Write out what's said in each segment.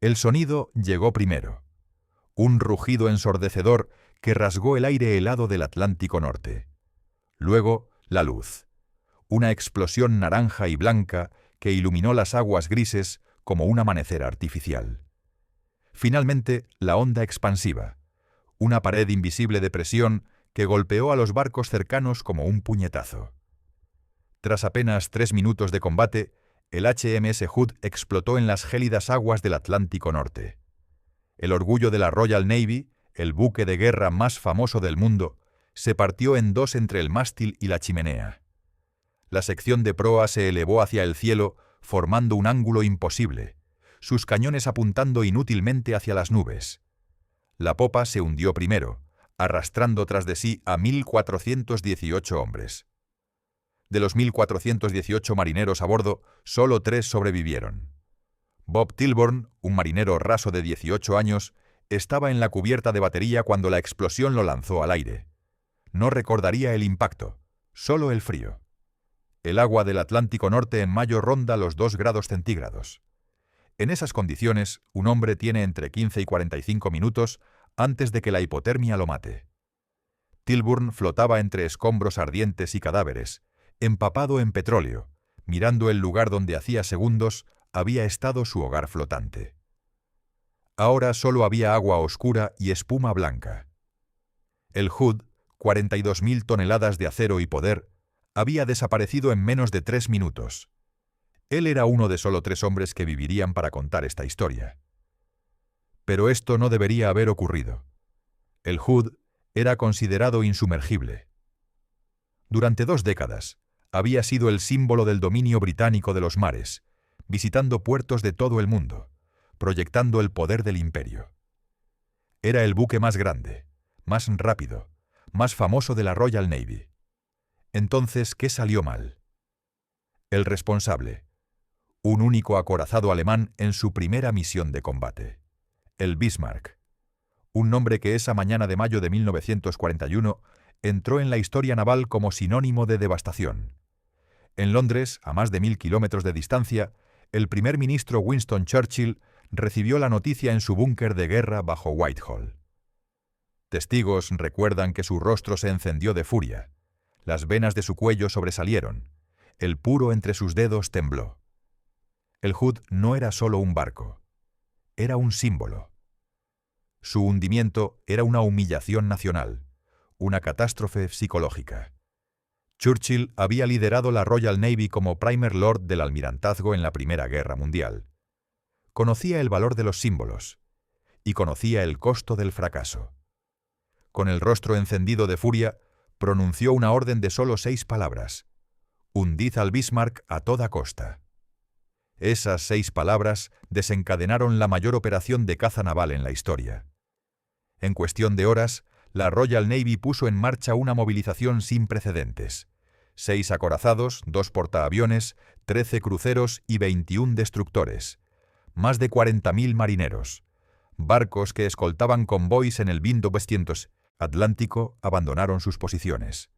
El sonido llegó primero. Un rugido ensordecedor que rasgó el aire helado del Atlántico Norte. Luego, la luz. Una explosión naranja y blanca que iluminó las aguas grises como un amanecer artificial. Finalmente, la onda expansiva. Una pared invisible de presión que golpeó a los barcos cercanos como un puñetazo. Tras apenas 3 minutos de combate, el HMS Hood explotó en las gélidas aguas del Atlántico Norte. El orgullo de la Royal Navy, el buque de guerra más famoso del mundo, se partió en dos entre el mástil y la chimenea. La sección de proa se elevó hacia el cielo, formando un ángulo imposible, sus cañones apuntando inútilmente hacia las nubes. La popa se hundió primero, arrastrando tras de sí a 1.418 hombres. De los 1.418 marineros a bordo, solo 3 sobrevivieron. Bob Tilborn, un marinero raso de 18 años, estaba en la cubierta de batería cuando la explosión lo lanzó al aire. No recordaría el impacto, solo el frío. El agua del Atlántico Norte en mayo ronda los 2 grados centígrados. En esas condiciones, un hombre tiene entre 15 y 45 minutos antes de que la hipotermia lo mate. Tilburn flotaba entre escombros ardientes y cadáveres, empapado en petróleo, mirando el lugar donde hacía segundos había estado su hogar flotante. Ahora solo había agua oscura y espuma blanca. El Hood, 42.000 toneladas de acero y poder, había desaparecido en menos de 3 minutos. Él era uno de solo 3 hombres que vivirían para contar esta historia. Pero esto no debería haber ocurrido. El Hood era considerado insumergible. Durante 2 décadas, había sido el símbolo del dominio británico de los mares, visitando puertos de todo el mundo, proyectando el poder del imperio. Era el buque más grande, más rápido, más famoso de la Royal Navy. Entonces, ¿qué salió mal? El responsable, un único acorazado alemán en su primera misión de combate, el Bismarck, un nombre que esa mañana de mayo de 1941 entró en la historia naval como sinónimo de devastación. En Londres, a más de 1.000 kilómetros de distancia, el primer ministro Winston Churchill recibió la noticia en su búnker de guerra bajo Whitehall. Testigos recuerdan que su rostro se encendió de furia, las venas de su cuello sobresalieron, el puro entre sus dedos tembló. El Hood no era solo un barco, era un símbolo. Su hundimiento era una humillación nacional, una catástrofe psicológica. Churchill había liderado la Royal Navy como Primer Lord del Almirantazgo en la Primera Guerra Mundial. Conocía el valor de los símbolos y conocía el costo del fracaso. Con el rostro encendido de furia, pronunció una orden de solo 6 palabras: «Hundid al Bismarck a toda costa». Esas 6 palabras desencadenaron la mayor operación de caza naval en la historia. En cuestión de horas, la Royal Navy puso en marcha una movilización sin precedentes. 6 acorazados, 2 portaaviones, 13 cruceros y 21 destructores. Más de 40.000 marineros. Barcos que escoltaban convoys en el Bindo 200 Atlántico abandonaron sus posiciones.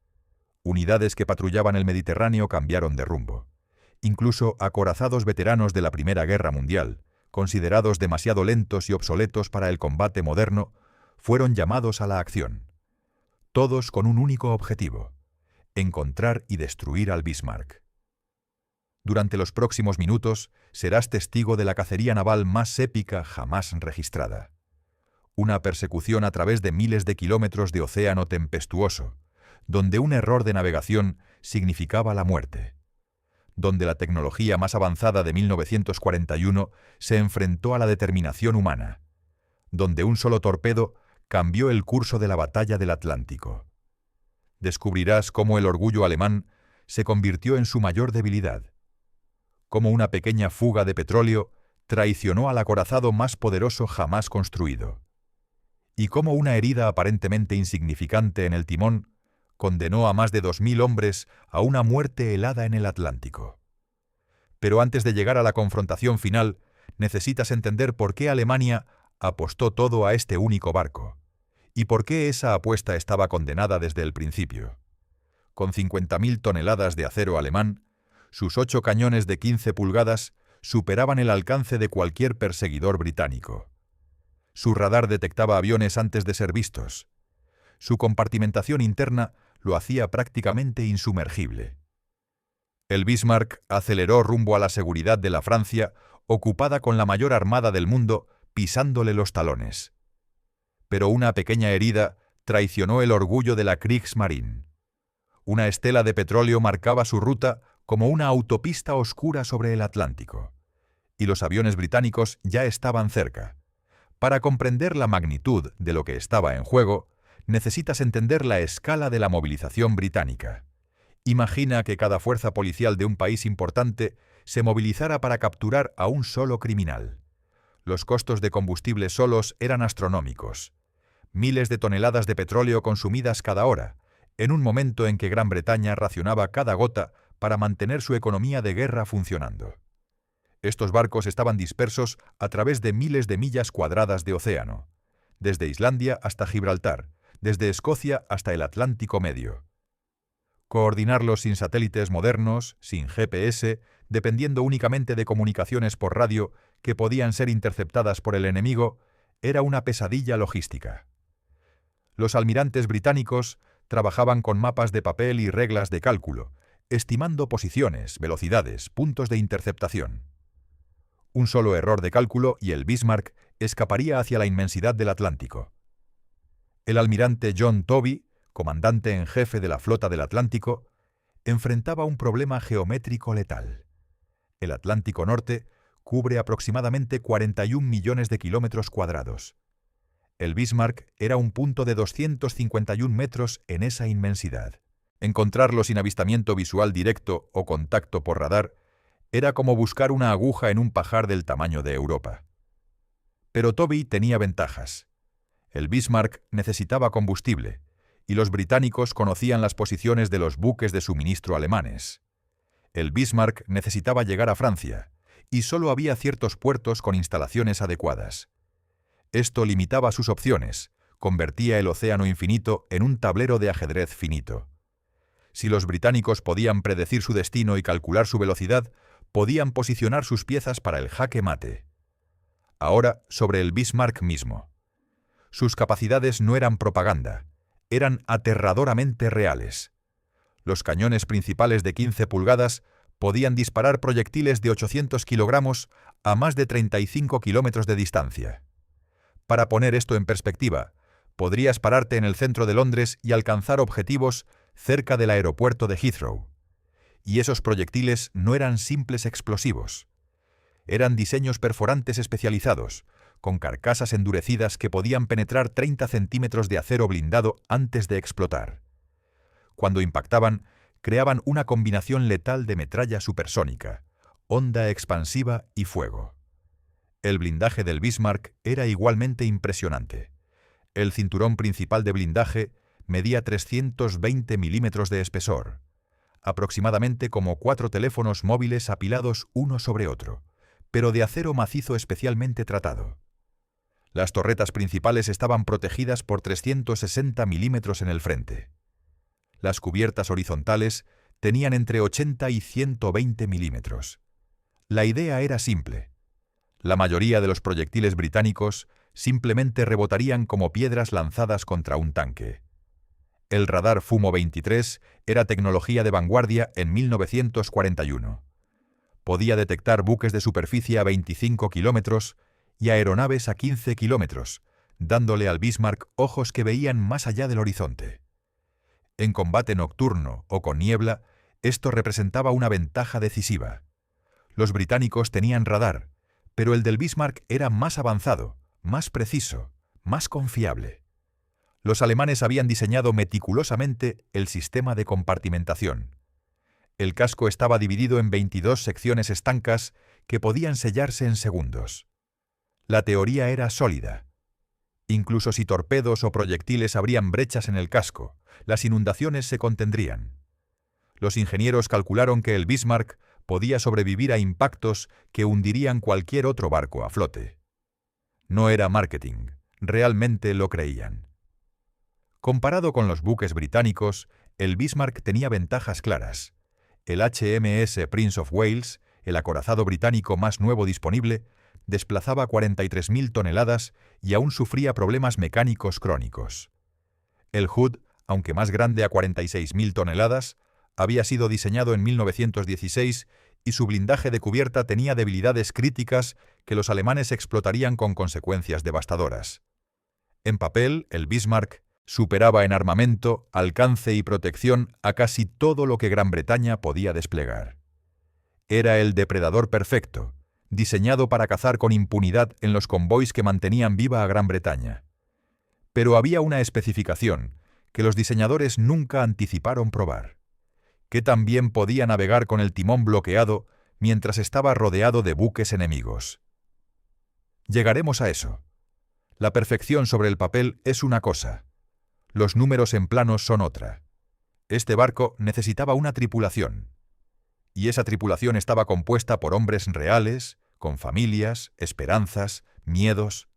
Unidades que patrullaban el Mediterráneo cambiaron de rumbo. Incluso acorazados veteranos de la Primera Guerra Mundial, considerados demasiado lentos y obsoletos para el combate moderno, fueron llamados a la acción. Todos con un único objetivo: encontrar y destruir al Bismarck. Durante los próximos minutos serás testigo de la cacería naval más épica jamás registrada. Una persecución a través de miles de kilómetros de océano tempestuoso, donde un error de navegación significaba la muerte. Donde la tecnología más avanzada de 1941 se enfrentó a la determinación humana. Donde un solo torpedo cambió el curso de la batalla del Atlántico. Descubrirás cómo el orgullo alemán se convirtió en su mayor debilidad. Cómo una pequeña fuga de petróleo traicionó al acorazado más poderoso jamás construido. Y cómo una herida aparentemente insignificante en el timón condenó a más de 2.000 hombres a una muerte helada en el Atlántico. Pero antes de llegar a la confrontación final, necesitas entender por qué Alemania apostó todo a este único barco, y por qué esa apuesta estaba condenada desde el principio. Con 50.000 toneladas de acero alemán, sus 8 cañones de 15 pulgadas, superaban el alcance de cualquier perseguidor británico. Su radar detectaba aviones antes de ser vistos. Su compartimentación interna lo hacía prácticamente insumergible. El Bismarck aceleró rumbo a la seguridad de la Francia, ocupada con la mayor armada del mundo, pisándole los talones. Pero una pequeña herida traicionó el orgullo de la Kriegsmarine. Una estela de petróleo marcaba su ruta como una autopista oscura sobre el Atlántico. Y los aviones británicos ya estaban cerca. Para comprender la magnitud de lo que estaba en juego, necesitas entender la escala de la movilización británica. Imagina que cada fuerza policial de un país importante se movilizara para capturar a un solo criminal. Los costos de combustible solos eran astronómicos. Miles de toneladas de petróleo consumidas cada hora, en un momento en que Gran Bretaña racionaba cada gota para mantener su economía de guerra funcionando. Estos barcos estaban dispersos a través de miles de millas cuadradas de océano, desde Islandia hasta Gibraltar, desde Escocia hasta el Atlántico Medio. Coordinarlos sin satélites modernos, sin GPS, dependiendo únicamente de comunicaciones por radio que podían ser interceptadas por el enemigo, era una pesadilla logística. Los almirantes británicos trabajaban con mapas de papel y reglas de cálculo, estimando posiciones, velocidades, puntos de interceptación. Un solo error de cálculo y el Bismarck escaparía hacia la inmensidad del Atlántico. El almirante John Tobey, comandante en jefe de la flota del Atlántico, enfrentaba un problema geométrico letal. El Atlántico Norte cubre aproximadamente 41 millones de kilómetros cuadrados. El Bismarck era un punto de 251 metros en esa inmensidad. Encontrarlo sin avistamiento visual directo o contacto por radar era como buscar una aguja en un pajar del tamaño de Europa. Pero Tobey tenía ventajas. El Bismarck necesitaba combustible, y los británicos conocían las posiciones de los buques de suministro alemanes. El Bismarck necesitaba llegar a Francia, y solo había ciertos puertos con instalaciones adecuadas. Esto limitaba sus opciones, convertía el océano infinito en un tablero de ajedrez finito. Si los británicos podían predecir su destino y calcular su velocidad, podían posicionar sus piezas para el jaque mate. Ahora, sobre el Bismarck mismo. Sus capacidades no eran propaganda, eran aterradoramente reales. Los cañones principales de 15 pulgadas podían disparar proyectiles de 800 kilogramos a más de 35 kilómetros de distancia. Para poner esto en perspectiva, podrías pararte en el centro de Londres y alcanzar objetivos cerca del aeropuerto de Heathrow. Y esos proyectiles no eran simples explosivos. Eran diseños perforantes especializados, con carcasas endurecidas que podían penetrar 30 centímetros de acero blindado antes de explotar. Cuando impactaban, creaban una combinación letal de metralla supersónica, onda expansiva y fuego. El blindaje del Bismarck era igualmente impresionante. El cinturón principal de blindaje medía 320 milímetros de espesor, aproximadamente como 4 teléfonos móviles apilados uno sobre otro, pero de acero macizo especialmente tratado. Las torretas principales estaban protegidas por 360 milímetros en el frente. Las cubiertas horizontales tenían entre 80 y 120 milímetros. La idea era simple. La mayoría de los proyectiles británicos simplemente rebotarían como piedras lanzadas contra un tanque. El radar Fumo 23 era tecnología de vanguardia en 1941. Podía detectar buques de superficie a 25 kilómetros y aeronaves a 15 kilómetros, dándole al Bismarck ojos que veían más allá del horizonte. En combate nocturno o con niebla, esto representaba una ventaja decisiva. Los británicos tenían radar, pero el del Bismarck era más avanzado, más preciso, más confiable. Los alemanes habían diseñado meticulosamente el sistema de compartimentación. El casco estaba dividido en 22 secciones estancas que podían sellarse en segundos. La teoría era sólida. Incluso si torpedos o proyectiles abrían brechas en el casco, las inundaciones se contendrían. Los ingenieros calcularon que el Bismarck podía sobrevivir a impactos que hundirían cualquier otro barco a flote. No era marketing, realmente lo creían. Comparado con los buques británicos, el Bismarck tenía ventajas claras. El HMS Prince of Wales, el acorazado británico más nuevo disponible, desplazaba 43.000 toneladas y aún sufría problemas mecánicos crónicos. El Hood, aunque más grande a 46.000 toneladas, había sido diseñado en 1916 y su blindaje de cubierta tenía debilidades críticas que los alemanes explotarían con consecuencias devastadoras. En papel, el Bismarck superaba en armamento, alcance y protección a casi todo lo que Gran Bretaña podía desplegar. Era el depredador perfecto, diseñado para cazar con impunidad en los convoys que mantenían viva a Gran Bretaña. Pero había una especificación que los diseñadores nunca anticiparon probar: que también podía navegar con el timón bloqueado mientras estaba rodeado de buques enemigos. Llegaremos a eso. La perfección sobre el papel es una cosa. Los números en planos son otra. Este barco necesitaba una tripulación. Y esa tripulación estaba compuesta por hombres reales, con familias, esperanzas, miedos.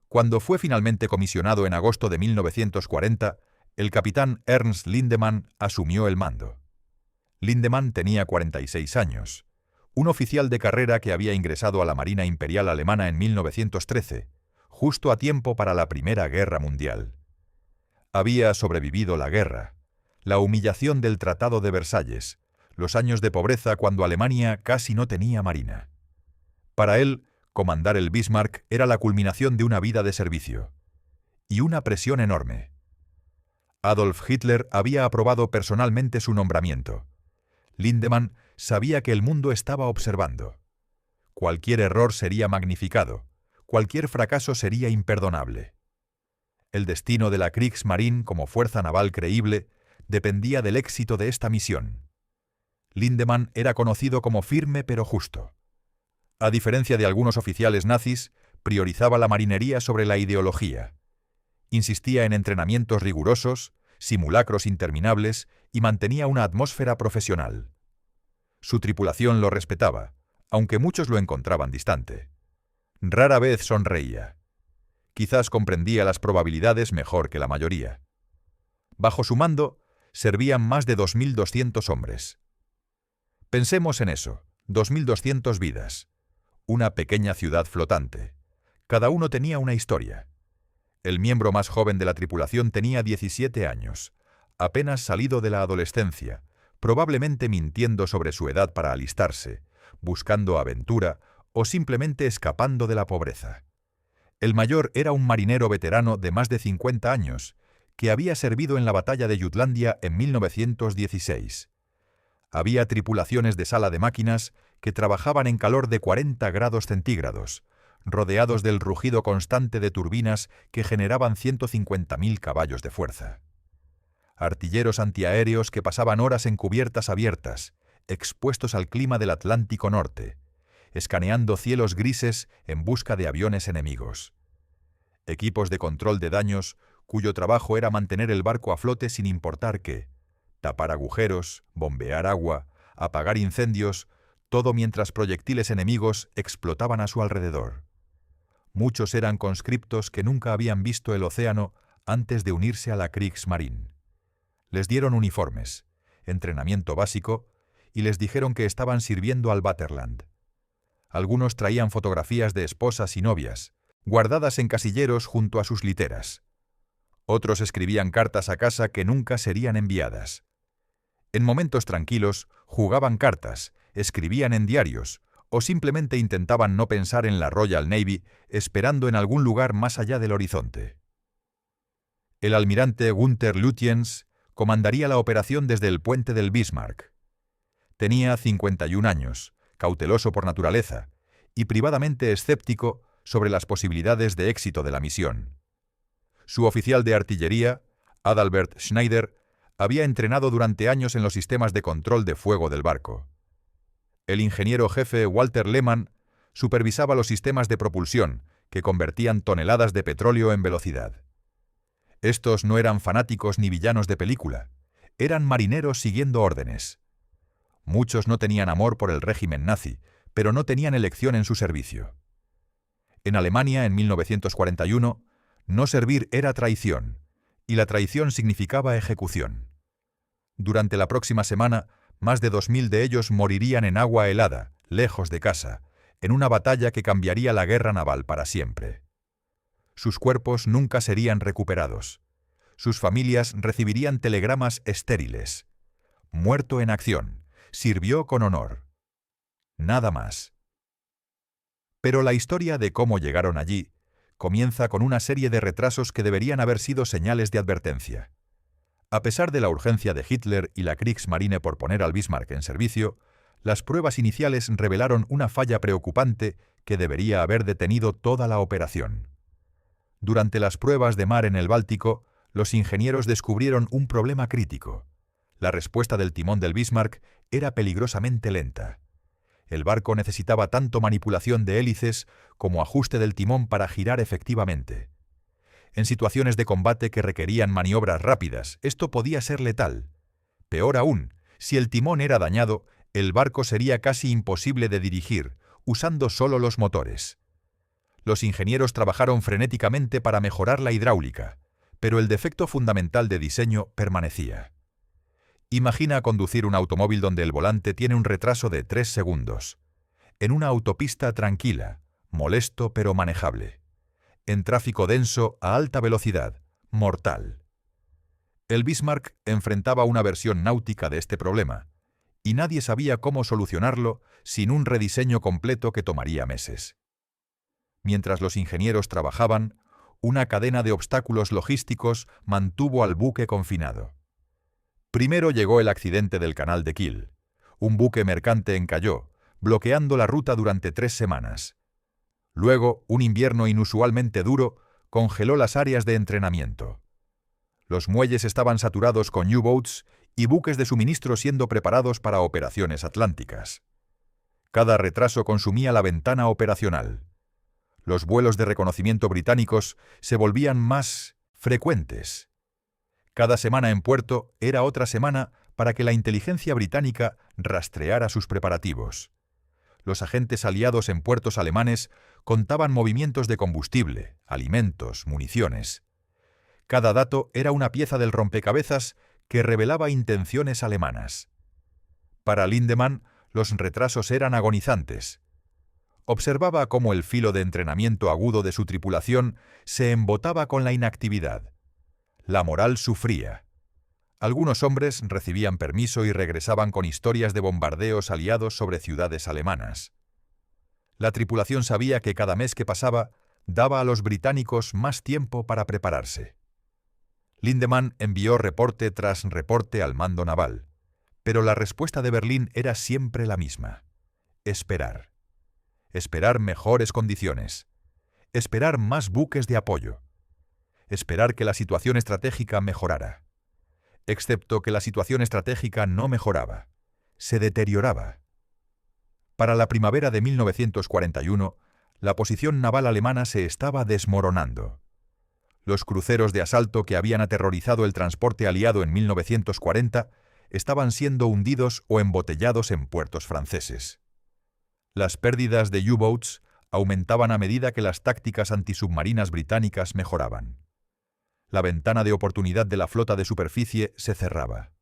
Cuando fue finalmente comisionado en agosto de 1940, el capitán Ernst Lindemann asumió el mando. Lindemann tenía 46 años, un oficial de carrera que había ingresado a la Marina Imperial Alemana en 1913, justo a tiempo para la Primera Guerra Mundial. Había sobrevivido la guerra, la humillación del Tratado de Versalles, los años de pobreza cuando Alemania casi no tenía marina. Para él, comandar el Bismarck era la culminación de una vida de servicio. Y una presión enorme. Adolf Hitler había aprobado personalmente su nombramiento. Lindemann sabía que el mundo estaba observando. Cualquier error sería magnificado, cualquier fracaso sería imperdonable. El destino de la Kriegsmarine como fuerza naval creíble dependía del éxito de esta misión. Lindemann era conocido como firme pero justo. A diferencia de algunos oficiales nazis, priorizaba la marinería sobre la ideología. Insistía en entrenamientos rigurosos, simulacros interminables y mantenía una atmósfera profesional. Su tripulación lo respetaba, aunque muchos lo encontraban distante. Rara vez sonreía. Quizás comprendía las probabilidades mejor que la mayoría. Bajo su mando, servían más de 2.200 hombres. Pensemos en eso, 2.200 vidas. Una pequeña ciudad flotante. Cada uno tenía una historia. El miembro más joven de la tripulación tenía 17 años, apenas salido de la adolescencia, probablemente mintiendo sobre su edad para alistarse, buscando aventura o simplemente escapando de la pobreza. El mayor era un marinero veterano de más de 50 años, que había servido en la batalla de Jutlandia en 1916. Había tripulaciones de sala de máquinas que trabajaban en calor de 40 grados centígrados, rodeados del rugido constante de turbinas que generaban 150.000 caballos de fuerza. Artilleros antiaéreos que pasaban horas en cubiertas abiertas, expuestos al clima del Atlántico Norte, escaneando cielos grises en busca de aviones enemigos. Equipos de control de daños cuyo trabajo era mantener el barco a flote sin importar qué: tapar agujeros, bombear agua, apagar incendios, todo mientras proyectiles enemigos explotaban a su alrededor. Muchos eran conscriptos que nunca habían visto el océano antes de unirse a la Kriegsmarine. Les dieron uniformes, entrenamiento básico, y les dijeron que estaban sirviendo al Vaterland. Algunos traían fotografías de esposas y novias, guardadas en casilleros junto a sus literas. Otros escribían cartas a casa que nunca serían enviadas. En momentos tranquilos, jugaban cartas, escribían en diarios, o simplemente intentaban no pensar en la Royal Navy esperando en algún lugar más allá del horizonte. El almirante Gunther Lutyens comandaría la operación desde el puente del Bismarck. Tenía 51 años, cauteloso por naturaleza, y privadamente escéptico sobre las posibilidades de éxito de la misión. Su oficial de artillería, Adalbert Schneider, había entrenado durante años en los sistemas de control de fuego del barco. El ingeniero jefe Walter Lehmann supervisaba los sistemas de propulsión que convertían toneladas de petróleo en velocidad. Estos no eran fanáticos ni villanos de película, eran marineros siguiendo órdenes. Muchos no tenían amor por el régimen nazi, pero no tenían elección en su servicio. En Alemania, en 1941, no servir era traición, y la traición significaba ejecución. Durante la próxima semana, Más de 2000 de ellos morirían en agua helada, lejos de casa, en una batalla que cambiaría la guerra naval para siempre. Sus cuerpos nunca serían recuperados. Sus familias recibirían telegramas estériles. Muerto en acción, sirvió con honor. Nada más. Pero la historia de cómo llegaron allí comienza con una serie de retrasos que deberían haber sido señales de advertencia. A pesar de la urgencia de Hitler y la Kriegsmarine por poner al Bismarck en servicio, las pruebas iniciales revelaron una falla preocupante que debería haber detenido toda la operación. Durante las pruebas de mar en el Báltico, los ingenieros descubrieron un problema crítico. La respuesta del timón del Bismarck era peligrosamente lenta. El barco necesitaba tanto manipulación de hélices como ajuste del timón para girar efectivamente. En situaciones de combate que requerían maniobras rápidas, esto podía ser letal. Peor aún, si el timón era dañado, el barco sería casi imposible de dirigir, usando solo los motores. Los ingenieros trabajaron frenéticamente para mejorar la hidráulica, pero el defecto fundamental de diseño permanecía. Imagina conducir un automóvil donde el volante tiene un retraso de 3 segundos. En una autopista tranquila, molesto pero manejable. En tráfico denso a alta velocidad, mortal. El Bismarck enfrentaba una versión náutica de este problema, y nadie sabía cómo solucionarlo sin un rediseño completo que tomaría meses. Mientras los ingenieros trabajaban, una cadena de obstáculos logísticos mantuvo al buque confinado. Primero llegó el accidente del canal de Kiel. Un buque mercante encalló, bloqueando la ruta durante 3 semanas. Luego, un invierno inusualmente duro congeló las áreas de entrenamiento. Los muelles estaban saturados con U-boats y buques de suministro siendo preparados para operaciones atlánticas. Cada retraso consumía la ventana operacional. Los vuelos de reconocimiento británicos se volvían más frecuentes. Cada semana en puerto era otra semana para que la inteligencia británica rastreara sus preparativos. Los agentes aliados en puertos alemanes contaban movimientos de combustible, alimentos, municiones. Cada dato era una pieza del rompecabezas que revelaba intenciones alemanas. Para Lindemann, los retrasos eran agonizantes. Observaba cómo el filo de entrenamiento agudo de su tripulación se embotaba con la inactividad. La moral sufría. Algunos hombres recibían permiso y regresaban con historias de bombardeos aliados sobre ciudades alemanas. La tripulación sabía que cada mes que pasaba daba a los británicos más tiempo para prepararse. Lindemann envió reporte tras reporte al mando naval, pero la respuesta de Berlín era siempre la misma: esperar. Esperar mejores condiciones. Esperar más buques de apoyo. Esperar que la situación estratégica mejorara. Excepto que la situación estratégica no mejoraba, se deterioraba. Para la primavera de 1941, la posición naval alemana se estaba desmoronando. Los cruceros de asalto que habían aterrorizado el transporte aliado en 1940 estaban siendo hundidos o embotellados en puertos franceses. Las pérdidas de U-boats aumentaban a medida que las tácticas antisubmarinas británicas mejoraban. La ventana de oportunidad de la flota de superficie se cerraba.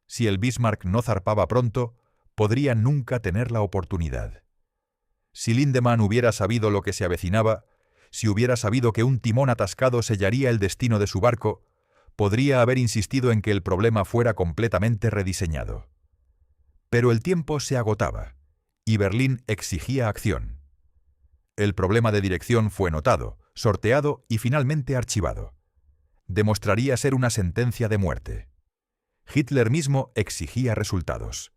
Si el Bismarck no zarpaba pronto, podría nunca tener la oportunidad. Si Lindemann hubiera sabido lo que se avecinaba, si hubiera sabido que un timón atascado sellaría el destino de su barco, podría haber insistido en que el problema fuera completamente rediseñado. Pero el tiempo se agotaba, y Berlín exigía acción. El problema de dirección fue notado, sorteado y finalmente archivado. Demostraría ser una sentencia de muerte. Hitler mismo exigía resultados.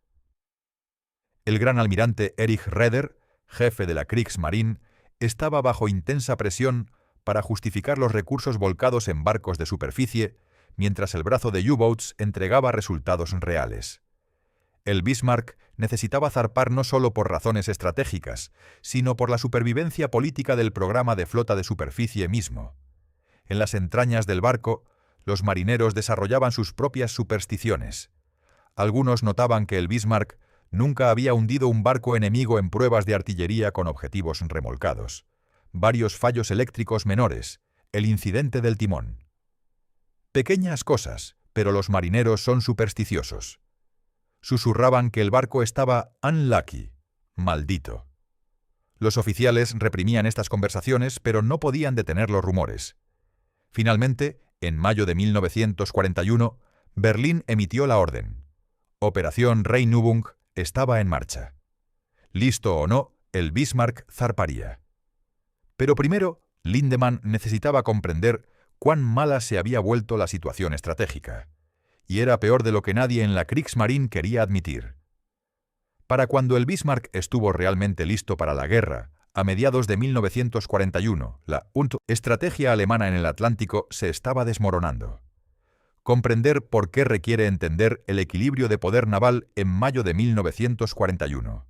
El gran almirante Erich Raeder, jefe de la Kriegsmarine, estaba bajo intensa presión para justificar los recursos volcados en barcos de superficie, mientras el brazo de U-boats entregaba resultados reales. El Bismarck necesitaba zarpar no solo por razones estratégicas, sino por la supervivencia política del programa de flota de superficie mismo. En las entrañas del barco, los marineros desarrollaban sus propias supersticiones. Algunos notaban que el Bismarck nunca había hundido un barco enemigo en pruebas de artillería con objetivos remolcados. Varios fallos eléctricos menores, el incidente del timón. Pequeñas cosas, pero los marineros son supersticiosos. Susurraban que el barco estaba unlucky, maldito. Los oficiales reprimían estas conversaciones, pero no podían detener los rumores. Finalmente, en mayo de 1941, Berlín emitió la orden. Operación Rheinübung estaba en marcha. Listo o no, el Bismarck zarparía. Pero primero, Lindemann necesitaba comprender cuán mala se había vuelto la situación estratégica. Y era peor de lo que nadie en la Kriegsmarine quería admitir. Para cuando el Bismarck estuvo realmente listo para la guerra, a mediados de 1941, la estrategia alemana en el Atlántico se estaba desmoronando. Comprender por qué requiere entender el equilibrio de poder naval en mayo de 1941.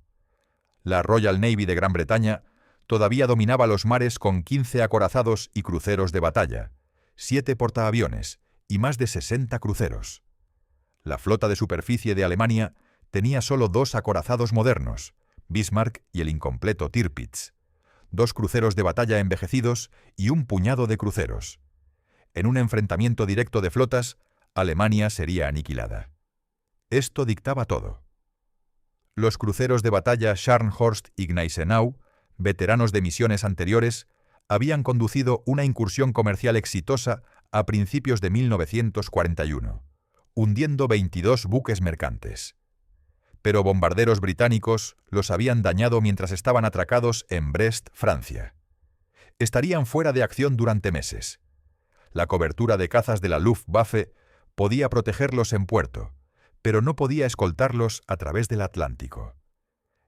La Royal Navy de Gran Bretaña todavía dominaba los mares con 15 acorazados y cruceros de batalla, 7 portaaviones y más de 60 cruceros. La flota de superficie de Alemania tenía solo 2 acorazados modernos, Bismarck y el incompleto Tirpitz, 2 cruceros de batalla envejecidos y un puñado de cruceros. En un enfrentamiento directo de flotas, Alemania sería aniquilada. Esto dictaba todo. Los cruceros de batalla Scharnhorst y Gneisenau, veteranos de misiones anteriores, habían conducido una incursión comercial exitosa a principios de 1941, hundiendo 22 buques mercantes. Pero bombarderos británicos los habían dañado mientras estaban atracados en Brest, Francia. Estarían fuera de acción durante meses. La cobertura de cazas de la Luftwaffe podía protegerlos en puerto, pero no podía escoltarlos a través del Atlántico.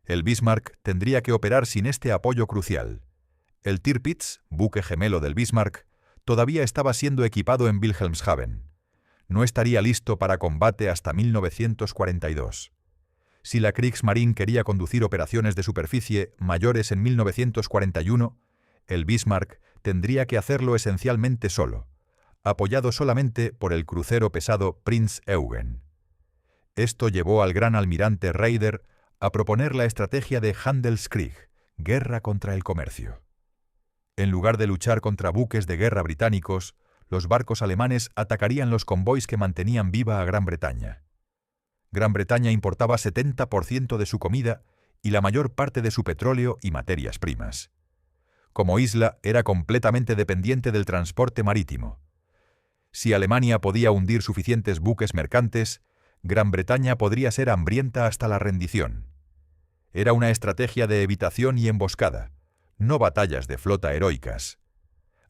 El Bismarck tendría que operar sin este apoyo crucial. El Tirpitz, buque gemelo del Bismarck, todavía estaba siendo equipado en Wilhelmshaven. No estaría listo para combate hasta 1942. Si la Kriegsmarine quería conducir operaciones de superficie mayores en 1941, el Bismarck tendría que hacerlo esencialmente solo, apoyado solamente por el crucero pesado Prinz Eugen. Esto llevó al gran almirante Raeder a proponer la estrategia de Handelskrieg, guerra contra el comercio. En lugar de luchar contra buques de guerra británicos, los barcos alemanes atacarían los convoys que mantenían viva a Gran Bretaña. Gran Bretaña importaba 70% de su comida y la mayor parte de su petróleo y materias primas. Como isla, era completamente dependiente del transporte marítimo. Si Alemania podía hundir suficientes buques mercantes, Gran Bretaña podría ser hambrienta hasta la rendición. Era una estrategia de evitación y emboscada, no batallas de flota heroicas.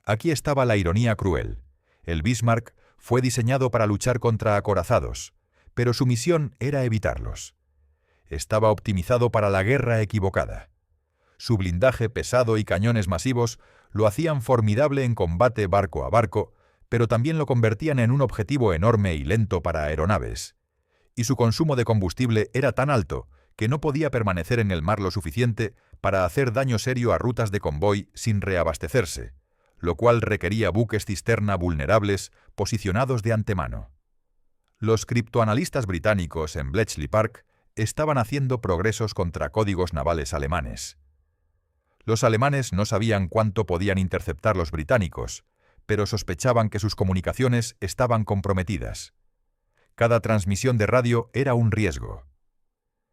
Aquí estaba la ironía cruel. El Bismarck fue diseñado para luchar contra acorazados, pero su misión era evitarlos. Estaba optimizado para la guerra equivocada. Su blindaje pesado y cañones masivos lo hacían formidable en combate barco a barco, pero también lo convertían en un objetivo enorme y lento para aeronaves. Y su consumo de combustible era tan alto que no podía permanecer en el mar lo suficiente para hacer daño serio a rutas de convoy sin reabastecerse, lo cual requería buques cisterna vulnerables posicionados de antemano. Los criptoanalistas británicos en Bletchley Park estaban haciendo progresos contra códigos navales alemanes. Los alemanes no sabían cuánto podían interceptar los británicos, pero sospechaban que sus comunicaciones estaban comprometidas. Cada transmisión de radio era un riesgo.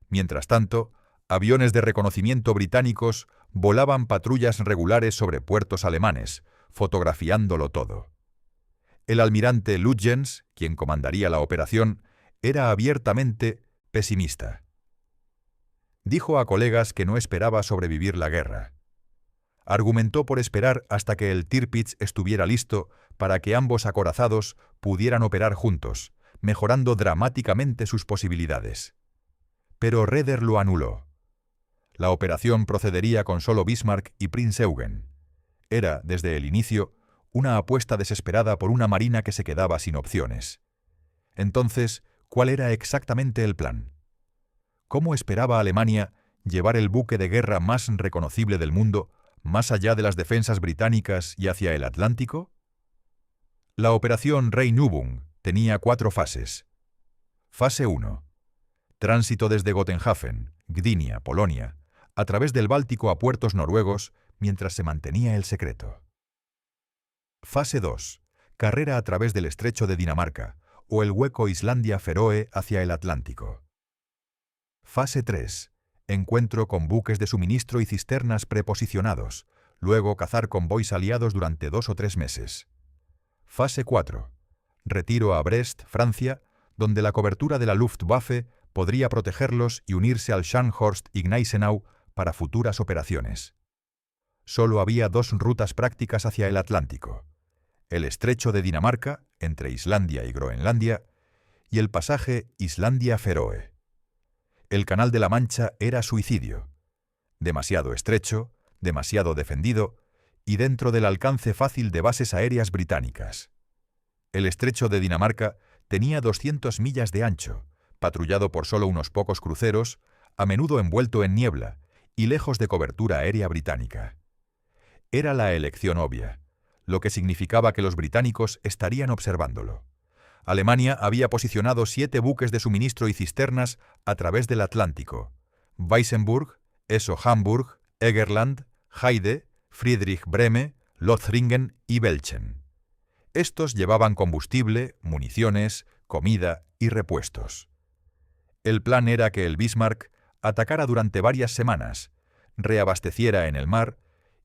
Mientras tanto, aviones de reconocimiento británicos volaban patrullas regulares sobre puertos alemanes, fotografiándolo todo. El almirante Lütjens, quien comandaría la operación, era abiertamente pesimista. Dijo a colegas que no esperaba sobrevivir la guerra. Argumentó por esperar hasta que el Tirpitz estuviera listo para que ambos acorazados pudieran operar juntos, mejorando dramáticamente sus posibilidades. Pero Raeder lo anuló. La operación procedería con solo Bismarck y Prinz Eugen. Era, desde el inicio, una apuesta desesperada por una marina que se quedaba sin opciones. Entonces, ¿cuál era exactamente el plan? ¿Cómo esperaba Alemania llevar el buque de guerra más reconocible del mundo más allá de las defensas británicas y hacia el Atlántico? La operación Rheinübung tenía 4 fases. Fase 1. Tránsito desde Gotenhafen, Gdynia, Polonia, a través del Báltico a puertos noruegos mientras se mantenía el secreto. Fase 2. Carrera a través del estrecho de Dinamarca o el hueco Islandia-Feroe hacia el Atlántico. Fase 3. Encuentro con buques de suministro y cisternas preposicionados, luego cazar convoys aliados durante 2 o 3 meses. Fase 4. Retiro a Brest, Francia, donde la cobertura de la Luftwaffe podría protegerlos y unirse al Scharnhorst y Gneisenau para futuras operaciones. Solo había 2 rutas prácticas hacia el Atlántico: el estrecho de Dinamarca, entre Islandia y Groenlandia, y el pasaje Islandia-Feroe. El Canal de la Mancha era suicidio: demasiado estrecho, demasiado defendido y dentro del alcance fácil de bases aéreas británicas. El estrecho de Dinamarca tenía 200 millas de ancho, patrullado por solo unos pocos cruceros, a menudo envuelto en niebla y lejos de cobertura aérea británica. Era la elección obvia, lo que significaba que los británicos estarían observándolo. Alemania había posicionado 7 buques de suministro y cisternas a través del Atlántico: Weissenburg, Eso-Hamburg, Egerland, Heide, Friedrich Brehme, Lothringen y Belchen. Estos llevaban combustible, municiones, comida y repuestos. El plan era que el Bismarck atacara durante varias semanas, reabasteciera en el mar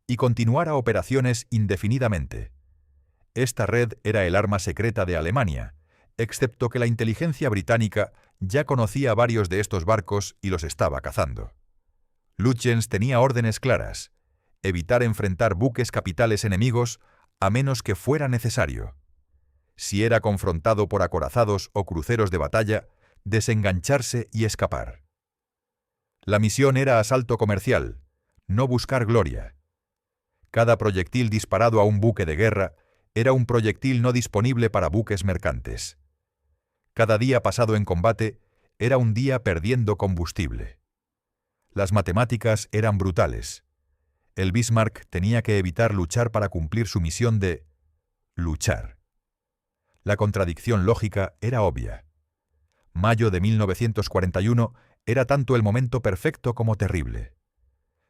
y continuara operaciones indefinidamente. Esta red era el arma secreta de Alemania, excepto que la inteligencia británica ya conocía varios de estos barcos y los estaba cazando. Lütjens tenía órdenes claras: evitar enfrentar buques capitales enemigos a menos que fuera necesario. Si era confrontado por acorazados o cruceros de batalla, desengancharse y escapar. La misión era asalto comercial, no buscar gloria. Cada proyectil disparado a un buque de guerra era un proyectil no disponible para buques mercantes. Cada día pasado en combate era un día perdiendo combustible. Las matemáticas eran brutales. El Bismarck tenía que evitar luchar para cumplir su misión de luchar. La contradicción lógica era obvia. Mayo de 1941 era tanto el momento perfecto como terrible.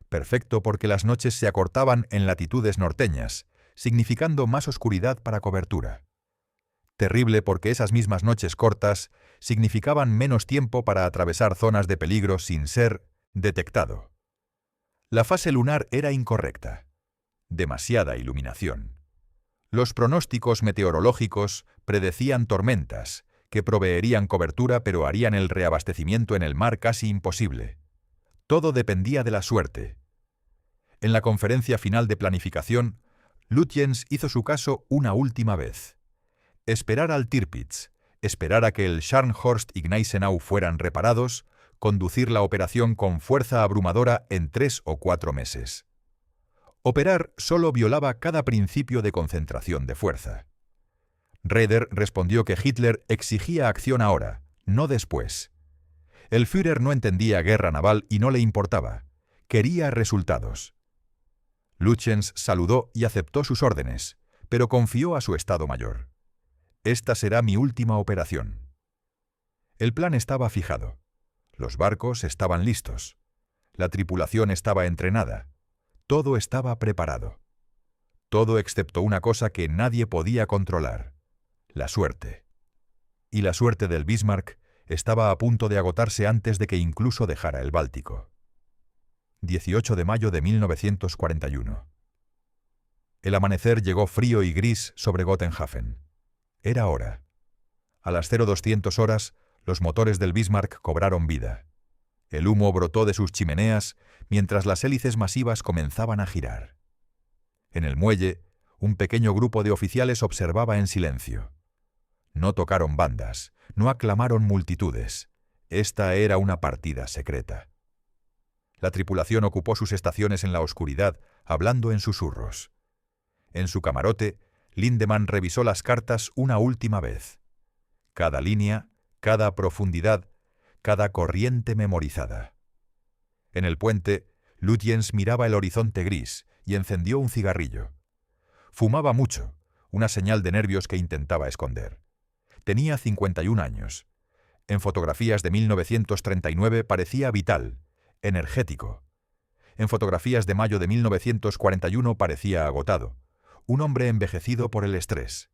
Perfecto porque las noches se acortaban en latitudes norteñas, significando más oscuridad para cobertura. Terrible porque esas mismas noches cortas significaban menos tiempo para atravesar zonas de peligro sin ser detectado. La fase lunar era incorrecta. Demasiada iluminación. Los pronósticos meteorológicos predecían tormentas, que proveerían cobertura pero harían el reabastecimiento en el mar casi imposible. Todo dependía de la suerte. En la conferencia final de planificación, Lütjens hizo su caso una última vez. Esperar al Tirpitz, esperar a que el Scharnhorst y Gneisenau fueran reparados, conducir la operación con fuerza abrumadora en 3 o 4 meses. Operar solo violaba cada principio de concentración de fuerza. Raeder respondió que Hitler exigía acción ahora, no después. El Führer no entendía guerra naval y no le importaba. Quería resultados. Lütjens saludó y aceptó sus órdenes, pero confió a su Estado Mayor. Esta será mi última operación. El plan estaba fijado. Los barcos estaban listos. La tripulación estaba entrenada. Todo estaba preparado. Todo excepto una cosa que nadie podía controlar: la suerte. Y la suerte del Bismarck estaba a punto de agotarse antes de que incluso dejara el Báltico. 18 de mayo de 1941. El amanecer llegó frío y gris sobre Gotenhafen. Era hora. A las 0200 horas, los motores del Bismarck cobraron vida. El humo brotó de sus chimeneas mientras las hélices masivas comenzaban a girar. En el muelle, un pequeño grupo de oficiales observaba en silencio. No tocaron bandas, no aclamaron multitudes. Esta era una partida secreta. La tripulación ocupó sus estaciones en la oscuridad, hablando en susurros. En su camarote, Lindemann revisó las cartas una última vez. Cada línea, cada profundidad, cada corriente memorizada. En el puente, Lütjens miraba el horizonte gris y encendió un cigarrillo. Fumaba mucho, una señal de nervios que intentaba esconder. Tenía 51 años. En fotografías de 1939 parecía vital, energético. En fotografías de mayo de 1941 parecía agotado, un hombre envejecido por el estrés.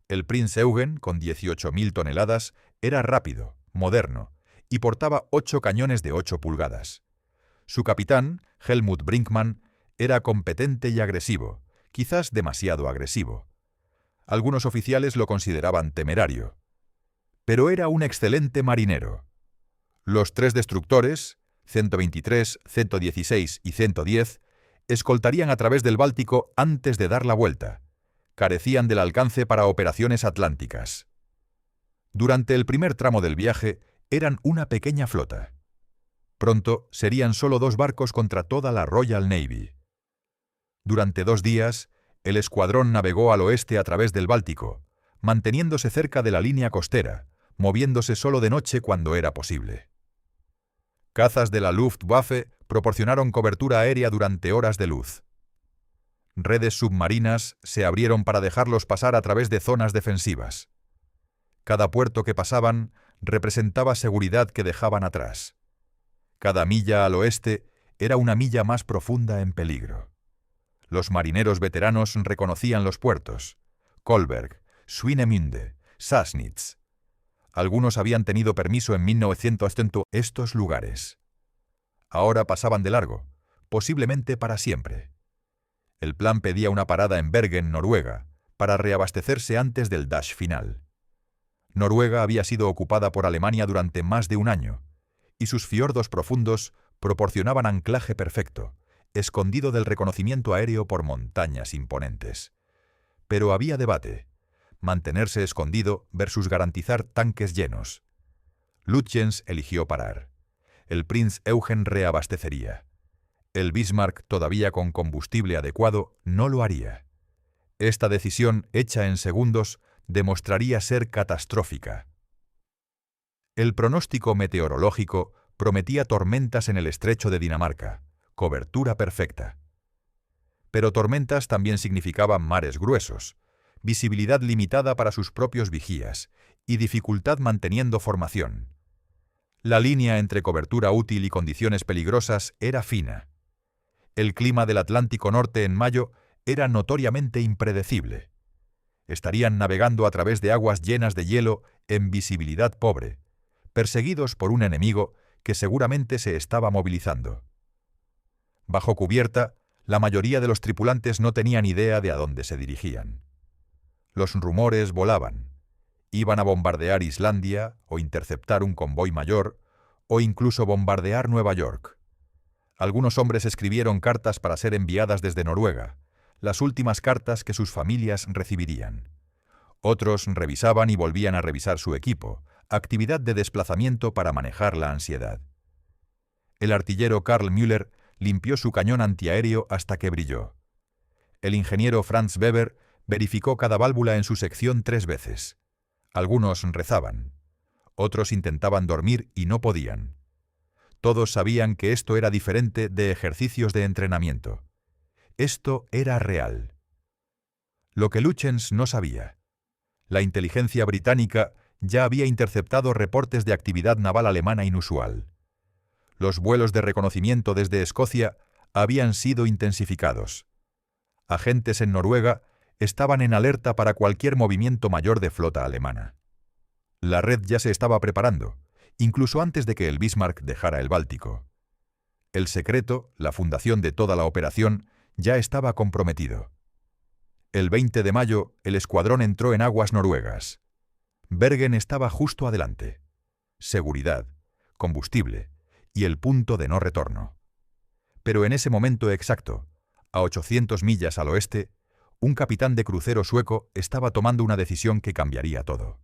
El Prinz Eugen, con 18.000 toneladas, era rápido, moderno, y portaba 8 cañones de 8 pulgadas. Su capitán, Helmut Brinkmann, era competente y agresivo, quizás demasiado agresivo. Algunos oficiales lo consideraban temerario. Pero era un excelente marinero. Los 3 destructores, 123, 116 y 110, escoltarían a través del Báltico antes de dar la vuelta. Carecían del alcance para operaciones atlánticas. Durante el primer tramo del viaje, eran una pequeña flota. Pronto serían solo 2 barcos contra toda la Royal Navy. Durante 2 días, el escuadrón navegó al oeste a través del Báltico, manteniéndose cerca de la línea costera, moviéndose solo de noche cuando era posible. Cazas de la Luftwaffe proporcionaron cobertura aérea durante horas de luz. Redes submarinas se abrieron para dejarlos pasar a través de zonas defensivas. Cada puerto que pasaban representaba seguridad que dejaban atrás. Cada milla al oeste era una milla más profunda en peligro. Los marineros veteranos reconocían los puertos: Kolberg, Swinemünde, Sassnitz. Algunos habían tenido permiso en 1970 estos lugares. Ahora pasaban de largo, posiblemente para siempre. El plan pedía una parada en Bergen, Noruega, para reabastecerse antes del dash final. Noruega había sido ocupada por Alemania durante más de un año, y sus fiordos profundos proporcionaban anclaje perfecto, escondido del reconocimiento aéreo por montañas imponentes. Pero había debate: mantenerse escondido versus garantizar tanques llenos. Lütjens eligió parar. El Prinz Eugen reabastecería. El Bismarck, todavía con combustible adecuado, no lo haría. Esta decisión, hecha en segundos, demostraría ser catastrófica. El pronóstico meteorológico prometía tormentas en el estrecho de Dinamarca, cobertura perfecta. Pero tormentas también significaban mares gruesos, visibilidad limitada para sus propios vigías y dificultad manteniendo formación. La línea entre cobertura útil y condiciones peligrosas era fina. El clima del Atlántico Norte en mayo era notoriamente impredecible. Estarían navegando a través de aguas llenas de hielo en visibilidad pobre, perseguidos por un enemigo que seguramente se estaba movilizando. Bajo cubierta, la mayoría de los tripulantes no tenían idea de a dónde se dirigían. Los rumores volaban. Iban a bombardear Islandia, o interceptar un convoy mayor, o incluso bombardear Nueva York. Algunos hombres escribieron cartas para ser enviadas desde Noruega, las últimas cartas que sus familias recibirían. Otros revisaban y volvían a revisar su equipo, actividad de desplazamiento para manejar la ansiedad. El artillero Karl Müller limpió su cañón antiaéreo hasta que brilló. El ingeniero Franz Weber verificó cada válvula en su sección 3 veces. Algunos rezaban. Otros intentaban dormir y no podían. Todos sabían que esto era diferente de ejercicios de entrenamiento. Esto era real. Lo que Lütjens no sabía: la inteligencia británica ya había interceptado reportes de actividad naval alemana inusual. Los vuelos de reconocimiento desde Escocia habían sido intensificados. Agentes en Noruega estaban en alerta para cualquier movimiento mayor de flota alemana. La red ya se estaba preparando, incluso antes de que el Bismarck dejara el Báltico. El secreto, la fundación de toda la operación, ya estaba comprometido. El 20 de mayo, el escuadrón entró en aguas noruegas. Bergen estaba justo adelante. Seguridad, combustible y el punto de no retorno. Pero en ese momento exacto, a 800 millas al oeste, un capitán de crucero sueco estaba tomando una decisión que cambiaría todo.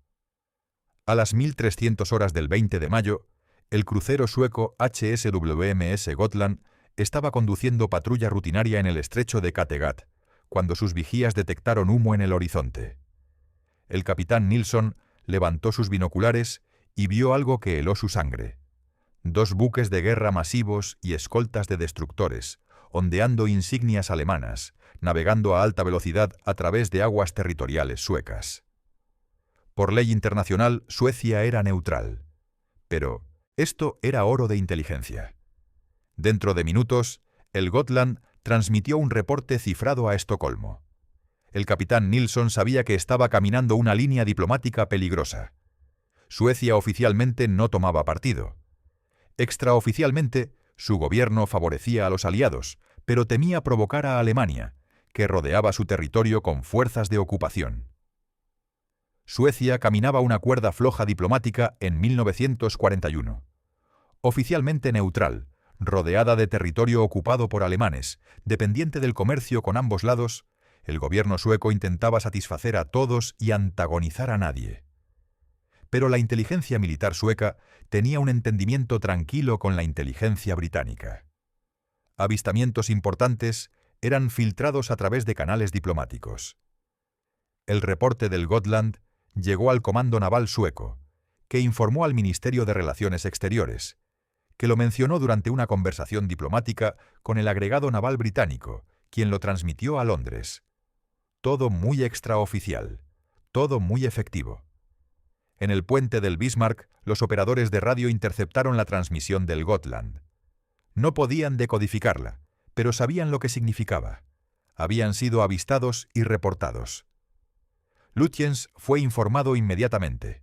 A las 1300 horas del 20 de mayo, el crucero sueco HSWMS Gotland estaba conduciendo patrulla rutinaria en el estrecho de Kattegat, cuando sus vigías detectaron humo en el horizonte. El capitán Nilsson levantó sus binoculares y vio algo que heló su sangre: 2 buques de guerra masivos y escoltas de destructores, ondeando insignias alemanas, navegando a alta velocidad a través de aguas territoriales suecas. Por ley internacional, Suecia era neutral. Pero esto era oro de inteligencia. Dentro de minutos, el Gotland transmitió un reporte cifrado a Estocolmo. El capitán Nilsson sabía que estaba caminando una línea diplomática peligrosa. Suecia oficialmente no tomaba partido, Extraoficialmente, su gobierno favorecía a los aliados, pero temía provocar a Alemania, que rodeaba su territorio con fuerzas de ocupación. Suecia caminaba una cuerda floja diplomática en 1941. Oficialmente neutral, rodeada de territorio ocupado por alemanes, dependiente del comercio con ambos lados, el gobierno sueco intentaba satisfacer a todos y antagonizar a nadie. Pero la inteligencia militar sueca tenía un entendimiento tranquilo con la inteligencia británica. Avistamientos importantes eran filtrados a través de canales diplomáticos. El reporte del Gotland llegó al Comando Naval sueco, que informó al Ministerio de Relaciones Exteriores, que lo mencionó durante una conversación diplomática con el agregado naval británico, quien lo transmitió a Londres. Todo muy extraoficial, todo muy efectivo. En el puente del Bismarck, los operadores de radio interceptaron la transmisión del Gotland. No podían decodificarla, pero sabían lo que significaba. Habían sido avistados y reportados. Lutyens fue informado inmediatamente.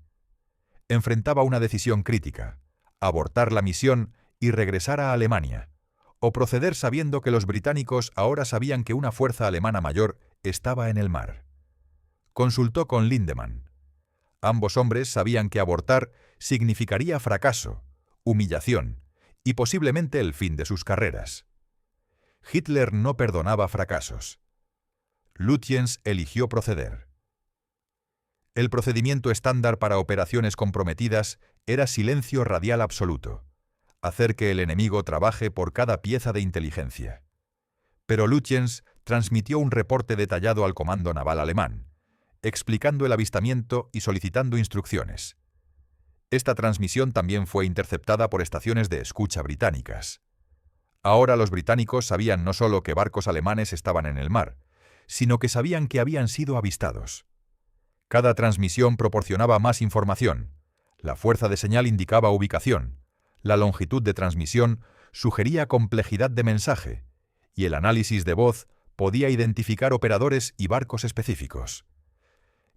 Enfrentaba una decisión crítica: abortar la misión y regresar a Alemania, o proceder sabiendo que los británicos ahora sabían que una fuerza alemana mayor estaba en el mar. Consultó con Lindemann. Ambos hombres sabían que abortar significaría fracaso, humillación y posiblemente el fin de sus carreras. Hitler no perdonaba fracasos. Lutyens eligió proceder. El procedimiento estándar para operaciones comprometidas era silencio radial absoluto, hacer que el enemigo trabaje por cada pieza de inteligencia. Pero Lutyens transmitió un reporte detallado al comando naval alemán, explicando el avistamiento y solicitando instrucciones. Esta transmisión también fue interceptada por estaciones de escucha británicas. Ahora los británicos sabían no solo que barcos alemanes estaban en el mar, sino que sabían que habían sido avistados. Cada transmisión proporcionaba más información. La fuerza de señal indicaba ubicación, la longitud de transmisión sugería complejidad de mensaje, y el análisis de voz podía identificar operadores y barcos específicos.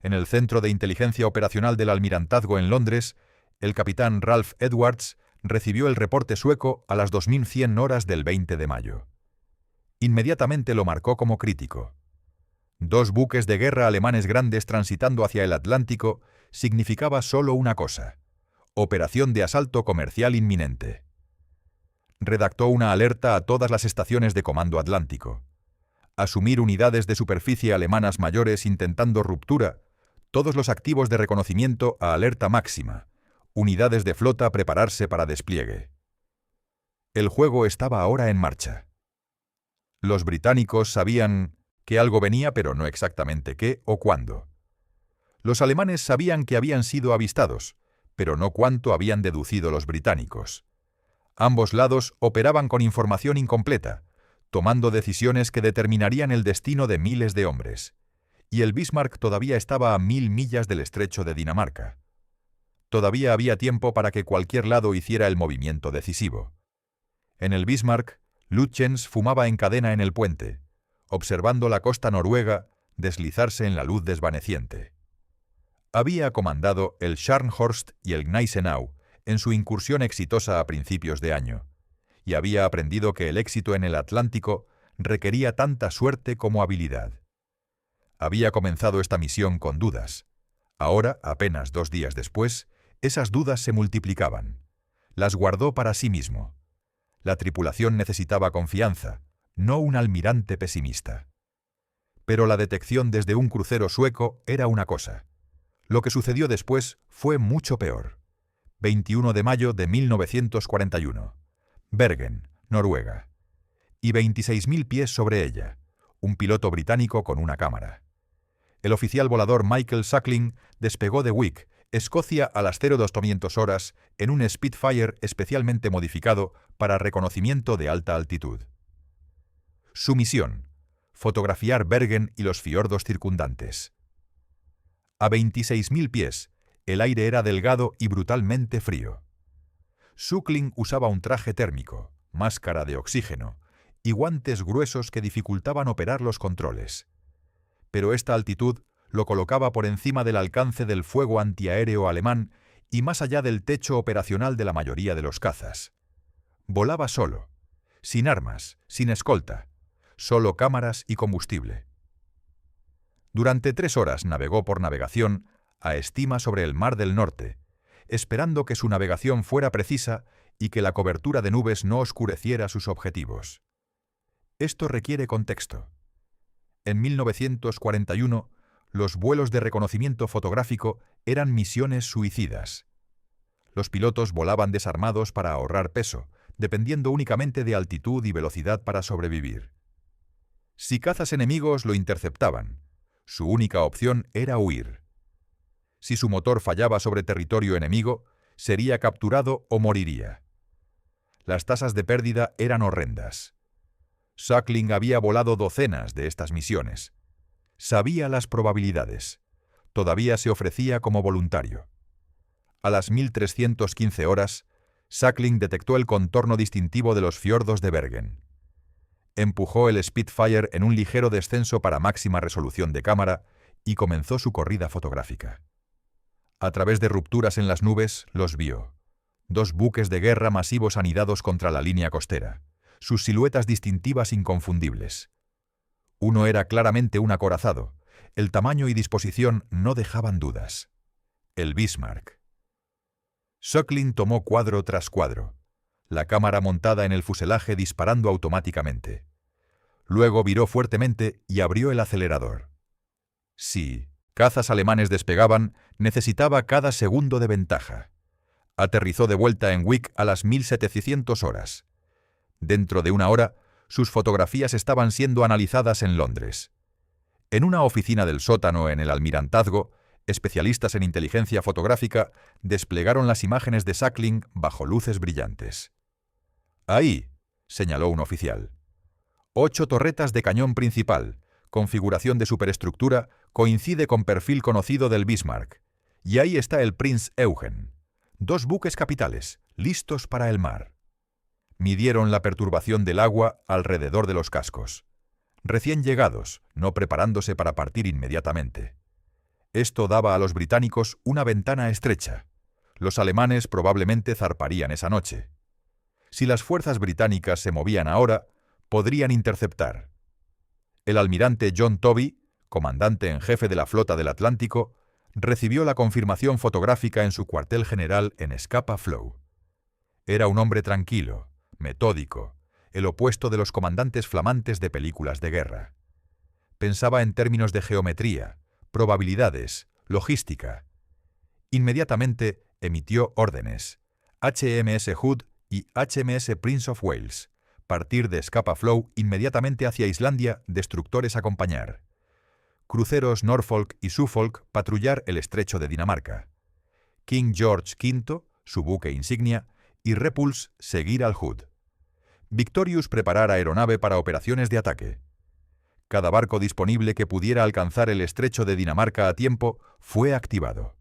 En el Centro de Inteligencia Operacional del Almirantazgo en Londres, el capitán Ralph Edwards recibió el reporte sueco a las 2100 horas del 20 de mayo. Inmediatamente lo marcó como crítico. 2 buques de guerra alemanes grandes transitando hacia el Atlántico significaba solo una cosa: operación de asalto comercial inminente. Redactó una alerta a todas las estaciones de comando atlántico. Asumir unidades de superficie alemanas mayores intentando ruptura, todos los activos de reconocimiento a alerta máxima, unidades de flota prepararse para despliegue. El juego estaba ahora en marcha. Los británicos sabían que algo venía, pero no exactamente qué o cuándo. Los alemanes sabían que habían sido avistados, pero no cuánto habían deducido los británicos. Ambos lados operaban con información incompleta, tomando decisiones que determinarían el destino de miles de hombres. Y el Bismarck todavía estaba a 1000 millas del estrecho de Dinamarca. Todavía había tiempo para que cualquier lado hiciera el movimiento decisivo. En el Bismarck, Lutyens fumaba en cadena en el puente, observando la costa noruega deslizarse en la luz desvaneciente. Había comandado el Scharnhorst y el Gneisenau en su incursión exitosa a principios de año, y había aprendido que el éxito en el Atlántico requería tanta suerte como habilidad. Había comenzado esta misión con dudas. Ahora, apenas 2 días después, esas dudas se multiplicaban. Las guardó para sí mismo. La tripulación necesitaba confianza, no un almirante pesimista. Pero la detección desde un crucero sueco era una cosa. Lo que sucedió después fue mucho peor. 21 de mayo de 1941. Bergen, Noruega. Y 26.000 pies sobre ella. Un piloto británico con una cámara. El oficial volador Michael Suckling despegó de Wick, Escocia, a las 0200 horas en un Spitfire especialmente modificado para reconocimiento de alta altitud. Su misión: fotografiar Bergen y los fiordos circundantes. A 26.000 pies, el aire era delgado y brutalmente frío. Suckling usaba un traje térmico, máscara de oxígeno y guantes gruesos que dificultaban operar los controles. Pero esta altitud lo colocaba por encima del alcance del fuego antiaéreo alemán y más allá del techo operacional de la mayoría de los cazas. Volaba solo, sin armas, sin escolta, solo cámaras y combustible. Durante 3 horas navegó por navegación a estima sobre el Mar del Norte, esperando que su navegación fuera precisa y que la cobertura de nubes no oscureciera sus objetivos. Esto requiere contexto. En 1941, los vuelos de reconocimiento fotográfico eran misiones suicidas. Los pilotos volaban desarmados para ahorrar peso, dependiendo únicamente de altitud y velocidad para sobrevivir. Si cazas enemigos lo interceptaban, su única opción era huir. Si su motor fallaba sobre territorio enemigo, sería capturado o moriría. Las tasas de pérdida eran horrendas. Suckling había volado docenas de estas misiones. Sabía las probabilidades. Todavía se ofrecía como voluntario. A las 1315 horas, Suckling detectó el contorno distintivo de los fiordos de Bergen. Empujó el Spitfire en un ligero descenso para máxima resolución de cámara y comenzó su corrida fotográfica. A través de rupturas en las nubes, los vio. 2 buques de guerra masivos anidados contra la línea costera, sus siluetas distintivas inconfundibles. Uno era claramente un acorazado. El tamaño y disposición no dejaban dudas. El Bismarck. Suckling tomó cuadro tras cuadro, la cámara montada en el fuselaje disparando automáticamente. Luego viró fuertemente y abrió el acelerador. Si cazas alemanes despegaban, necesitaba cada segundo de ventaja. Aterrizó de vuelta en Wick a las 1700 horas. Dentro de 1 hora, sus fotografías estaban siendo analizadas en Londres. En una oficina del sótano en el Almirantazgo, especialistas en inteligencia fotográfica desplegaron las imágenes de Suckling bajo luces brillantes. «Ahí», señaló un oficial. 8 torretas de cañón principal, configuración de superestructura, coincide con perfil conocido del Bismarck. Y ahí está el Prinz Eugen. 2 buques capitales, listos para el mar. Midieron la perturbación del agua alrededor de los cascos. Recién llegados, no preparándose para partir inmediatamente. Esto daba a los británicos una ventana estrecha. Los alemanes probablemente zarparían esa noche. Si las fuerzas británicas se movían ahora, podrían interceptar. El almirante John Tobey, comandante en jefe de la flota del Atlántico, recibió la confirmación fotográfica en su cuartel general en Scapa Flow. Era un hombre tranquilo, metódico, el opuesto de los comandantes flamantes de películas de guerra. Pensaba en términos de geometría, probabilidades, logística. Inmediatamente emitió órdenes. HMS Hood y HMS Prince of Wales. Partir de Scapa Flow inmediatamente hacia Islandia, destructores acompañar. Cruceros Norfolk y Suffolk patrullar el estrecho de Dinamarca. King George V, su buque insignia, y Repulse seguir al Hood. Victorious preparar aeronave para operaciones de ataque. Cada barco disponible que pudiera alcanzar el estrecho de Dinamarca a tiempo fue activado.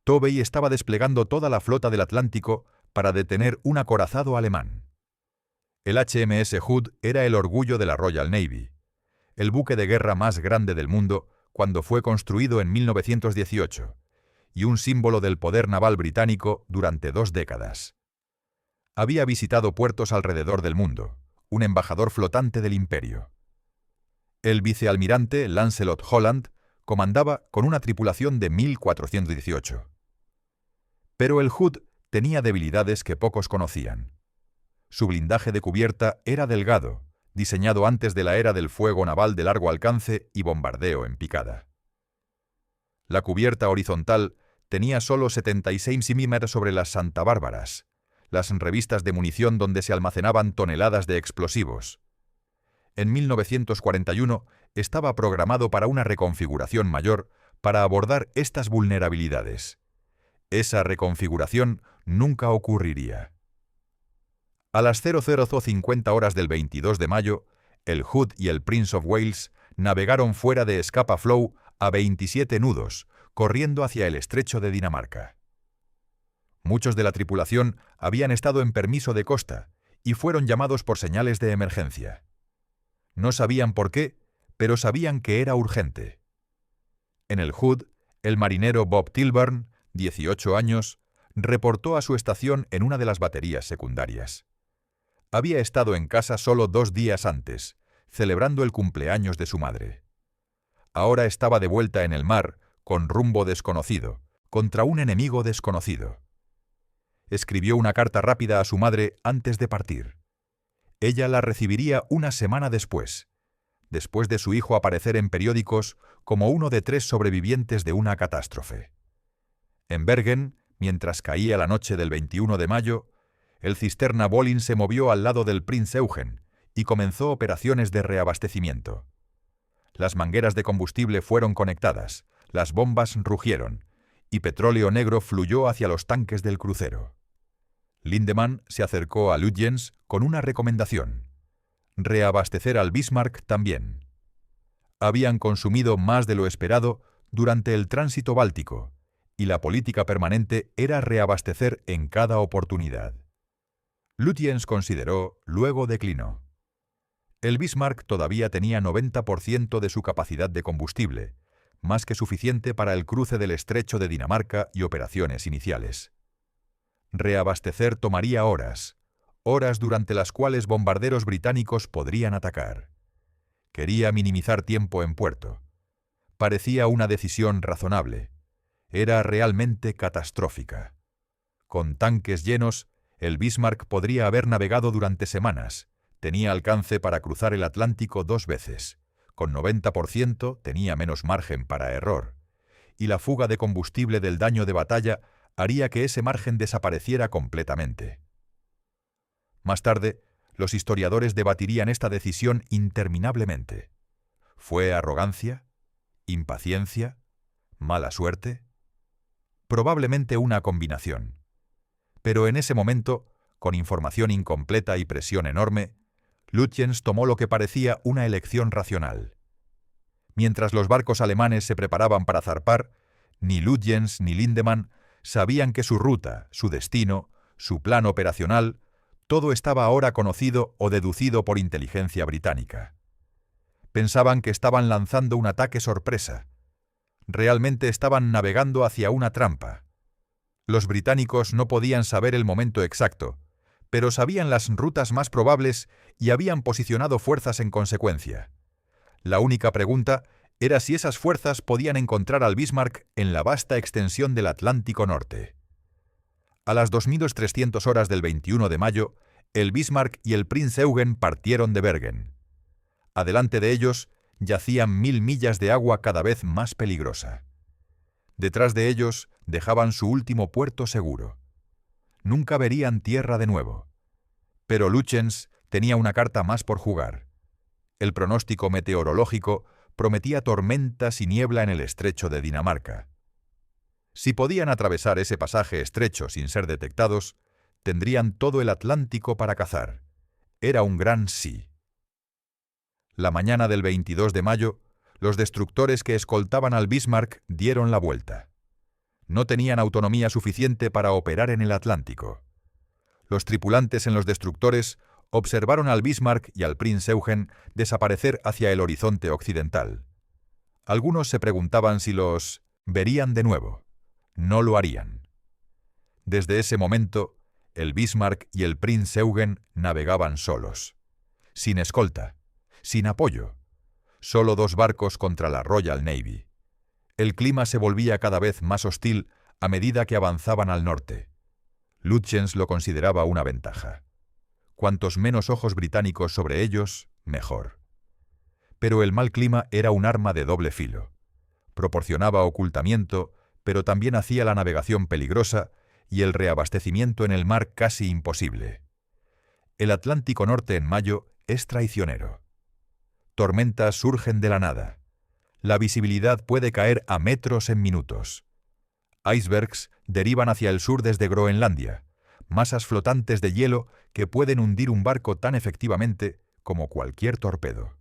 Tobey estaba desplegando toda la flota del Atlántico para detener un acorazado alemán. El HMS Hood era el orgullo de la Royal Navy, el buque de guerra más grande del mundo cuando fue construido en 1918, y un símbolo del poder naval británico durante 2 décadas. Había visitado puertos alrededor del mundo, un embajador flotante del imperio. El vicealmirante Lancelot Holland comandaba con una tripulación de 1418. Pero el Hood tenía debilidades que pocos conocían. Su blindaje de cubierta era delgado, diseñado antes de la era del fuego naval de largo alcance y bombardeo en picada. La cubierta horizontal tenía solo 76 mm sobre las Santa Bárbaras, las revistas de munición donde se almacenaban toneladas de explosivos. En 1941 estaba programado para una reconfiguración mayor para abordar estas vulnerabilidades. Esa reconfiguración nunca ocurriría. A las 00:50 horas del 22 de mayo, el Hood y el Prince of Wales navegaron fuera de Scapa Flow a 27 nudos, corriendo hacia el estrecho de Dinamarca. Muchos de la tripulación habían estado en permiso de costa y fueron llamados por señales de emergencia. No sabían por qué, pero sabían que era urgente. En el Hood, el marinero Bob Tilburn, 18 años, reportó a su estación en una de las baterías secundarias. Había estado en casa solo 2 días antes, celebrando el cumpleaños de su madre. Ahora estaba de vuelta en el mar, con rumbo desconocido, contra un enemigo desconocido. Escribió una carta rápida a su madre antes de partir. Ella la recibiría una semana después de su hijo aparecer en periódicos como uno de 3 sobrevivientes de una catástrofe. En Bergen, mientras caía la noche del 21 de mayo, el cisterna Bolin se movió al lado del Prinz Eugen y comenzó operaciones de reabastecimiento. Las mangueras de combustible fueron conectadas, las bombas rugieron, y petróleo negro fluyó hacia los tanques del crucero. Lindemann se acercó a Lutyens con una recomendación: reabastecer al Bismarck también. Habían consumido más de lo esperado durante el tránsito báltico, y la política permanente era reabastecer en cada oportunidad. Lutyens consideró, luego declinó. El Bismarck todavía tenía 90% de su capacidad de combustible, más que suficiente para el cruce del estrecho de Dinamarca y operaciones iniciales. Reabastecer tomaría horas durante las cuales bombarderos británicos podrían atacar. Quería minimizar tiempo en puerto. Parecía una decisión razonable. Era realmente catastrófica. Con tanques llenos, el Bismarck podría haber navegado durante semanas. Tenía alcance para cruzar el Atlántico 2 veces. Con 90% tenía menos margen para error. Y la fuga de combustible del daño de batalla haría que ese margen desapareciera completamente. Más tarde, los historiadores debatirían esta decisión interminablemente. ¿Fue arrogancia? ¿Impaciencia? ¿Mala suerte? Probablemente una combinación. Pero en ese momento, con información incompleta y presión enorme, Lutyens tomó lo que parecía una elección racional. Mientras los barcos alemanes se preparaban para zarpar, ni Lutyens ni Lindemann sabían que su ruta, su destino, su plan operacional, todo estaba ahora conocido o deducido por inteligencia británica. Pensaban que estaban lanzando un ataque sorpresa. Realmente estaban navegando hacia una trampa. Los británicos no podían saber el momento exacto, pero sabían las rutas más probables y habían posicionado fuerzas en consecuencia. La única pregunta era si esas fuerzas podían encontrar al Bismarck en la vasta extensión del Atlántico Norte. A las 2300 horas del 21 de mayo, el Bismarck y el Prinz Eugen partieron de Bergen. Adelante de ellos yacían 1000 millas de agua cada vez más peligrosa. Detrás de ellos dejaban su último puerto seguro. Nunca verían tierra de nuevo. Pero Lutyens tenía una carta más por jugar. El pronóstico meteorológico prometía tormentas y niebla en el estrecho de Dinamarca. Si podían atravesar ese pasaje estrecho sin ser detectados, tendrían todo el Atlántico para cazar. Era un gran sí. La mañana del 22 de mayo, los destructores que escoltaban al Bismarck dieron la vuelta. No tenían autonomía suficiente para operar en el Atlántico. Los tripulantes en los destructores observaron al Bismarck y al Prinz Eugen desaparecer hacia el horizonte occidental. Algunos se preguntaban si los verían de nuevo. No lo harían. Desde ese momento, el Bismarck y el Prinz Eugen navegaban solos, sin escolta, sin apoyo, solo 2 barcos contra la Royal Navy. El clima se volvía cada vez más hostil a medida que avanzaban al norte. Lutyens lo consideraba una ventaja. Cuantos menos ojos británicos sobre ellos, mejor. Pero el mal clima era un arma de doble filo. Proporcionaba ocultamiento, pero también hacía la navegación peligrosa y el reabastecimiento en el mar casi imposible. El Atlántico Norte en mayo es traicionero. Tormentas surgen de la nada. La visibilidad puede caer a metros en minutos. Icebergs derivan hacia el sur desde Groenlandia, masas flotantes de hielo que pueden hundir un barco tan efectivamente como cualquier torpedo.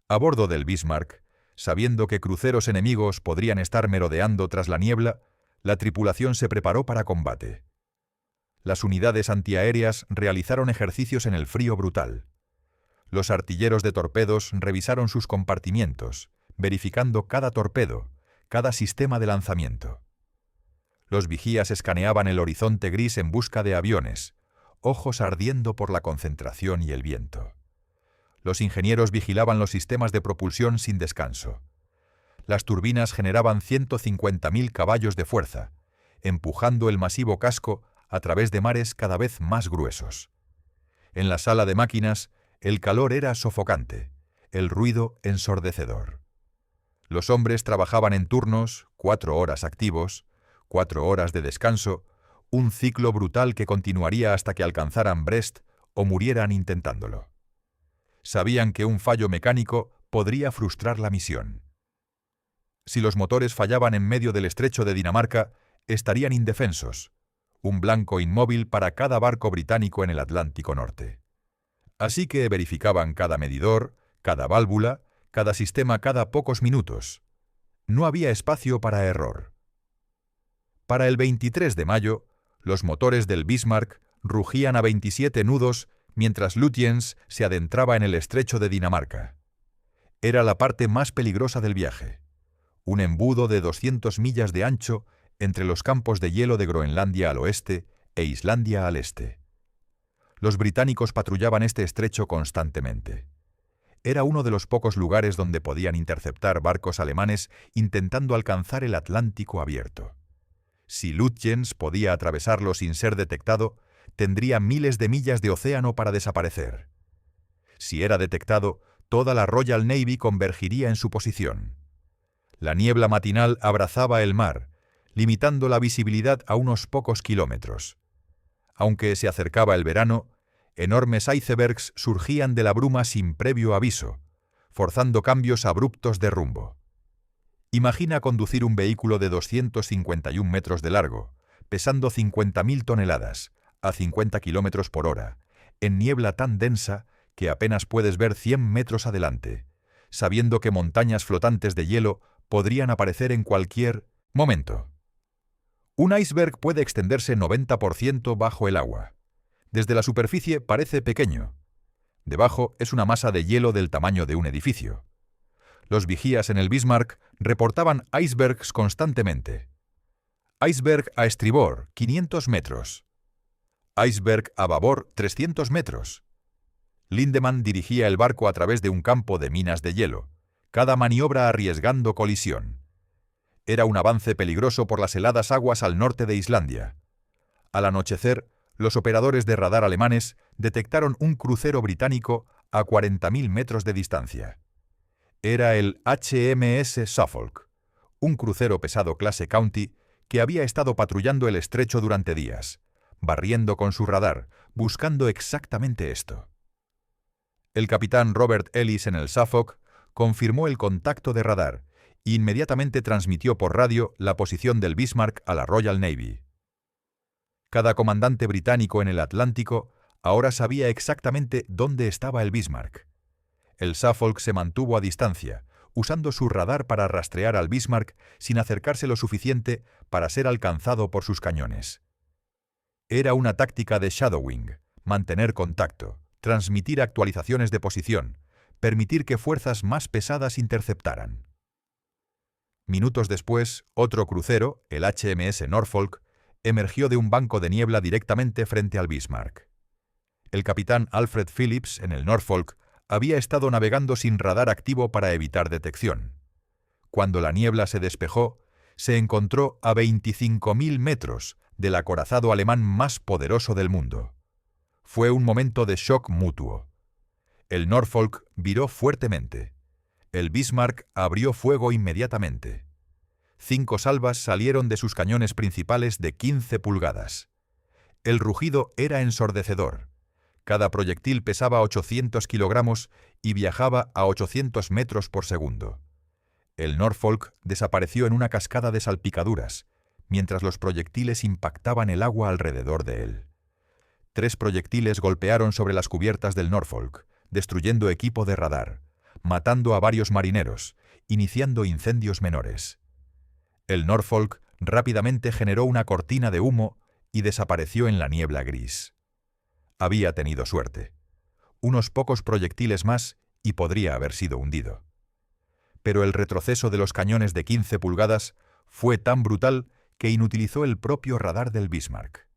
A bordo del Bismarck, sabiendo que cruceros enemigos podrían estar merodeando tras la niebla, la tripulación se preparó para combate. Las unidades antiaéreas realizaron ejercicios en el frío brutal. Los artilleros de torpedos revisaron sus compartimientos, verificando cada torpedo, cada sistema de lanzamiento. Los vigías escaneaban el horizonte gris en busca de aviones, ojos ardiendo por la concentración y el viento. Los ingenieros vigilaban los sistemas de propulsión sin descanso. Las turbinas generaban 150.000 caballos de fuerza, empujando el masivo casco a través de mares cada vez más gruesos. En la sala de máquinas, el calor era sofocante, el ruido ensordecedor. Los hombres trabajaban en turnos, 4 horas activos, 4 horas de descanso, un ciclo brutal que continuaría hasta que alcanzaran Brest o murieran intentándolo. Sabían que un fallo mecánico podría frustrar la misión. Si los motores fallaban en medio del estrecho de Dinamarca, estarían indefensos, un blanco inmóvil para cada barco británico en el Atlántico Norte. Así que verificaban cada medidor, cada válvula, cada sistema cada pocos minutos. No había espacio para error. Para el 23 de mayo, los motores del Bismarck rugían a 27 nudos mientras Lutyens se adentraba en el estrecho de Dinamarca. Era la parte más peligrosa del viaje, un embudo de 200 millas de ancho entre los campos de hielo de Groenlandia al oeste e Islandia al este. Los británicos patrullaban este estrecho constantemente. Era uno de los pocos lugares donde podían interceptar barcos alemanes intentando alcanzar el Atlántico abierto. Si Lutyens podía atravesarlo sin ser detectado, tendría miles de millas de océano para desaparecer. Si era detectado, toda la Royal Navy convergiría en su posición. La niebla matinal abrazaba el mar, limitando la visibilidad a unos pocos kilómetros. Aunque se acercaba el verano, enormes icebergs surgían de la bruma sin previo aviso, forzando cambios abruptos de rumbo. Imagina conducir un vehículo de 251 metros de largo, pesando 50.000 toneladas, a 50 kilómetros por hora, en niebla tan densa que apenas puedes ver 100 metros adelante, sabiendo que montañas flotantes de hielo podrían aparecer en cualquier momento. Un iceberg puede extenderse 90% bajo el agua. Desde la superficie parece pequeño. Debajo es una masa de hielo del tamaño de un edificio. Los vigías en el Bismarck reportaban icebergs constantemente. Iceberg a estribor, 500 metros. Iceberg a babor, 300 metros. Lindemann dirigía el barco a través de un campo de minas de hielo, cada maniobra arriesgando colisión. Era un avance peligroso por las heladas aguas al norte de Islandia. Al anochecer, los operadores de radar alemanes detectaron un crucero británico a 40.000 metros de distancia. Era el HMS Suffolk, un crucero pesado clase County que había estado patrullando el estrecho durante días, barriendo con su radar, buscando exactamente esto. El capitán Robert Ellis en el Suffolk confirmó el contacto de radar e inmediatamente transmitió por radio la posición del Bismarck a la Royal Navy. Cada comandante británico en el Atlántico ahora sabía exactamente dónde estaba el Bismarck. El Suffolk se mantuvo a distancia, usando su radar para rastrear al Bismarck sin acercarse lo suficiente para ser alcanzado por sus cañones. Era una táctica de shadowing, mantener contacto, transmitir actualizaciones de posición, permitir que fuerzas más pesadas interceptaran. Minutos después, otro crucero, el HMS Norfolk, emergió de un banco de niebla directamente frente al Bismarck. El capitán Alfred Phillips, en el Norfolk, había estado navegando sin radar activo para evitar detección. Cuando la niebla se despejó, se encontró a 25.000 metros del acorazado alemán más poderoso del mundo. Fue un momento de shock mutuo. El Norfolk viró fuertemente. El Bismarck abrió fuego inmediatamente. 5 salvas salieron de sus cañones principales de 15 pulgadas. El rugido era ensordecedor. Cada proyectil pesaba 800 kilogramos y viajaba a 800 metros por segundo. El Norfolk desapareció en una cascada de salpicaduras, mientras los proyectiles impactaban el agua alrededor de él. 3 proyectiles golpearon sobre las cubiertas del Norfolk, destruyendo equipo de radar, matando a varios marineros, iniciando incendios menores. El Norfolk rápidamente generó una cortina de humo y desapareció en la niebla gris. Había tenido suerte. Unos pocos proyectiles más y podría haber sido hundido. Pero el retroceso de los cañones de 15 pulgadas fue tan brutal que inutilizó el propio radar del Bismarck.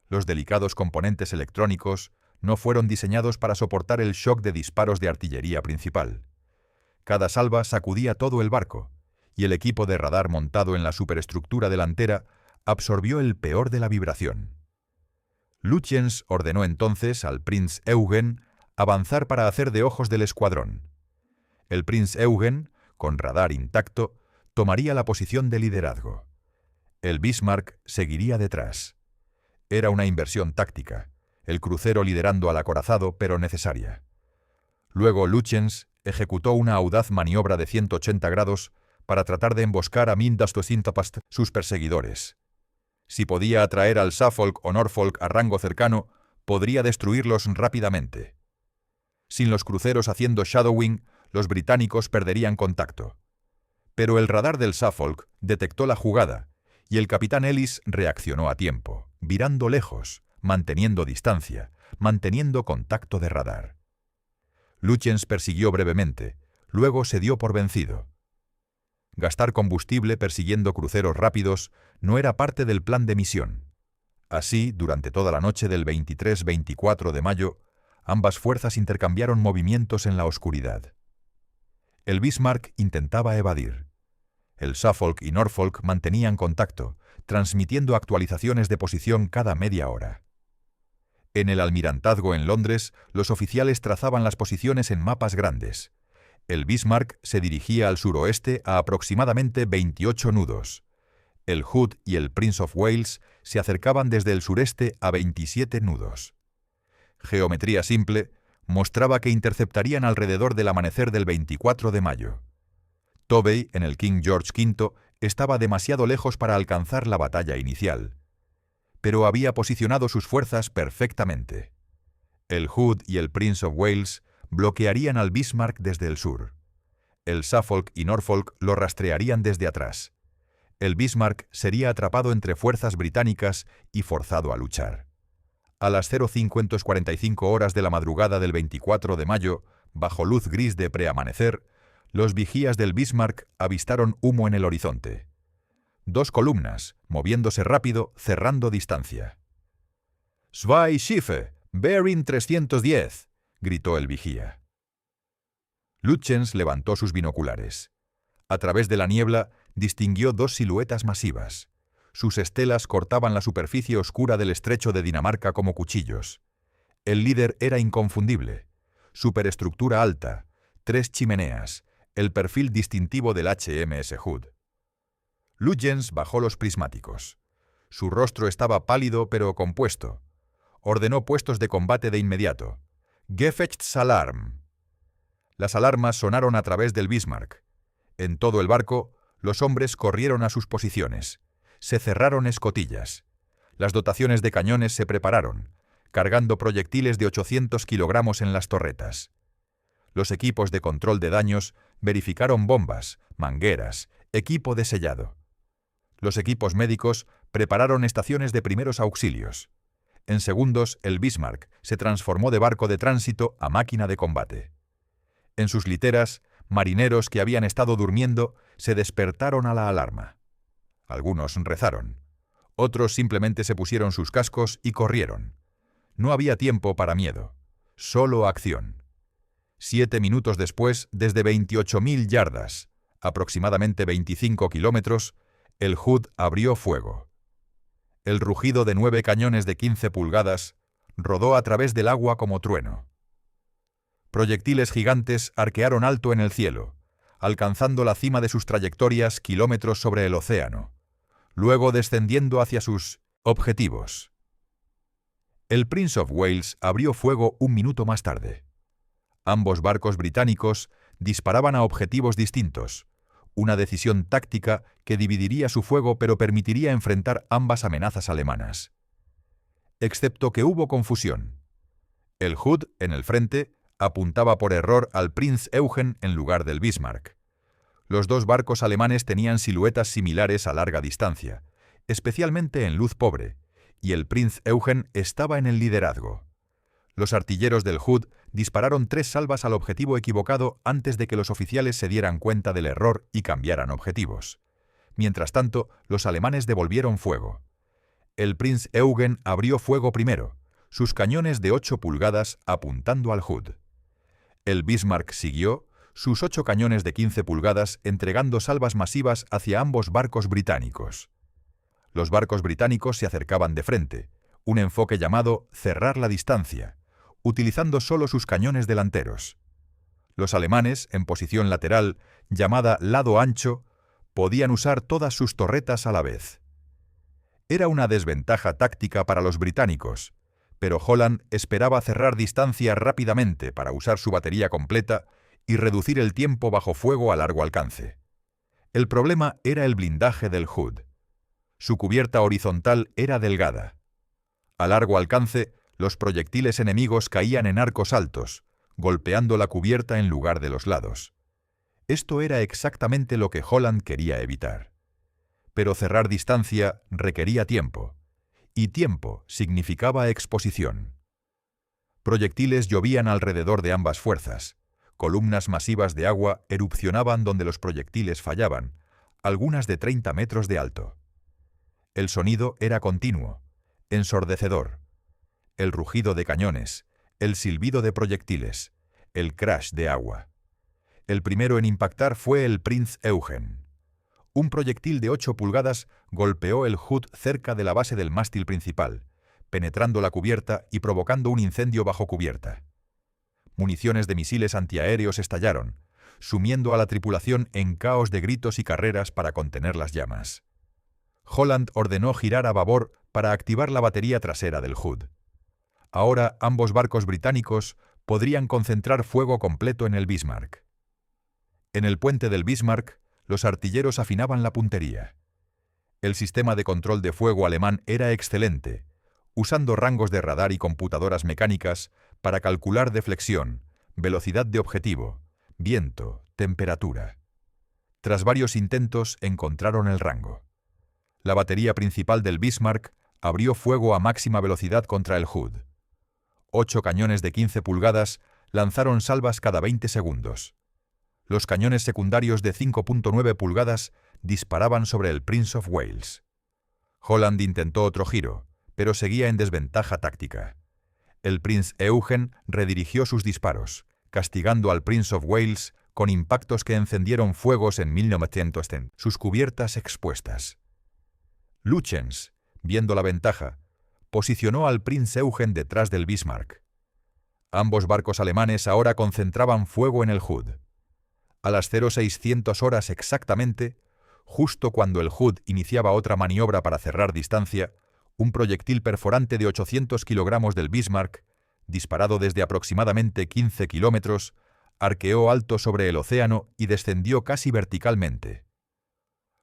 Los delicados componentes electrónicos no fueron diseñados para soportar el shock de disparos de artillería principal. Cada salva sacudía todo el barco, y el equipo de radar montado en la superestructura delantera absorbió el peor de la vibración. Lutyens ordenó entonces al Prinz Eugen avanzar para hacer de ojos del escuadrón. El Prinz Eugen, con radar intacto, tomaría la posición de liderazgo. El Bismarck seguiría detrás. Era una inversión táctica, el crucero liderando al acorazado, pero necesaria. Luego Lutyens ejecutó una audaz maniobra de 180 grados para tratar de emboscar a Mindastosintapast, sus perseguidores. Si podía atraer al Suffolk o Norfolk a rango cercano, podría destruirlos rápidamente. Sin los cruceros haciendo shadowing, los británicos perderían contacto. Pero el radar del Suffolk detectó la jugada, y el capitán Ellis reaccionó a tiempo, virando lejos, manteniendo distancia, manteniendo contacto de radar. Lutyens persiguió brevemente, luego se dio por vencido. Gastar combustible persiguiendo cruceros rápidos no era parte del plan de misión. Así, durante toda la noche del 23-24 de mayo, ambas fuerzas intercambiaron movimientos en la oscuridad. El Bismarck intentaba evadir. El Suffolk y Norfolk mantenían contacto, transmitiendo actualizaciones de posición cada media hora. En el almirantazgo en Londres, los oficiales trazaban las posiciones en mapas grandes. El Bismarck se dirigía al suroeste a aproximadamente 28 nudos. El Hood y el Prince of Wales se acercaban desde el sureste a 27 nudos. Geometría simple mostraba que interceptarían alrededor del amanecer del 24 de mayo. Tovey, en el King George V, estaba demasiado lejos para alcanzar la batalla inicial, pero había posicionado sus fuerzas perfectamente. El Hood y el Prince of Wales bloquearían al Bismarck desde el sur. El Suffolk y Norfolk lo rastrearían desde atrás. El Bismarck sería atrapado entre fuerzas británicas y forzado a luchar. A las 05:45 horas de la madrugada del 24 de mayo, bajo luz gris de preamanecer, los vigías del Bismarck avistaron humo en el horizonte. 2 columnas, moviéndose rápido, cerrando distancia. «Zwei Schiffe, bearing 310», gritó el vigía. Lutyens levantó sus binoculares. A través de la niebla distinguió 2 siluetas masivas. Sus estelas cortaban la superficie oscura del estrecho de Dinamarca como cuchillos. El líder era inconfundible. Superestructura alta, 3 chimeneas, el perfil distintivo del HMS Hood. Lutyens bajó los prismáticos. Su rostro estaba pálido pero compuesto. Ordenó puestos de combate de inmediato. «Gefechtsalarm». Las alarmas sonaron a través del Bismarck. En todo el barco, los hombres corrieron a sus posiciones. Se cerraron escotillas. Las dotaciones de cañones se prepararon, cargando proyectiles de 800 kilogramos en las torretas. Los equipos de control de daños verificaron bombas, mangueras, equipo de sellado. Los equipos médicos prepararon estaciones de primeros auxilios. En segundos, el Bismarck se transformó de barco de tránsito a máquina de combate. En sus literas, marineros que habían estado durmiendo se despertaron a la alarma. Algunos rezaron. Otros simplemente se pusieron sus cascos y corrieron. No había tiempo para miedo, solo acción. 7 minutos después, desde 28.000 yardas, aproximadamente 25 kilómetros, el Hood abrió fuego. El rugido de 9 cañones de 15 pulgadas rodó a través del agua como trueno. Proyectiles gigantes arquearon alto en el cielo, alcanzando la cima de sus trayectorias kilómetros sobre el océano, luego descendiendo hacia sus objetivos. El Prince of Wales abrió fuego 1 minuto más tarde. Ambos barcos británicos disparaban a objetivos distintos, una decisión táctica que dividiría su fuego pero permitiría enfrentar ambas amenazas alemanas. Excepto que hubo confusión. El Hood, en el frente, apuntaba por error al Prinz Eugen en lugar del Bismarck. Los 2 barcos alemanes tenían siluetas similares a larga distancia, especialmente en luz pobre, y el Prinz Eugen estaba en el liderazgo. Los artilleros del Hood dispararon 3 salvas al objetivo equivocado antes de que los oficiales se dieran cuenta del error y cambiaran objetivos. Mientras tanto, los alemanes devolvieron fuego. El Prinz Eugen abrió fuego primero, sus cañones de 8 pulgadas apuntando al Hood. El Bismarck siguió, sus 8 cañones de 15 pulgadas entregando salvas masivas hacia ambos barcos británicos. Los barcos británicos se acercaban de frente, un enfoque llamado cerrar la distancia, utilizando solo sus cañones delanteros. Los alemanes, en posición lateral, llamada lado ancho, podían usar todas sus torretas a la vez. Era una desventaja táctica para los británicos, pero Holland esperaba cerrar distancia rápidamente para usar su batería completa y reducir el tiempo bajo fuego a largo alcance. El problema era el blindaje del Hood. Su cubierta horizontal era delgada. A largo alcance, los proyectiles enemigos caían en arcos altos, golpeando la cubierta en lugar de los lados. Esto era exactamente lo que Holland quería evitar. Pero cerrar distancia requería tiempo, y tiempo significaba exposición. Proyectiles llovían alrededor de ambas fuerzas. Columnas masivas de agua erupcionaban donde los proyectiles fallaban, algunas de 30 metros de alto. El sonido era continuo, ensordecedor. El rugido de cañones, el silbido de proyectiles, el crash de agua. El primero en impactar fue el Prinz Eugen. Un proyectil de 8 pulgadas golpeó el Hood cerca de la base del mástil principal, penetrando la cubierta y provocando un incendio bajo cubierta. Municiones de misiles antiaéreos estallaron, sumiendo a la tripulación en caos de gritos y carreras para contener las llamas. Holland ordenó girar a babor para activar la batería trasera del Hood. Ahora ambos barcos británicos podrían concentrar fuego completo en el Bismarck. En el puente del Bismarck, los artilleros afinaban la puntería. El sistema de control de fuego alemán era excelente, usando rangos de radar y computadoras mecánicas para calcular deflexión, velocidad de objetivo, viento, temperatura. Tras varios intentos encontraron el rango. La batería principal del Bismarck abrió fuego a máxima velocidad contra el Hood. 8 cañones de 15 pulgadas lanzaron salvas cada 20 segundos. Los cañones secundarios de 5.9 pulgadas disparaban sobre el Prince of Wales. Holland intentó otro giro, pero seguía en desventaja táctica. El Prinz Eugen redirigió sus disparos, castigando al Prince of Wales con impactos que encendieron fuegos en 1910, sus cubiertas expuestas. Lütjens, viendo la ventaja, posicionó al Prinz Eugen detrás del Bismarck. Ambos barcos alemanes ahora concentraban fuego en el Hood. A las 0600 horas exactamente, justo cuando el Hood iniciaba otra maniobra para cerrar distancia, un proyectil perforante de 800 kilogramos del Bismarck, disparado desde aproximadamente 15 kilómetros, arqueó alto sobre el océano y descendió casi verticalmente.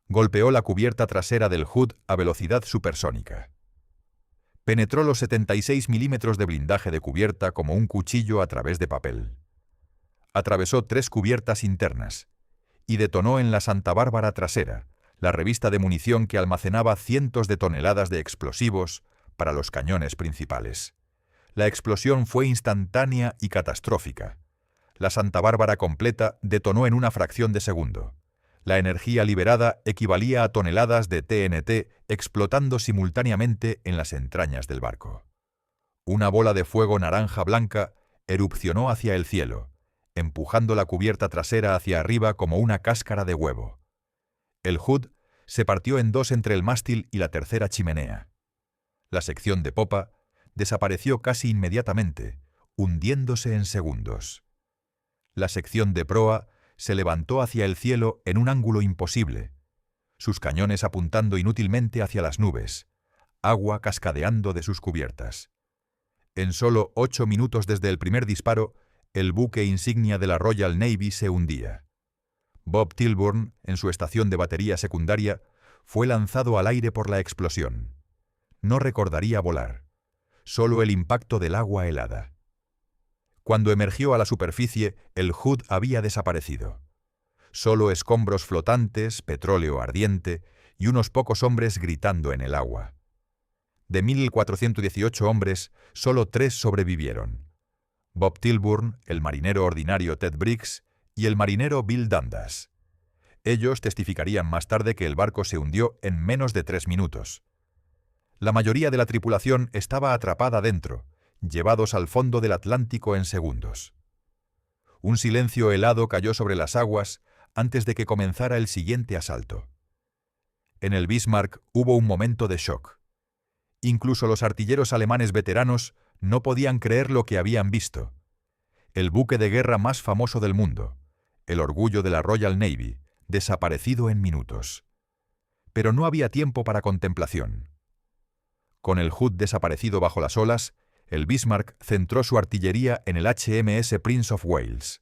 Golpeó la cubierta trasera del Hood a velocidad supersónica. Penetró los 76 milímetros de blindaje de cubierta como un cuchillo a través de papel. Atravesó 3 cubiertas internas y detonó en la Santa Bárbara trasera, la revista de munición que almacenaba cientos de toneladas de explosivos para los cañones principales. La explosión fue instantánea y catastrófica. La Santa Bárbara completa detonó en una fracción de segundo. La energía liberada equivalía a toneladas de TNT explotando simultáneamente en las entrañas del barco. Una bola de fuego naranja-blanca erupcionó hacia el cielo, empujando la cubierta trasera hacia arriba como una cáscara de huevo. El Hood se partió en dos entre el mástil y la tercera chimenea. La sección de popa desapareció casi inmediatamente, hundiéndose en segundos. La sección de proa se levantó hacia el cielo en un ángulo imposible, sus cañones apuntando inútilmente hacia las nubes, agua cascadeando de sus cubiertas. En solo 8 minutos desde el primer disparo, el buque insignia de la Royal Navy se hundía. Bob Tilburn, en su estación de batería secundaria, fue lanzado al aire por la explosión. No recordaría volar, solo el impacto del agua helada. Cuando emergió a la superficie, el Hood había desaparecido. Solo escombros flotantes, petróleo ardiente y unos pocos hombres gritando en el agua. De 1.418 hombres, solo 3 sobrevivieron. Bob Tilburn, el marinero ordinario Ted Briggs y el marinero Bill Dundas. Ellos testificarían más tarde que el barco se hundió en menos de 3 minutos. La mayoría de la tripulación estaba atrapada dentro, llevados al fondo del Atlántico en segundos. Un silencio helado cayó sobre las aguas antes de que comenzara el siguiente asalto. En el Bismarck hubo un momento de shock. Incluso los artilleros alemanes veteranos no podían creer lo que habían visto. El buque de guerra más famoso del mundo, el orgullo de la Royal Navy, desaparecido en minutos. Pero no había tiempo para contemplación. Con el Hood desaparecido bajo las olas, el Bismarck centró su artillería en el HMS Prince of Wales.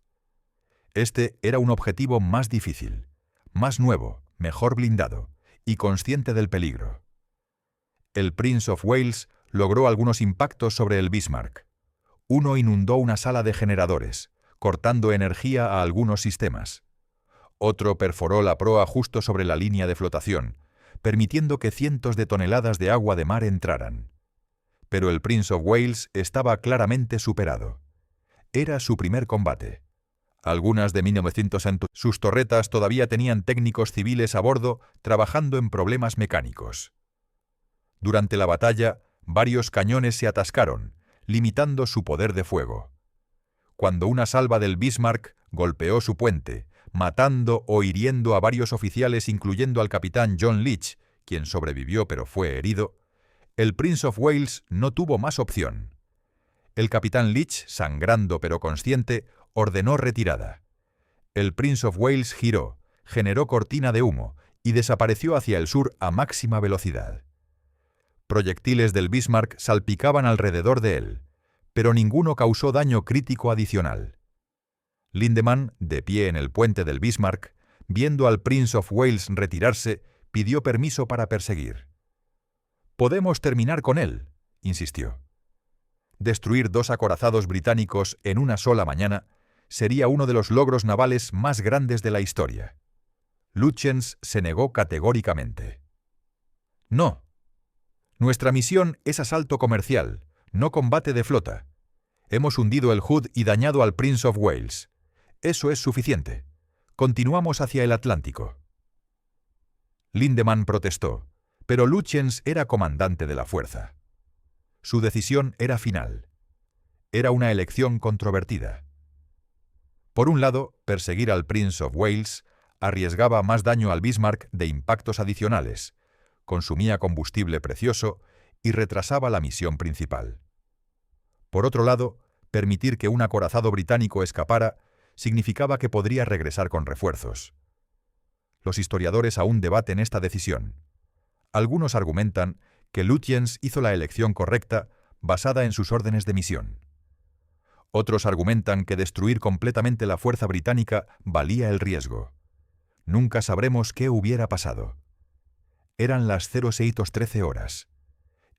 Este era un objetivo más difícil, más nuevo, mejor blindado y consciente del peligro. El Prince of Wales logró algunos impactos sobre el Bismarck. Uno inundó una sala de generadores, cortando energía a algunos sistemas. Otro perforó la proa justo sobre la línea de flotación, permitiendo que cientos de toneladas de agua de mar entraran. Pero el Prince of Wales estaba claramente superado. Era su primer combate. Algunas de 1900 sus torretas todavía tenían técnicos civiles a bordo trabajando en problemas mecánicos. Durante la batalla, varios cañones se atascaron, limitando su poder de fuego. Cuando una salva del Bismarck golpeó su puente, matando o hiriendo a varios oficiales incluyendo al capitán John Leach, quien sobrevivió pero fue herido, el Prince of Wales no tuvo más opción. El capitán Leach, sangrando pero consciente, ordenó retirada. El Prince of Wales giró, generó cortina de humo y desapareció hacia el sur a máxima velocidad. Proyectiles del Bismarck salpicaban alrededor de él, pero ninguno causó daño crítico adicional. Lindemann, de pie en el puente del Bismarck, viendo al Prince of Wales retirarse, pidió permiso para perseguir. «Podemos terminar con él», insistió. Destruir 2 acorazados británicos en una sola mañana sería uno de los logros navales más grandes de la historia. Lütjens se negó categóricamente. «No. Nuestra misión es asalto comercial, no combate de flota. Hemos hundido el Hood y dañado al Prince of Wales. Eso es suficiente. Continuamos hacia el Atlántico». Lindemann protestó, pero Lütjens era comandante de la fuerza. Su decisión era final. Era una elección controvertida. Por un lado, perseguir al Prince of Wales arriesgaba más daño al Bismarck de impactos adicionales, consumía combustible precioso y retrasaba la misión principal. Por otro lado, permitir que un acorazado británico escapara significaba que podría regresar con refuerzos. Los historiadores aún debaten esta decisión. Algunos argumentan que Lütjens hizo la elección correcta basada en sus órdenes de misión. Otros argumentan que destruir completamente la fuerza británica valía el riesgo. Nunca sabremos qué hubiera pasado. Eran las 06:13 horas.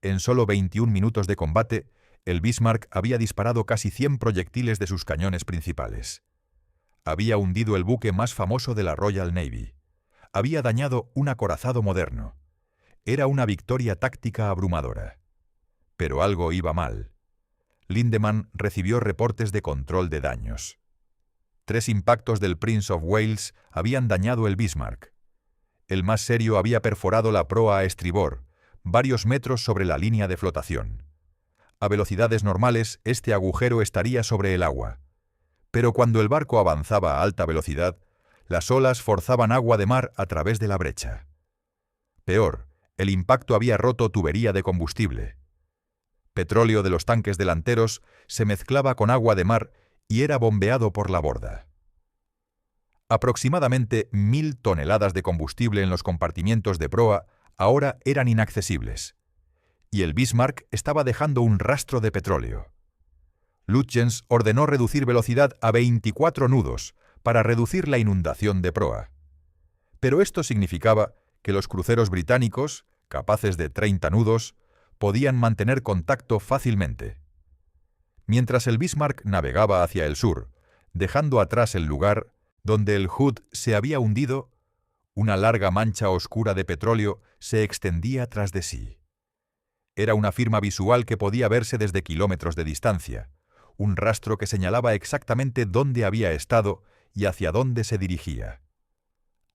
En solo 21 minutos de combate, el Bismarck había disparado casi 100 proyectiles de sus cañones principales. Había hundido el buque más famoso de la Royal Navy. Había dañado un acorazado moderno. Era una victoria táctica abrumadora. Pero algo iba mal. Lindemann recibió reportes de control de daños. 3 impactos del Prince of Wales habían dañado el Bismarck. El más serio había perforado la proa a estribor, varios metros sobre la línea de flotación. A velocidades normales, este agujero estaría sobre el agua. Pero cuando el barco avanzaba a alta velocidad, las olas forzaban agua de mar a través de la brecha. Peor, el impacto había roto tubería de combustible. Petróleo de los tanques delanteros se mezclaba con agua de mar y era bombeado por la borda. Aproximadamente 1000 toneladas de combustible en los compartimientos de proa ahora eran inaccesibles, y el Bismarck estaba dejando un rastro de petróleo. Lütjens ordenó reducir velocidad a 24 nudos para reducir la inundación de proa. Pero esto significaba que los cruceros británicos, capaces de 30 nudos, podían mantener contacto fácilmente. Mientras el Bismarck navegaba hacia el sur, dejando atrás el lugar donde el Hood se había hundido, una larga mancha oscura de petróleo se extendía tras de sí. Era una firma visual que podía verse desde kilómetros de distancia, un rastro que señalaba exactamente dónde había estado y hacia dónde se dirigía.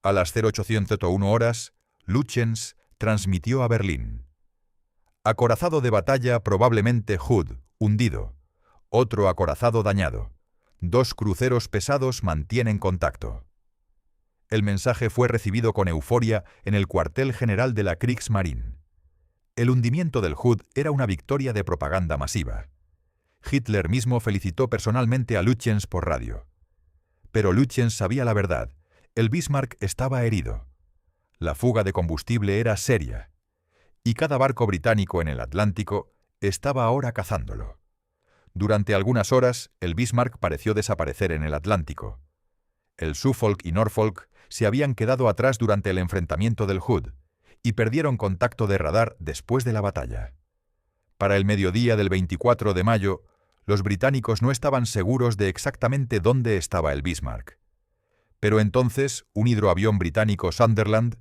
A las 0801 horas, Lütjens transmitió a Berlín. Acorazado de batalla probablemente Hood, hundido. Otro acorazado dañado. 2 cruceros pesados mantienen contacto. El mensaje fue recibido con euforia en el cuartel general de la Kriegsmarine. El hundimiento del Hood era una victoria de propaganda masiva. Hitler mismo felicitó personalmente a Lütjens por radio. Pero Lütjens sabía la verdad. El Bismarck estaba herido. La fuga de combustible era seria. Y cada barco británico en el Atlántico estaba ahora cazándolo. Durante algunas horas, el Bismarck pareció desaparecer en el Atlántico. El Suffolk y Norfolk se habían quedado atrás durante el enfrentamiento del Hood y perdieron contacto de radar después de la batalla. Para el mediodía del 24 de mayo, los británicos no estaban seguros de exactamente dónde estaba el Bismarck. Pero entonces, un hidroavión británico Sunderland,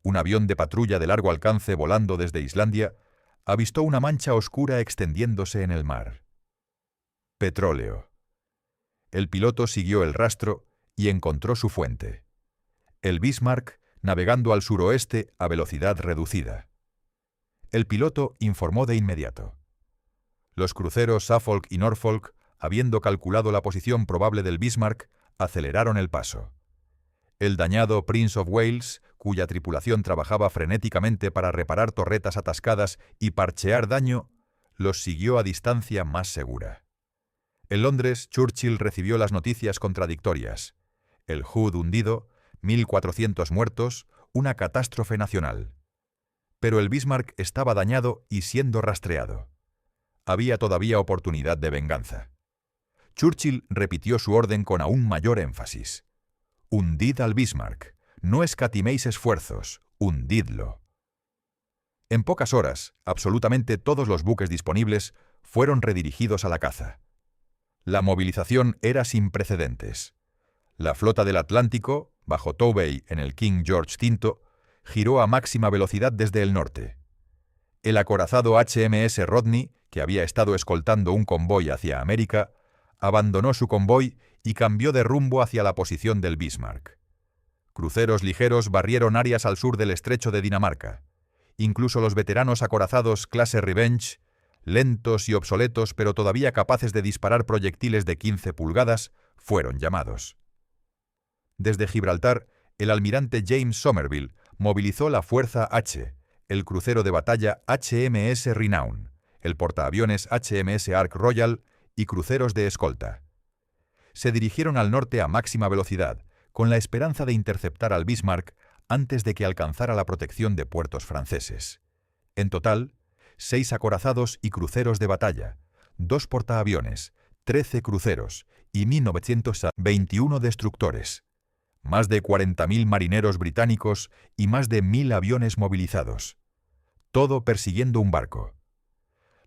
un avión de patrulla de largo alcance volando desde Islandia, avistó una mancha oscura extendiéndose en el mar. Petróleo. El piloto siguió el rastro y encontró su fuente. El Bismarck navegando al suroeste a velocidad reducida. El piloto informó de inmediato. Los cruceros Suffolk y Norfolk, habiendo calculado la posición probable del Bismarck, aceleraron el paso. El dañado Prince of Wales, cuya tripulación trabajaba frenéticamente para reparar torretas atascadas y parchear daño, los siguió a distancia más segura. En Londres, Churchill recibió las noticias contradictorias. El Hood hundido, 1.400 muertos, una catástrofe nacional. Pero el Bismarck estaba dañado y siendo rastreado. Había todavía oportunidad de venganza. Churchill repitió su orden con aún mayor énfasis. Hundid al Bismarck, no escatiméis esfuerzos, hundidlo. En pocas horas, absolutamente todos los buques disponibles fueron redirigidos a la caza. La movilización era sin precedentes. La flota del Atlántico, bajo Tovey en el King George V, giró a máxima velocidad desde el norte. El acorazado HMS Rodney, que había estado escoltando un convoy hacia América, abandonó su convoy y cambió de rumbo hacia la posición del Bismarck. Cruceros ligeros barrieron áreas al sur del estrecho de Dinamarca. Incluso los veteranos acorazados clase Revenge, lentos y obsoletos pero todavía capaces de disparar proyectiles de 15 pulgadas, fueron llamados. Desde Gibraltar, el almirante James Somerville movilizó la Fuerza H, el crucero de batalla HMS Renown, el portaaviones HMS Ark Royal y cruceros de escolta. Se dirigieron al norte a máxima velocidad, con la esperanza de interceptar al Bismarck antes de que alcanzara la protección de puertos franceses. En total, 6 acorazados y cruceros de batalla, 2 portaaviones, 13 cruceros y 1.921 destructores, más de 40.000 marineros británicos y más de 1.000 aviones movilizados. Todo persiguiendo un barco.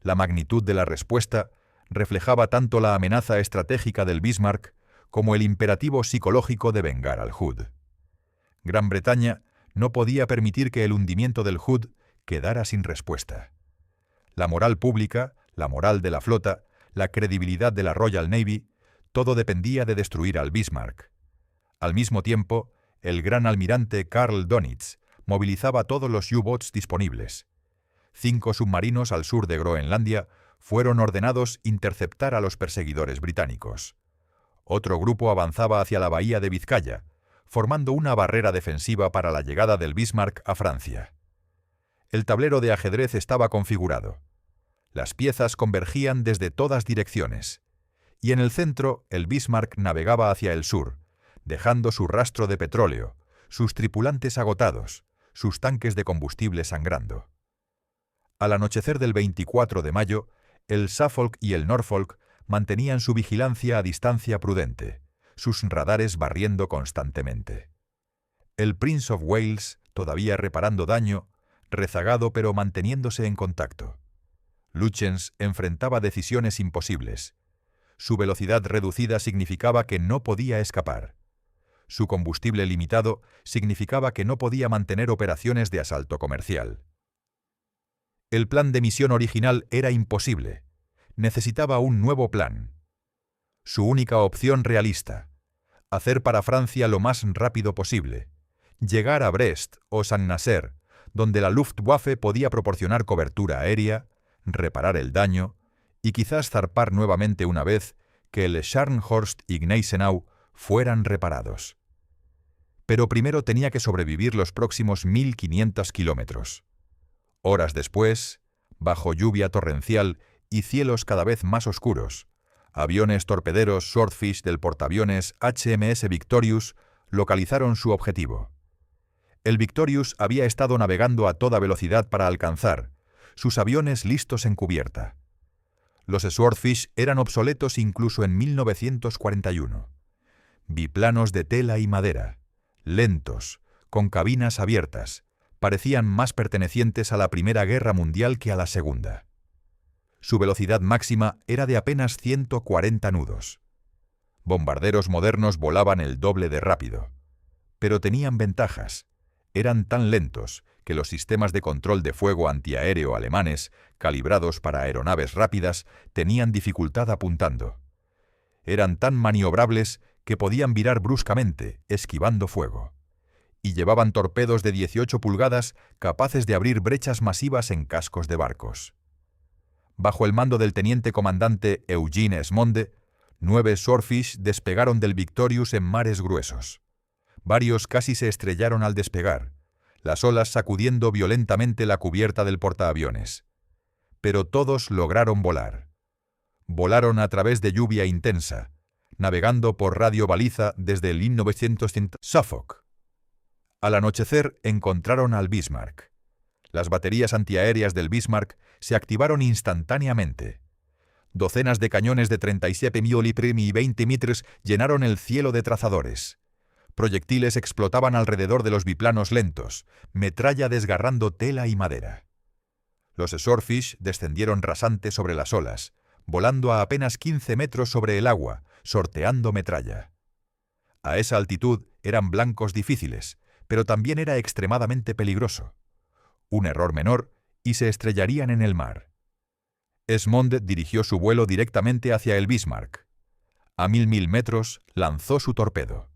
La magnitud de la respuesta reflejaba tanto la amenaza estratégica del Bismarck como el imperativo psicológico de vengar al Hood. Gran Bretaña no podía permitir que el hundimiento del Hood quedara sin respuesta. La moral pública, la moral de la flota, la credibilidad de la Royal Navy, todo dependía de destruir al Bismarck. Al mismo tiempo, el gran almirante Karl Dönitz movilizaba todos los U-boats disponibles. 5 submarinos al sur de Groenlandia fueron ordenados interceptar a los perseguidores británicos. Otro grupo avanzaba hacia la bahía de Vizcaya, formando una barrera defensiva para la llegada del Bismarck a Francia. El tablero de ajedrez estaba configurado. Las piezas convergían desde todas direcciones, y en el centro el Bismarck navegaba hacia el sur, dejando su rastro de petróleo, sus tripulantes agotados, sus tanques de combustible sangrando. Al anochecer del 24 de mayo, el Suffolk y el Norfolk mantenían su vigilancia a distancia prudente, sus radares barriendo constantemente. El Prince of Wales, todavía reparando daño, rezagado pero manteniéndose en contacto. Lütjens enfrentaba decisiones imposibles. Su velocidad reducida significaba que no podía escapar. Su combustible limitado significaba que no podía mantener operaciones de asalto comercial. El plan de misión original era imposible. Necesitaba un nuevo plan. Su única opción realista: hacer para Francia lo más rápido posible, llegar a Brest o Saint-Nazaire, donde la Luftwaffe podía proporcionar cobertura aérea, reparar el daño y quizás zarpar nuevamente una vez que el Scharnhorst y Gneisenau fueran reparados. Pero primero tenía que sobrevivir los próximos 1.500 kilómetros. Horas después, bajo lluvia torrencial y cielos cada vez más oscuros, aviones torpederos Swordfish del portaaviones HMS Victorious localizaron su objetivo. El Victorious había estado navegando a toda velocidad para alcanzar, sus aviones listos en cubierta. Los Swordfish eran obsoletos incluso en 1941. Biplanos de tela y madera, lentos, con cabinas abiertas, parecían más pertenecientes a la Primera Guerra Mundial que a la Segunda. Su velocidad máxima era de apenas 140 nudos. Bombarderos modernos volaban el doble de rápido. Pero tenían ventajas. Eran tan lentos que los sistemas de control de fuego antiaéreo alemanes, calibrados para aeronaves rápidas, tenían dificultad apuntando. Eran tan maniobrables que podían virar bruscamente, esquivando fuego. Y llevaban torpedos de 18 pulgadas capaces de abrir brechas masivas en cascos de barcos. Bajo el mando del teniente comandante Eugene Esmonde, 9 Swordfish despegaron del Victorious en mares gruesos. Varios casi se estrellaron al despegar, las olas sacudiendo violentamente la cubierta del portaaviones. Pero todos lograron volar. Volaron a través de lluvia intensa, navegando por radio baliza desde el 1950 Suffolk. Al anochecer encontraron al Bismarck. Las baterías antiaéreas del Bismarck se activaron instantáneamente. Docenas de cañones de 37 mm y 20 mm llenaron el cielo de trazadores. Proyectiles explotaban alrededor de los biplanos lentos, metralla desgarrando tela y madera. Los Swordfish descendieron rasantes sobre las olas, volando a apenas 15 metros sobre el agua, sorteando metralla. A esa altitud eran blancos difíciles, pero también era extremadamente peligroso. Un error menor y se estrellarían en el mar. Esmond dirigió su vuelo directamente hacia el Bismarck. A 1000 metros lanzó su torpedo.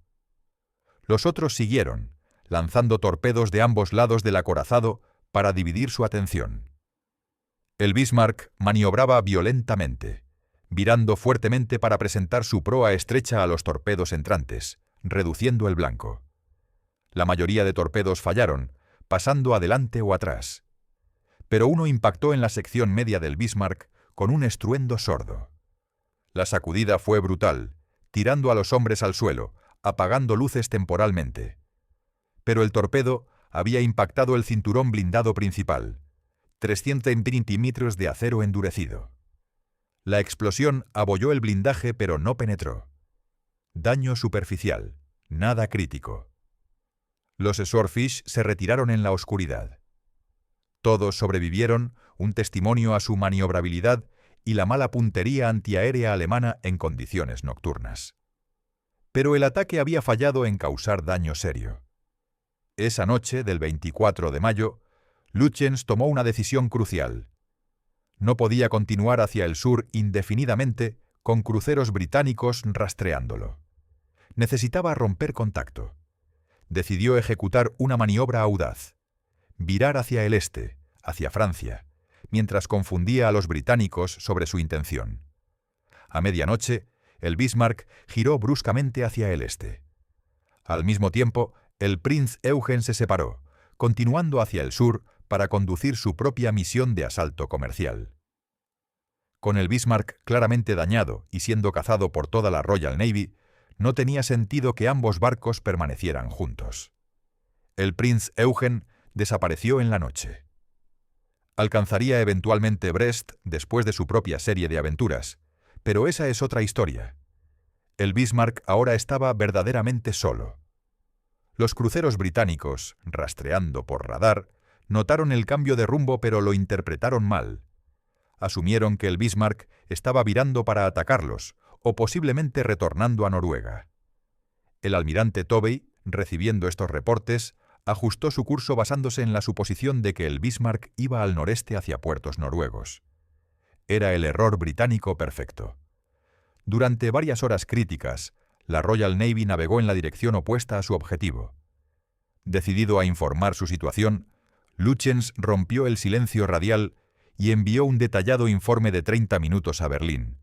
Los otros siguieron, lanzando torpedos de ambos lados del acorazado para dividir su atención. El Bismarck maniobraba violentamente, virando fuertemente para presentar su proa estrecha a los torpedos entrantes, reduciendo el blanco. La mayoría de torpedos fallaron, pasando adelante o atrás. Pero uno impactó en la sección media del Bismarck con un estruendo sordo. La sacudida fue brutal, tirando a los hombres al suelo, apagando luces temporalmente. Pero el torpedo había impactado el cinturón blindado principal, 300 centímetros de acero endurecido. La explosión abolló el blindaje pero no penetró. Daño superficial, nada crítico. Los Swordfish se retiraron en la oscuridad. Todos sobrevivieron, un testimonio a su maniobrabilidad y la mala puntería antiaérea alemana en condiciones nocturnas. Pero el ataque había fallado en causar daño serio. Esa noche del 24 de mayo, Lütjens tomó una decisión crucial. No podía continuar hacia el sur indefinidamente con cruceros británicos rastreándolo. Necesitaba romper contacto. Decidió ejecutar una maniobra audaz, virar hacia el este, hacia Francia, mientras confundía a los británicos sobre su intención. A medianoche, el Bismarck giró bruscamente hacia el este. Al mismo tiempo, el Prinz Eugen se separó, continuando hacia el sur para conducir su propia misión de asalto comercial. Con el Bismarck claramente dañado y siendo cazado por toda la Royal Navy, no tenía sentido que ambos barcos permanecieran juntos. El Prinz Eugen desapareció en la noche. Alcanzaría eventualmente Brest después de su propia serie de aventuras, pero esa es otra historia. El Bismarck ahora estaba verdaderamente solo. Los cruceros británicos, rastreando por radar, notaron el cambio de rumbo pero lo interpretaron mal. Asumieron que el Bismarck estaba virando para atacarlos, o posiblemente retornando a Noruega. El almirante Tovey, recibiendo estos reportes, ajustó su curso basándose en la suposición de que el Bismarck iba al noreste hacia puertos noruegos. Era el error británico perfecto. Durante varias horas críticas, la Royal Navy navegó en la dirección opuesta a su objetivo. Decidido a informar su situación, Lütjens rompió el silencio radial y envió un detallado informe de 30 minutos a Berlín,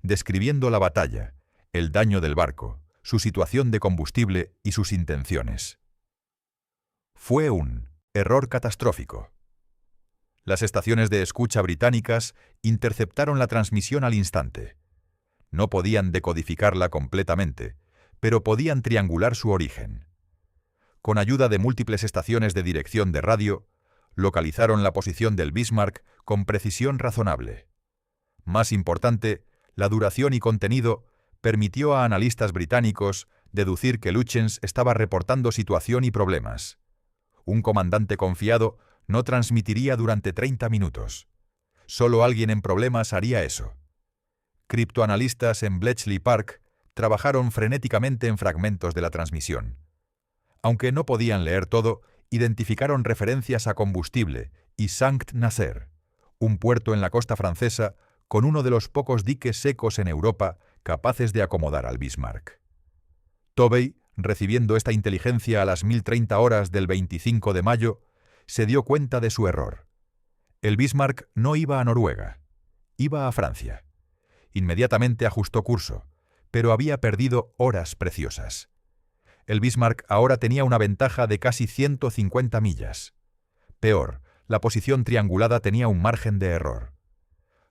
describiendo la batalla, el daño del barco, su situación de combustible y sus intenciones. Fue un error catastrófico. Las estaciones de escucha británicas interceptaron la transmisión al instante. No podían decodificarla completamente, pero podían triangular su origen. Con ayuda de múltiples estaciones de dirección de radio, localizaron la posición del Bismarck con precisión razonable. Más importante, la duración y contenido permitió a analistas británicos deducir que Lütjens estaba reportando situación y problemas. Un comandante confiado no transmitiría durante 30 minutos. Solo alguien en problemas haría eso. Criptoanalistas en Bletchley Park trabajaron frenéticamente en fragmentos de la transmisión. Aunque no podían leer todo, identificaron referencias a combustible y Sankt Nazaire, un puerto en la costa francesa con uno de los pocos diques secos en Europa capaces de acomodar al Bismarck. Tovey, recibiendo esta inteligencia a las 1030 horas del 25 de mayo, se dio cuenta de su error. El Bismarck no iba a Noruega, iba a Francia. Inmediatamente ajustó curso, pero había perdido horas preciosas. El Bismarck ahora tenía una ventaja de casi 150 millas. Peor, la posición triangulada tenía un margen de error.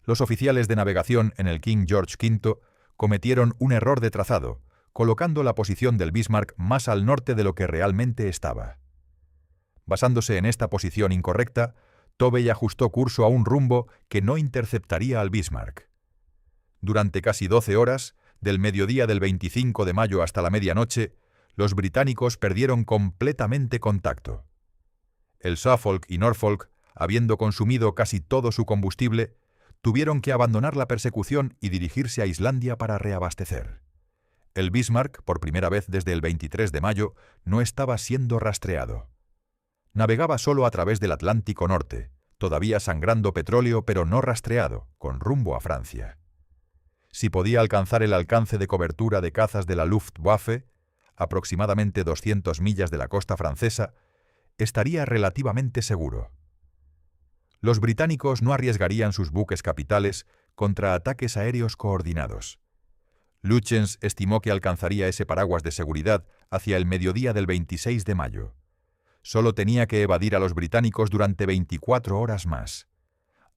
Los oficiales de navegación en el King George V cometieron un error de trazado, colocando la posición del Bismarck más al norte de lo que realmente estaba. Basándose en esta posición incorrecta, Tovey ajustó curso a un rumbo que no interceptaría al Bismarck. Durante casi 12 horas, del mediodía del 25 de mayo hasta la medianoche, los británicos perdieron completamente contacto. El Suffolk y Norfolk, habiendo consumido casi todo su combustible, tuvieron que abandonar la persecución y dirigirse a Islandia para reabastecer. El Bismarck, por primera vez desde el 23 de mayo, no estaba siendo rastreado. Navegaba solo a través del Atlántico Norte, todavía sangrando petróleo pero no rastreado, con rumbo a Francia. Si podía alcanzar el alcance de cobertura de cazas de la Luftwaffe, aproximadamente 200 millas de la costa francesa, estaría relativamente seguro. Los británicos no arriesgarían sus buques capitales contra ataques aéreos coordinados. Lütjens estimó que alcanzaría ese paraguas de seguridad hacia el mediodía del 26 de mayo. Solo tenía que evadir a los británicos durante 24 horas más.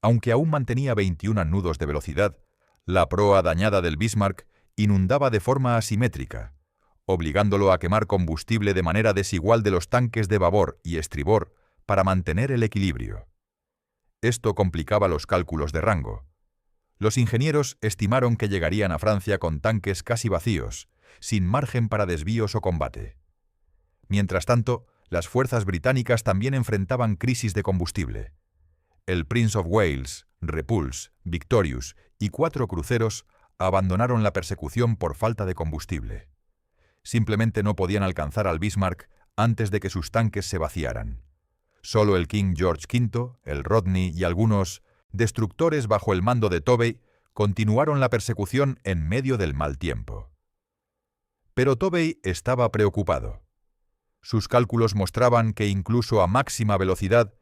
Aunque aún mantenía 21 nudos de velocidad, la proa dañada del Bismarck inundaba de forma asimétrica, obligándolo a quemar combustible de manera desigual de los tanques de babor y estribor para mantener el equilibrio. Esto complicaba los cálculos de rango. Los ingenieros estimaron que llegarían a Francia con tanques casi vacíos, sin margen para desvíos o combate. Mientras tanto, las fuerzas británicas también enfrentaban crisis de combustible. El Prince of Wales, Repulse, Victorious y 4 cruceros abandonaron la persecución por falta de combustible. Simplemente no podían alcanzar al Bismarck antes de que sus tanques se vaciaran. Solo el King George V, el Rodney y algunos destructores bajo el mando de Tovey continuaron la persecución en medio del mal tiempo. Pero Tovey estaba preocupado. Sus cálculos mostraban que incluso a máxima velocidad,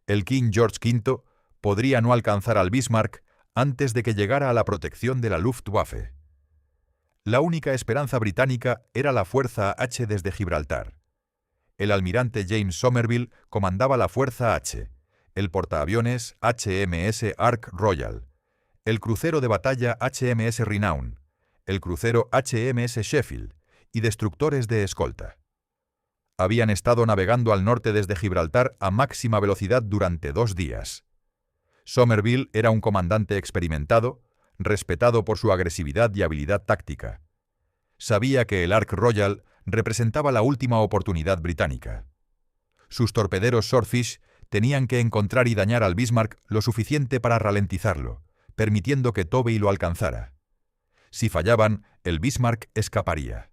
el King George V podría no alcanzar al Bismarck antes de que llegara a la protección de la Luftwaffe. La única esperanza británica era la Fuerza H desde Gibraltar. El almirante James Somerville comandaba la Fuerza H, el portaaviones HMS Ark Royal, el crucero de batalla HMS Renown, el crucero HMS Sheffield y destructores de escolta. Habían estado navegando al norte desde Gibraltar a máxima velocidad durante 2 días. Somerville era un comandante experimentado, respetado por su agresividad y habilidad táctica. Sabía que el Ark Royal representaba la última oportunidad británica. Sus torpederos Swordfish tenían que encontrar y dañar al Bismarck lo suficiente para ralentizarlo, permitiendo que Tovey lo alcanzara. Si fallaban, el Bismarck escaparía.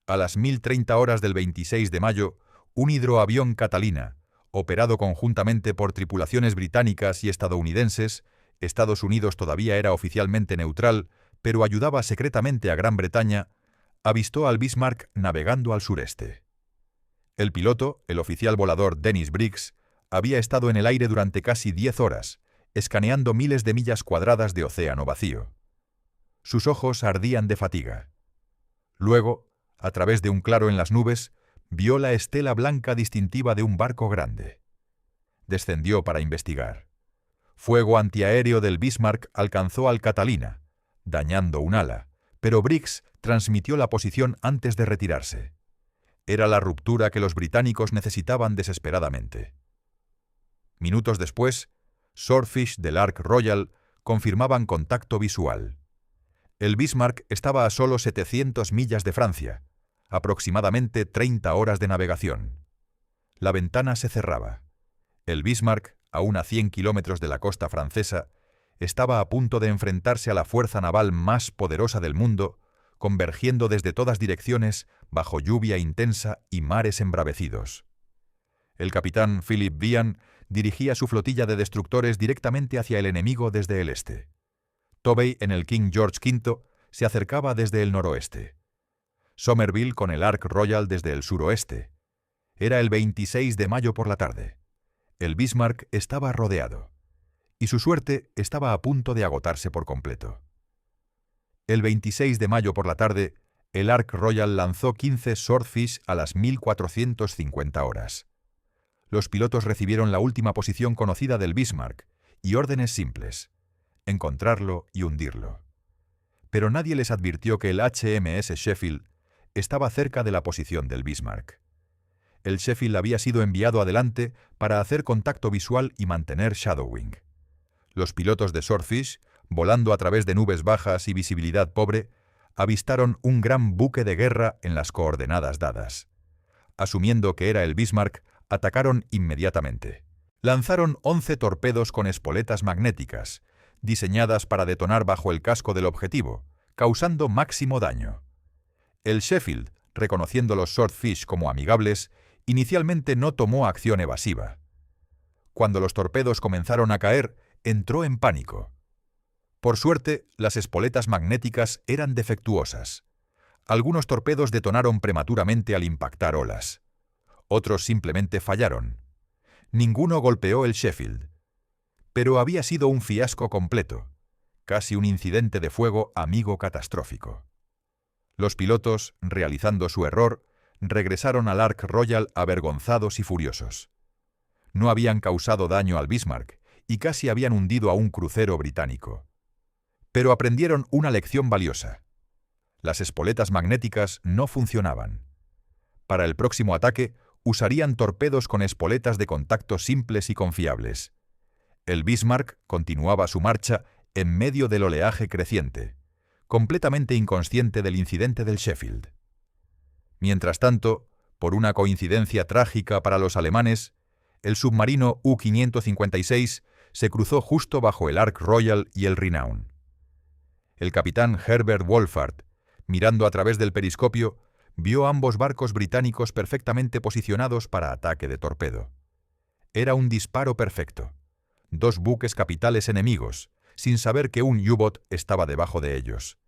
A las 1030 horas del 26 de mayo, un hidroavión Catalina, operado conjuntamente por tripulaciones británicas y estadounidenses, Estados Unidos todavía era oficialmente neutral, pero ayudaba secretamente a Gran Bretaña, avistó al Bismarck navegando al sureste. El piloto, el oficial volador Dennis Briggs, había estado en el aire durante casi 10 horas, escaneando miles de millas cuadradas de océano vacío. Sus ojos ardían de fatiga. Luego, a través de un claro en las nubes, vio la estela blanca distintiva de un barco grande. Descendió para investigar. Fuego antiaéreo del Bismarck alcanzó al Catalina, dañando un ala, pero Briggs transmitió la posición antes de retirarse. Era la ruptura que los británicos necesitaban desesperadamente. Minutos después, Swordfish del Ark Royal confirmaban contacto visual. El Bismarck estaba a solo 700 millas de Francia, aproximadamente 30 horas de navegación. La ventana se cerraba. El Bismarck, aún a 100 kilómetros de la costa francesa, estaba a punto de enfrentarse a la fuerza naval más poderosa del mundo, convergiendo desde todas direcciones bajo lluvia intensa y mares embravecidos. El capitán Philip Behan dirigía su flotilla de destructores directamente hacia el enemigo desde el este. Tovey, en el King George V, se acercaba desde el noroeste. Somerville con el Ark Royal desde el suroeste. Era el 26 de mayo por la tarde. El Bismarck estaba rodeado, y su suerte estaba a punto de agotarse por completo. El 26 de mayo por la tarde, el Ark Royal lanzó 15 Swordfish a las 1450 horas. Los pilotos recibieron la última posición conocida del Bismarck y órdenes simples: encontrarlo y hundirlo. Pero nadie les advirtió que el HMS Sheffield estaba cerca de la posición del Bismarck. El Sheffield había sido enviado adelante para hacer contacto visual y mantener shadowing. Los pilotos de Swordfish, volando a través de nubes bajas y visibilidad pobre, avistaron un gran buque de guerra en las coordenadas dadas. Asumiendo que era el Bismarck, atacaron inmediatamente. Lanzaron 11 torpedos con espoletas magnéticas, diseñadas para detonar bajo el casco del objetivo, causando máximo daño. El Sheffield, reconociendo los Swordfish como amigables, inicialmente no tomó acción evasiva. Cuando los torpedos comenzaron a caer, entró en pánico. Por suerte, las espoletas magnéticas eran defectuosas. Algunos torpedos detonaron prematuramente al impactar olas. Otros simplemente fallaron. Ninguno golpeó el Sheffield. Pero había sido un fiasco completo, casi un incidente de fuego amigo catastrófico. Los pilotos, realizando su error, regresaron al Ark Royal avergonzados y furiosos. No habían causado daño al Bismarck y casi habían hundido a un crucero británico. Pero aprendieron una lección valiosa. Las espoletas magnéticas no funcionaban. Para el próximo ataque, usarían torpedos con espoletas de contacto simples y confiables. El Bismarck continuaba su marcha en medio del oleaje creciente, completamente inconsciente del incidente del Sheffield. Mientras tanto, por una coincidencia trágica para los alemanes, el submarino U-556 se cruzó justo bajo el Ark Royal y el Renown. El capitán Herbert Wolfart, mirando a través del periscopio, vio ambos barcos británicos perfectamente posicionados para ataque de torpedo. Era un disparo perfecto. 2 buques capitales enemigos, sin saber que un U-boat estaba debajo de ellos.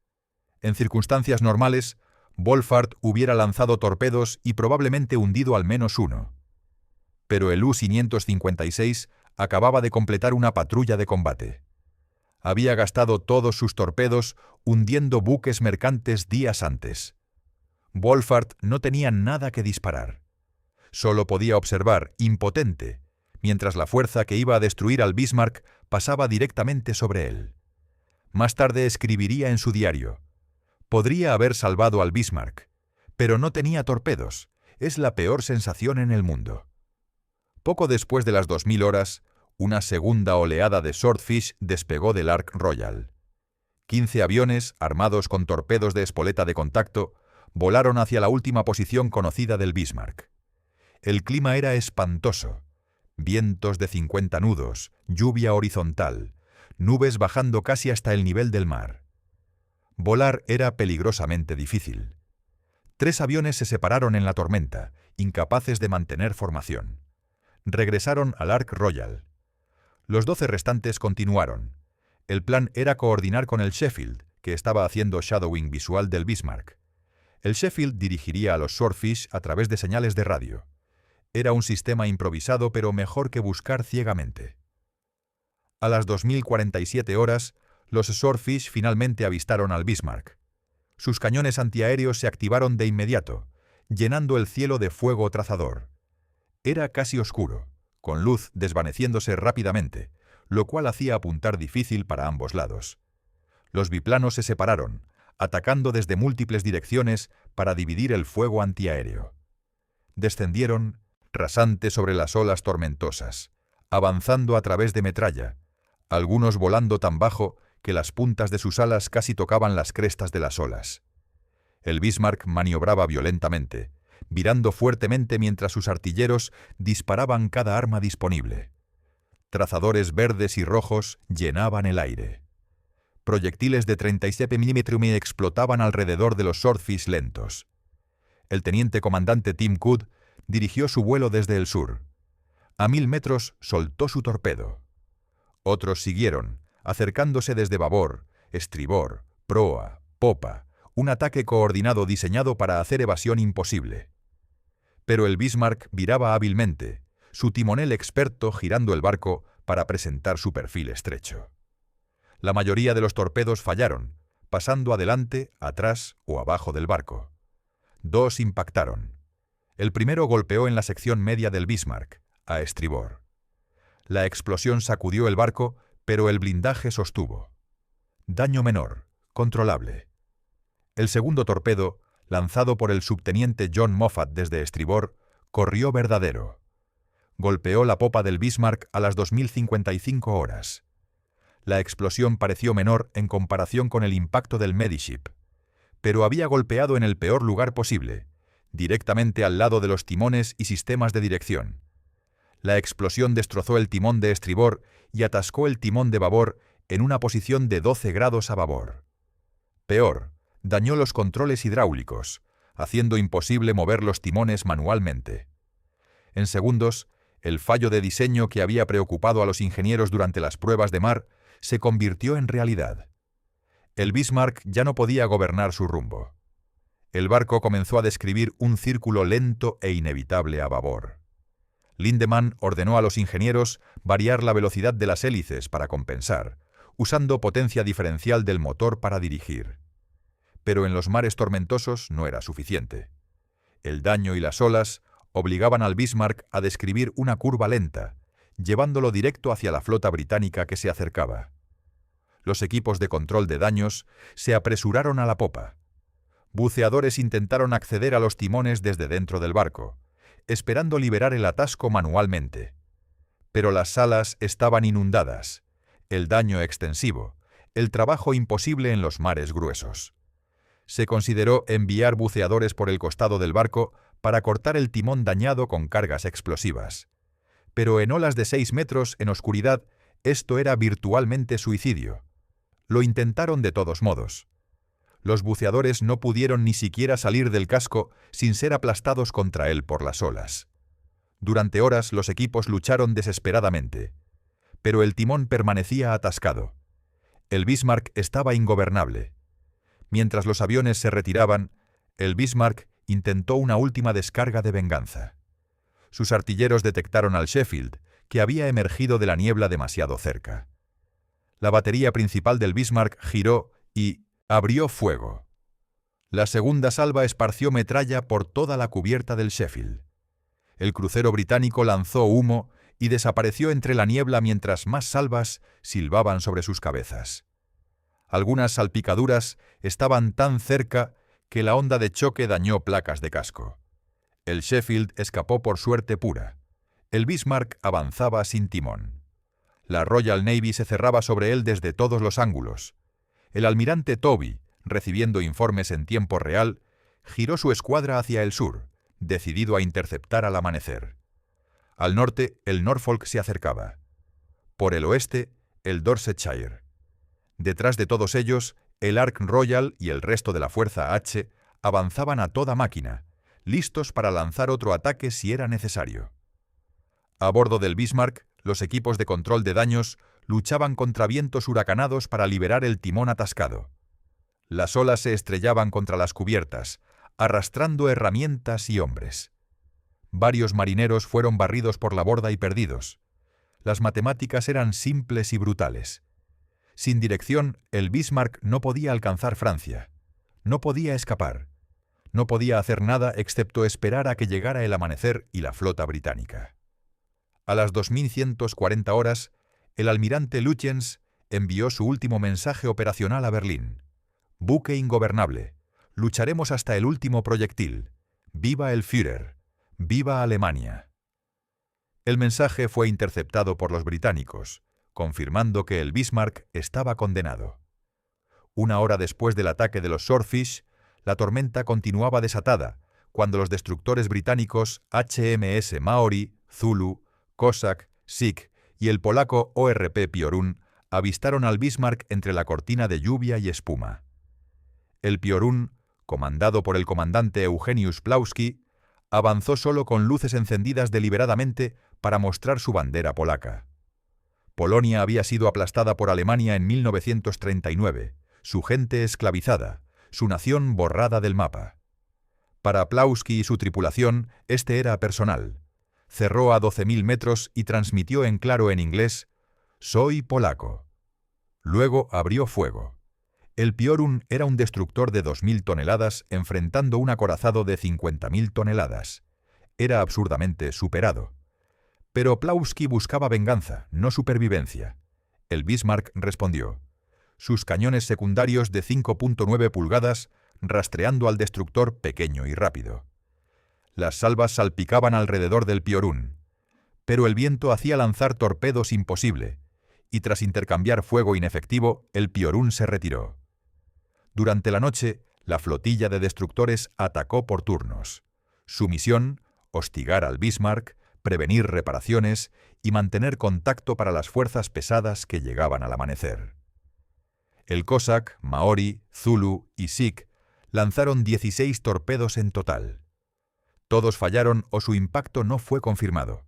En circunstancias normales, Wolfart hubiera lanzado torpedos y probablemente hundido al menos uno. Pero el U-556 acababa de completar una patrulla de combate. Había gastado todos sus torpedos hundiendo buques mercantes días antes. Wolfart no tenía nada que disparar. Solo podía observar, impotente, mientras la fuerza que iba a destruir al Bismarck pasaba directamente sobre él. Más tarde escribiría en su diario: podría haber salvado al Bismarck, pero no tenía torpedos. Es la peor sensación en el mundo. Poco después de las 2000 horas, una segunda oleada de Swordfish despegó del Ark Royal. 15 aviones, armados con torpedos de espoleta de contacto, volaron hacia la última posición conocida del Bismarck. El clima era espantoso. Vientos de 50 nudos, lluvia horizontal, nubes bajando casi hasta el nivel del mar. Volar era peligrosamente difícil. 3 aviones se separaron en la tormenta, incapaces de mantener formación. Regresaron al Ark Royal. Los 12 restantes continuaron. El plan era coordinar con el Sheffield, que estaba haciendo shadowing visual del Bismarck. El Sheffield dirigiría a los Swordfish a través de señales de radio. Era un sistema improvisado, pero mejor que buscar ciegamente. A las 2047 horas, los Swordfish finalmente avistaron al Bismarck. Sus cañones antiaéreos se activaron de inmediato, llenando el cielo de fuego trazador. Era casi oscuro, con luz desvaneciéndose rápidamente, lo cual hacía apuntar difícil para ambos lados. Los biplanos se separaron, atacando desde múltiples direcciones para dividir el fuego antiaéreo. Descendieron, rasantes sobre las olas tormentosas, avanzando a través de metralla, algunos volando tan bajo que las puntas de sus alas casi tocaban las crestas de las olas. El Bismarck maniobraba violentamente, virando fuertemente mientras sus artilleros disparaban cada arma disponible. Trazadores verdes y rojos llenaban el aire. Proyectiles de 37 mm explotaban alrededor de los Swordfish lentos. El teniente comandante Tim Codd dirigió su vuelo desde el sur. A 1000 metros soltó su torpedo. Otros siguieron, acercándose desde babor, estribor, proa, popa, un ataque coordinado diseñado para hacer evasión imposible. Pero el Bismarck viraba hábilmente, su timonel experto girando el barco para presentar su perfil estrecho. La mayoría de los torpedos fallaron, pasando adelante, atrás o abajo del barco. 2 impactaron. El primero golpeó en la sección media del Bismarck, a estribor. La explosión sacudió el barco, pero el blindaje sostuvo. Daño menor, controlable. El segundo torpedo, lanzado por el subteniente John Moffat desde estribor, corrió verdadero. Golpeó la popa del Bismarck a las 2055 horas. La explosión pareció menor en comparación con el impacto del Mediship, pero había golpeado en el peor lugar posible, directamente al lado de los timones y sistemas de dirección. La explosión destrozó el timón de estribor y atascó el timón de babor en una posición de 12 grados a babor. Peor, dañó los controles hidráulicos, haciendo imposible mover los timones manualmente. En segundos, el fallo de diseño que había preocupado a los ingenieros durante las pruebas de mar se convirtió en realidad. El Bismarck ya no podía gobernar su rumbo. El barco comenzó a describir un círculo lento e inevitable a babor. Lindemann ordenó a los ingenieros variar la velocidad de las hélices para compensar, usando potencia diferencial del motor para dirigir. Pero en los mares tormentosos no era suficiente. El daño y las olas obligaban al Bismarck a describir una curva lenta, llevándolo directo hacia la flota británica que se acercaba. Los equipos de control de daños se apresuraron a la popa. Buceadores intentaron acceder a los timones desde dentro del barco, esperando liberar el atasco manualmente. Pero las salas estaban inundadas, el daño extensivo, el trabajo imposible en los mares gruesos. Se consideró enviar buceadores por el costado del barco para cortar el timón dañado con cargas explosivas. Pero en olas de 6 metros en oscuridad, esto era virtualmente suicidio. Lo intentaron de todos modos. Los buceadores no pudieron ni siquiera salir del casco sin ser aplastados contra él por las olas. Durante horas los equipos lucharon desesperadamente, pero el timón permanecía atascado. El Bismarck estaba ingobernable. Mientras los aviones se retiraban, el Bismarck intentó una última descarga de venganza. Sus artilleros detectaron al Sheffield, que había emergido de la niebla demasiado cerca. La batería principal del Bismarck giró y abrió fuego. La segunda salva esparció metralla por toda la cubierta del Sheffield. El crucero británico lanzó humo y desapareció entre la niebla mientras más salvas silbaban sobre sus cabezas. Algunas salpicaduras estaban tan cerca que la onda de choque dañó placas de casco. El Sheffield escapó por suerte pura. El Bismarck avanzaba sin timón. La Royal Navy se cerraba sobre él desde todos los ángulos. El almirante Toby, recibiendo informes en tiempo real, giró su escuadra hacia el sur, decidido a interceptar al amanecer. Al norte, el Norfolk se acercaba. Por el oeste, el Dorsetshire. Detrás de todos ellos, el Ark Royal y el resto de la Fuerza H avanzaban a toda máquina, listos para lanzar otro ataque si era necesario. A bordo del Bismarck, los equipos de control de daños luchaban contra vientos huracanados para liberar el timón atascado. Las olas se estrellaban contra las cubiertas, arrastrando herramientas y hombres. Varios marineros fueron barridos por la borda y perdidos. Las matemáticas eran simples y brutales. Sin dirección, el Bismarck no podía alcanzar Francia. No podía escapar. No podía hacer nada excepto esperar a que llegara el amanecer y la flota británica. A las 2140 horas, el almirante Lütjens envió su último mensaje operacional a Berlín. Buque ingobernable. Lucharemos hasta el último proyectil. ¡Viva el Führer! ¡Viva Alemania! El mensaje fue interceptado por los británicos, confirmando que el Bismarck estaba condenado. Una hora después del ataque de los Swordfish, la tormenta continuaba desatada, cuando los destructores británicos HMS Maori, Zulu, Cossack, Sikh y el polaco ORP Piorun avistaron al Bismarck entre la cortina de lluvia y espuma. El Piorun, comandado por el comandante Eugeniusz Plawski, avanzó solo con luces encendidas deliberadamente para mostrar su bandera polaca. Polonia había sido aplastada por Alemania en 1939, su gente esclavizada, su nación borrada del mapa. Para Plawski y su tripulación, este era personal. Cerró a 12.000 metros y transmitió en claro en inglés: «Soy polaco». Luego abrió fuego. El Piorun era un destructor de 2.000 toneladas enfrentando un acorazado de 50.000 toneladas. Era absurdamente superado. Pero Plawski buscaba venganza, no supervivencia. El Bismarck respondió. Sus cañones secundarios de 5.9 pulgadas rastreando al destructor pequeño y rápido. Las salvas salpicaban alrededor del Piorun, pero el viento hacía lanzar torpedos imposible, y tras intercambiar fuego inefectivo, el Piorun se retiró. Durante la noche, la flotilla de destructores atacó por turnos. Su misión, hostigar al Bismarck, prevenir reparaciones y mantener contacto para las fuerzas pesadas que llegaban al amanecer. El Cossack, Maori, Zulu y Sikh lanzaron 16 torpedos en total. Todos fallaron o su impacto no fue confirmado.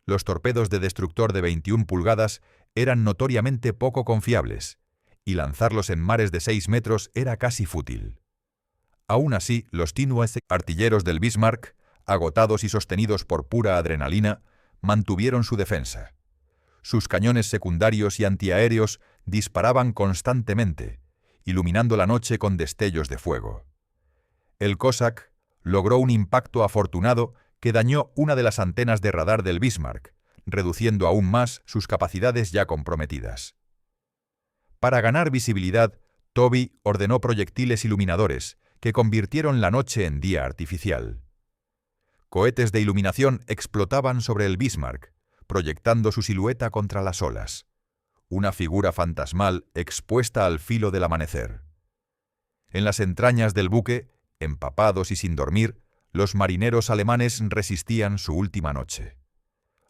Los torpedos de destructor de 21 pulgadas eran notoriamente poco confiables, y lanzarlos en mares de 6 metros era casi fútil. Aún así, los tenues artilleros del Bismarck, agotados y sostenidos por pura adrenalina, mantuvieron su defensa. Sus cañones secundarios y antiaéreos disparaban constantemente, iluminando la noche con destellos de fuego. El Cossack logró un impacto afortunado que dañó una de las antenas de radar del Bismarck, reduciendo aún más sus capacidades ya comprometidas. Para ganar visibilidad, Tobey ordenó proyectiles iluminadores que convirtieron la noche en día artificial. Cohetes de iluminación explotaban sobre el Bismarck, proyectando su silueta contra las olas. Una figura fantasmal expuesta al filo del amanecer. En las entrañas del buque, empapados y sin dormir, los marineros alemanes resistían su última noche.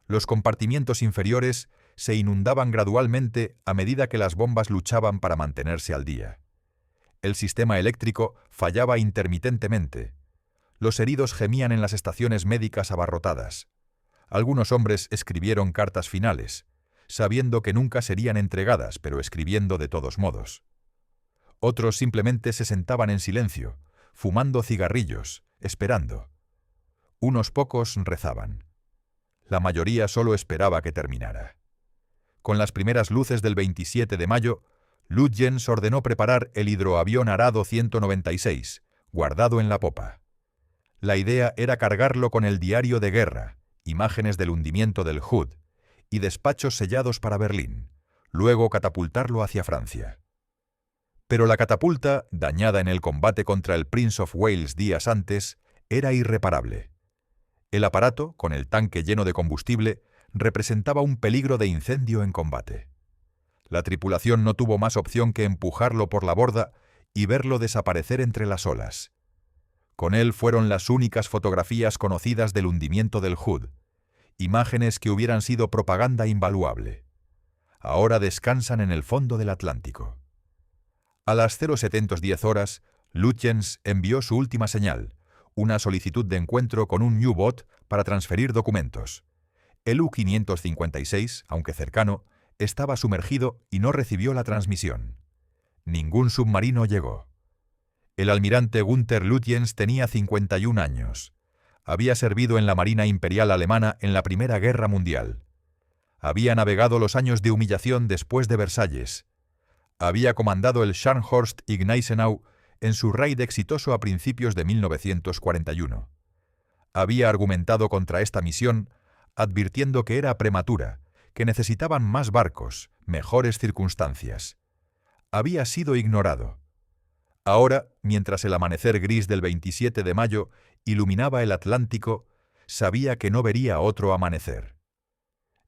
Los compartimientos inferiores se inundaban gradualmente a medida que las bombas luchaban para mantenerse al día. El sistema eléctrico fallaba intermitentemente. Los heridos gemían en las estaciones médicas abarrotadas. Algunos hombres escribieron cartas finales, sabiendo que nunca serían entregadas, pero escribiendo de todos modos. Otros simplemente se sentaban en silencio, fumando cigarrillos, esperando. Unos pocos rezaban. La mayoría solo esperaba que terminara. Con las primeras luces del 27 de mayo, Lütjens ordenó preparar el hidroavión Arado 196, guardado en la popa. La idea era cargarlo con el diario de guerra, imágenes del hundimiento del Hood y despachos sellados para Berlín, luego catapultarlo hacia Francia. Pero la catapulta, dañada en el combate contra el Prince of Wales días antes, era irreparable. El aparato, con el tanque lleno de combustible, representaba un peligro de incendio en combate. La tripulación no tuvo más opción que empujarlo por la borda y verlo desaparecer entre las olas. Con él fueron las únicas fotografías conocidas del hundimiento del Hood, imágenes que hubieran sido propaganda invaluable. Ahora descansan en el fondo del Atlántico. A las 0710 horas, Lütjens envió su última señal, una solicitud de encuentro con un U-Boot para transferir documentos. El U-556, aunque cercano, estaba sumergido y no recibió la transmisión. Ningún submarino llegó. El almirante Günther Lütjens tenía 51 años. Había servido en la Marina Imperial Alemana en la Primera Guerra Mundial. Había navegado los años de humillación después de Versalles. Había comandado el Scharnhorst y Gneisenau en su raid exitoso a principios de 1941. Había argumentado contra esta misión, advirtiendo que era prematura, que necesitaban más barcos, mejores circunstancias. Había sido ignorado. Ahora, mientras el amanecer gris del 27 de mayo iluminaba el Atlántico, sabía que no vería otro amanecer.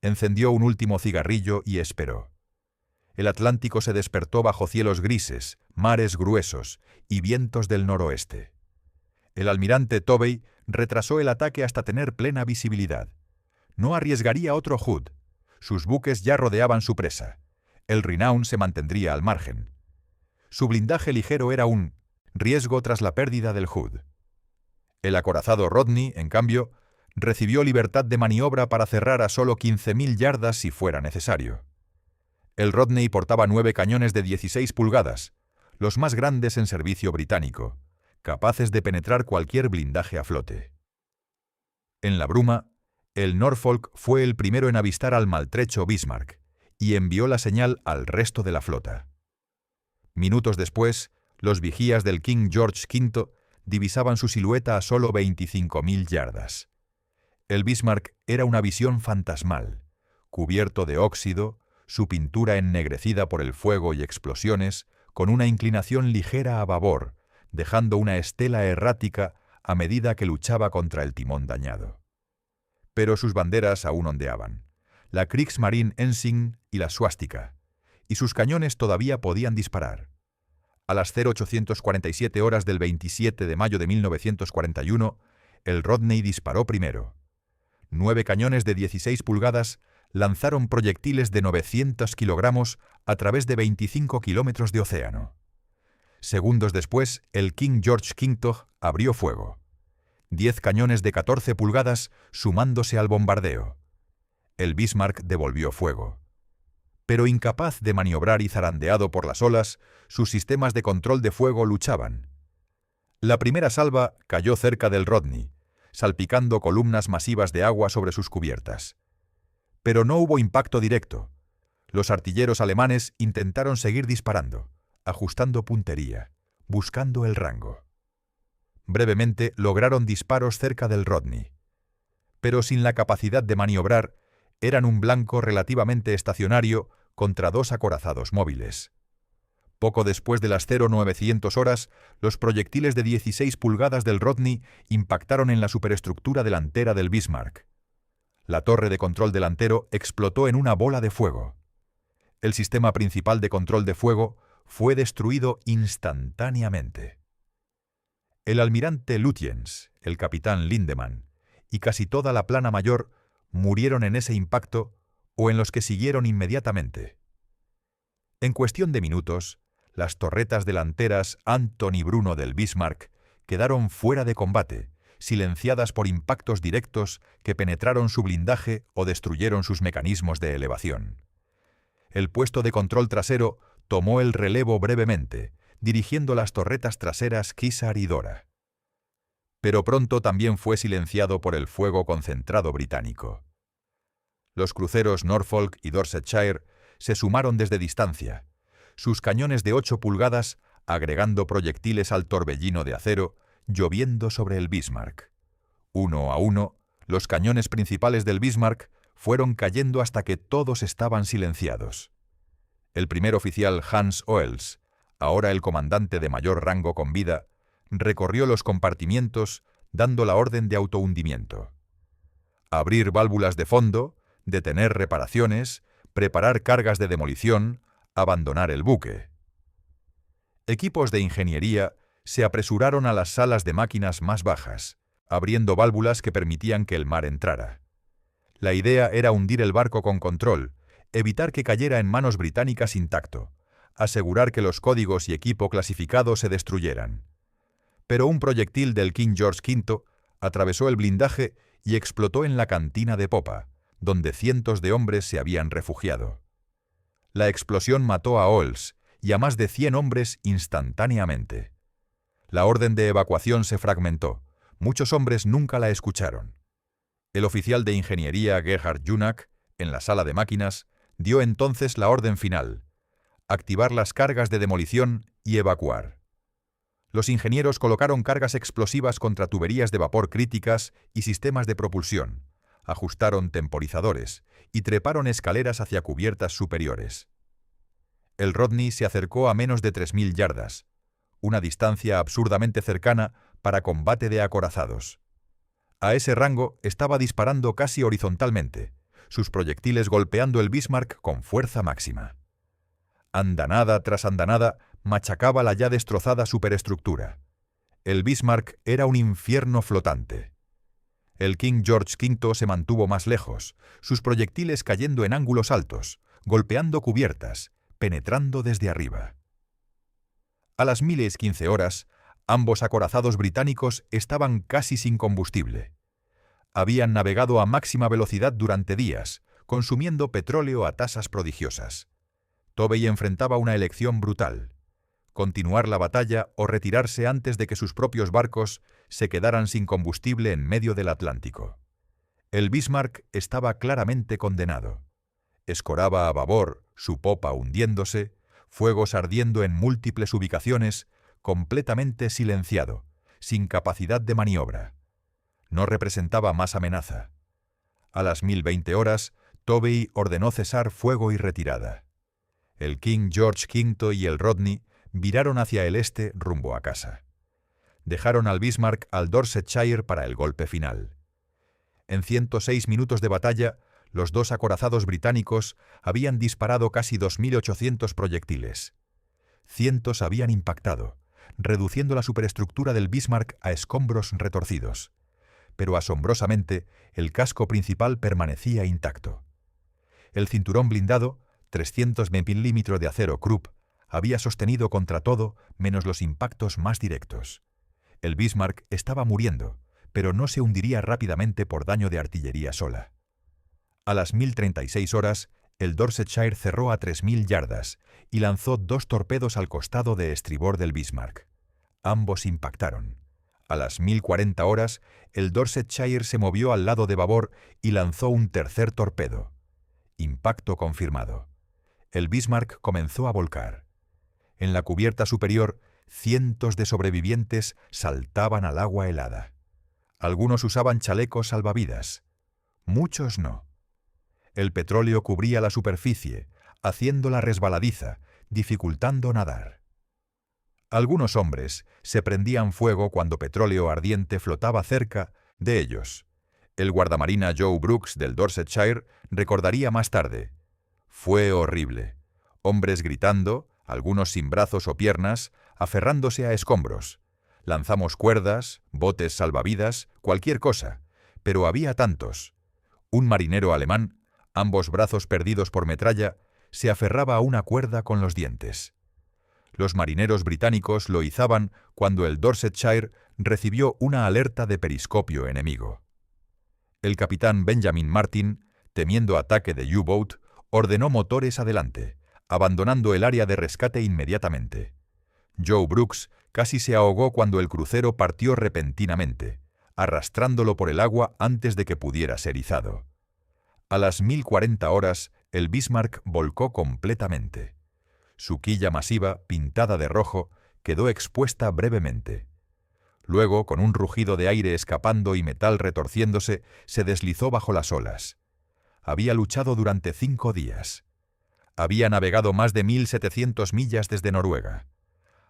Encendió un último cigarrillo y esperó. El Atlántico se despertó bajo cielos grises, mares gruesos y vientos del noroeste. El almirante Tovey retrasó el ataque hasta tener plena visibilidad. No arriesgaría otro Hood. Sus buques ya rodeaban su presa. El Renown se mantendría al margen. Su blindaje ligero era un riesgo tras la pérdida del Hood. El acorazado Rodney, en cambio, recibió libertad de maniobra para cerrar a solo 15.000 yardas si fuera necesario. El Rodney portaba 9 cañones de 16 pulgadas, los más grandes en servicio británico, capaces de penetrar cualquier blindaje a flote. En la bruma, el Norfolk fue el primero en avistar al maltrecho Bismarck y envió la señal al resto de la flota. Minutos después, los vigías del King George V divisaban su silueta a solo 25.000 yardas. El Bismarck era una visión fantasmal, cubierto de óxido, su pintura ennegrecida por el fuego y explosiones, con una inclinación ligera a babor, dejando una estela errática a medida que luchaba contra el timón dañado. Pero sus banderas aún ondeaban, la Kriegsmarine Ensign y la suástica, y sus cañones todavía podían disparar. A las 0847 horas del 27 de mayo de 1941, el Rodney disparó primero. 9 cañones de 16 pulgadas lanzaron proyectiles de 900 kilogramos a través de 25 kilómetros de océano. Segundos después, el King George V abrió fuego. 10 cañones de 14 pulgadas sumándose al bombardeo. El Bismarck devolvió fuego. Pero incapaz de maniobrar y zarandeado por las olas, sus sistemas de control de fuego luchaban. La primera salva cayó cerca del Rodney, salpicando columnas masivas de agua sobre sus cubiertas. Pero no hubo impacto directo. Los artilleros alemanes intentaron seguir disparando, ajustando puntería, buscando el rango. Brevemente lograron disparos cerca del Rodney. Pero sin la capacidad de maniobrar, eran un blanco relativamente estacionario contra 2 acorazados móviles. Poco después de las 0900 horas, los proyectiles de 16 pulgadas del Rodney impactaron en la superestructura delantera del Bismarck. La torre de control delantero explotó en una bola de fuego. El sistema principal de control de fuego fue destruido instantáneamente. El almirante Lutyens, el capitán Lindemann y casi toda la plana mayor murieron en ese impacto o en los que siguieron inmediatamente. En cuestión de minutos, las torretas delanteras Anton y Bruno del Bismarck quedaron fuera de combate, silenciadas por impactos directos que penetraron su blindaje o destruyeron sus mecanismos de elevación. El puesto de control trasero tomó el relevo brevemente, dirigiendo las torretas traseras Kissar y Dora. Pero pronto también fue silenciado por el fuego concentrado británico. Los cruceros Norfolk y Dorsetshire se sumaron desde distancia, sus cañones de 8 pulgadas agregando proyectiles al torbellino de acero, lloviendo sobre el Bismarck. Uno a uno, los cañones principales del Bismarck fueron cayendo hasta que todos estaban silenciados. El primer oficial Hans Oels, ahora el comandante de mayor rango con vida, recorrió los compartimientos dando la orden de autohundimiento. Abrir válvulas de fondo, detener reparaciones, preparar cargas de demolición, abandonar el buque. Equipos de ingeniería se apresuraron a las salas de máquinas más bajas, abriendo válvulas que permitían que el mar entrara. La idea era hundir el barco con control, evitar que cayera en manos británicas intacto, asegurar que los códigos y equipo clasificado se destruyeran. Pero un proyectil del King George V atravesó el blindaje y explotó en la cantina de popa, donde cientos de hombres se habían refugiado. La explosión mató a Oels y a más de 100 hombres instantáneamente. La orden de evacuación se fragmentó, Muchos hombres nunca la escucharon. El oficial de ingeniería Gerhard Junak, en la sala de máquinas, dio entonces la orden final: activar las cargas de demolición y evacuar. Los ingenieros colocaron cargas explosivas contra tuberías de vapor críticas y sistemas de propulsión, ajustaron temporizadores y treparon escaleras hacia cubiertas superiores. El Rodney se acercó a menos de 3000 yardas, una distancia absurdamente cercana para combate de acorazados. A ese rango estaba disparando casi horizontalmente, sus proyectiles golpeando el Bismarck con fuerza máxima. Andanada tras andanada machacaba la ya destrozada superestructura. El Bismarck era un infierno flotante. El King George V se mantuvo más lejos, sus proyectiles cayendo en ángulos altos, golpeando cubiertas, penetrando desde arriba. A las 1015 horas, ambos acorazados británicos estaban casi sin combustible. Habían navegado a máxima velocidad durante días, consumiendo petróleo a tasas prodigiosas. Tovey enfrentaba una elección brutal: continuar la batalla o retirarse antes de que sus propios barcos se quedaran sin combustible en medio del Atlántico. El Bismarck estaba claramente condenado. Escoraba a babor, su popa hundiéndose, fuegos ardiendo en múltiples ubicaciones, completamente silenciado, sin capacidad de maniobra. No representaba más amenaza. A las 1020 horas, Tovey ordenó cesar fuego y retirada. El King George V y el Rodney viraron hacia el este rumbo a casa. Dejaron al Bismarck al Dorsetshire para el golpe final. En 106 minutos de batalla, los dos acorazados británicos habían disparado casi 2800 proyectiles. Cientos habían impactado, reduciendo la superestructura del Bismarck a escombros retorcidos. Pero asombrosamente, el casco principal permanecía intacto. El cinturón blindado, 300 milímetros de acero Krupp, había sostenido contra todo menos los impactos más directos. El Bismarck estaba muriendo, pero no se hundiría rápidamente por daño de artillería sola. A las 1036 horas, el Dorsetshire cerró a 3000 yardas y lanzó 2 torpedos al costado de estribor del Bismarck. Ambos impactaron. A las 1040 horas, el Dorsetshire se movió al lado de babor y lanzó un tercer torpedo. Impacto confirmado. El Bismarck comenzó a volcar. En la cubierta superior, cientos de sobrevivientes saltaban al agua helada. Algunos usaban chalecos salvavidas. Muchos no. El petróleo cubría la superficie, haciéndola resbaladiza, dificultando nadar. Algunos hombres se prendían fuego cuando petróleo ardiente flotaba cerca de ellos. El guardamarina Joe Brooks del Dorsetshire recordaría más tarde: fue horrible. Hombres gritando, algunos sin brazos o piernas, aferrándose a escombros. Lanzamos cuerdas, botes salvavidas, cualquier cosa, pero había tantos. Un marinero alemán, ambos brazos perdidos por metralla, se aferraba a una cuerda con los dientes. Los marineros británicos lo izaban cuando el Dorsetshire recibió una alerta de periscopio enemigo. El capitán Benjamin Martin, temiendo ataque de U-Boat, ordenó motores adelante, abandonando el área de rescate inmediatamente. Joe Brooks casi se ahogó cuando el crucero partió repentinamente, arrastrándolo por el agua antes de que pudiera ser izado. A las 1040 horas, el Bismarck volcó completamente. Su quilla masiva, pintada de rojo, quedó expuesta brevemente. Luego, con un rugido de aire escapando y metal retorciéndose, se deslizó bajo las olas. Había luchado durante 5 días. Había navegado más de 1700 millas desde Noruega.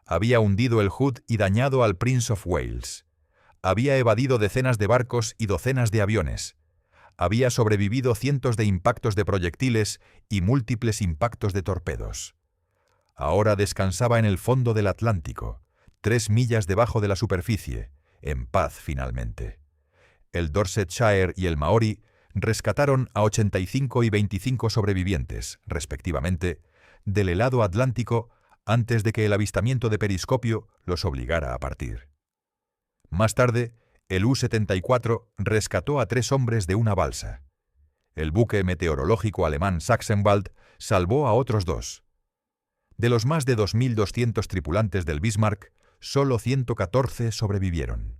Había hundido el Hood y dañado al Prince of Wales. Había evadido decenas de barcos y docenas de aviones. Había sobrevivido cientos de impactos de proyectiles y múltiples impactos de torpedos. Ahora descansaba en el fondo del Atlántico, 3 millas debajo de la superficie, en paz finalmente. El Dorsetshire y el Maori rescataron a 85 y 25 sobrevivientes, respectivamente, del helado Atlántico antes de que el avistamiento de periscopio los obligara a partir. Más tarde, el U-74 rescató a 3 hombres de una balsa. El buque meteorológico alemán Sachsenwald salvó a otros 2. De los más de 2.200 tripulantes del Bismarck, solo 114 sobrevivieron.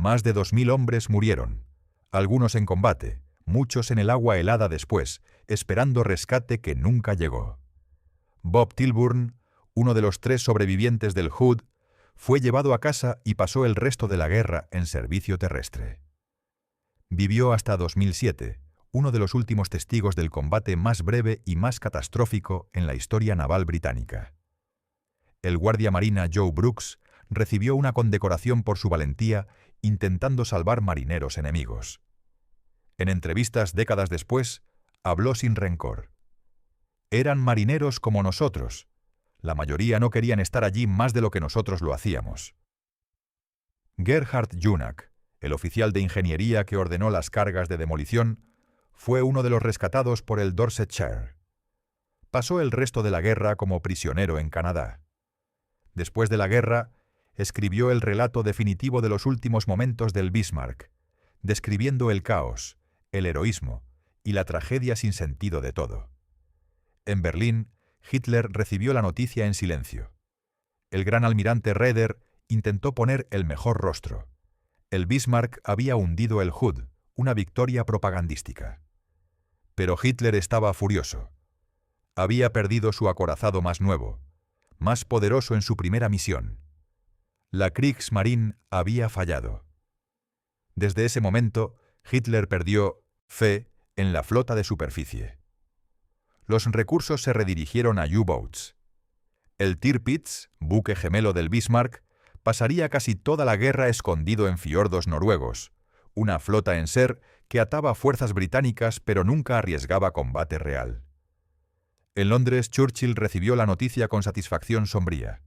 Más de 2000 hombres murieron, algunos en combate, muchos en el agua helada después, esperando rescate que nunca llegó. Bob Tilburn, uno de los 3 sobrevivientes del Hood, fue llevado a casa y pasó el resto de la guerra en servicio terrestre. Vivió hasta 2007, uno de los últimos testigos del combate más breve y más catastrófico en la historia naval británica. El guardia marina Joe Brooks recibió una condecoración por su valentía intentando salvar marineros enemigos. En entrevistas décadas después, habló sin rencor. Eran marineros como nosotros. La mayoría no querían estar allí más de lo que nosotros lo hacíamos. Gerhard Junak, el oficial de ingeniería que ordenó las cargas de demolición, fue uno de los rescatados por el Dorsetshire. Pasó el resto de la guerra como prisionero en Canadá. Después de la guerra, escribió el relato definitivo de los últimos momentos del Bismarck, describiendo el caos, el heroísmo y la tragedia sin sentido de todo. En Berlín, Hitler recibió la noticia en silencio. El gran almirante Raeder intentó poner el mejor rostro. El Bismarck había hundido el Hood, una victoria propagandística. Pero Hitler estaba furioso. Había perdido su acorazado más nuevo, más poderoso en su primera misión. La Kriegsmarine había fallado. Desde ese momento, Hitler perdió fe en la flota de superficie. Los recursos se redirigieron a U-boats. El Tirpitz, buque gemelo del Bismarck, pasaría casi toda la guerra escondido en fiordos noruegos, una flota en ser que ataba fuerzas británicas pero nunca arriesgaba combate real. En Londres, Churchill recibió la noticia con satisfacción sombría.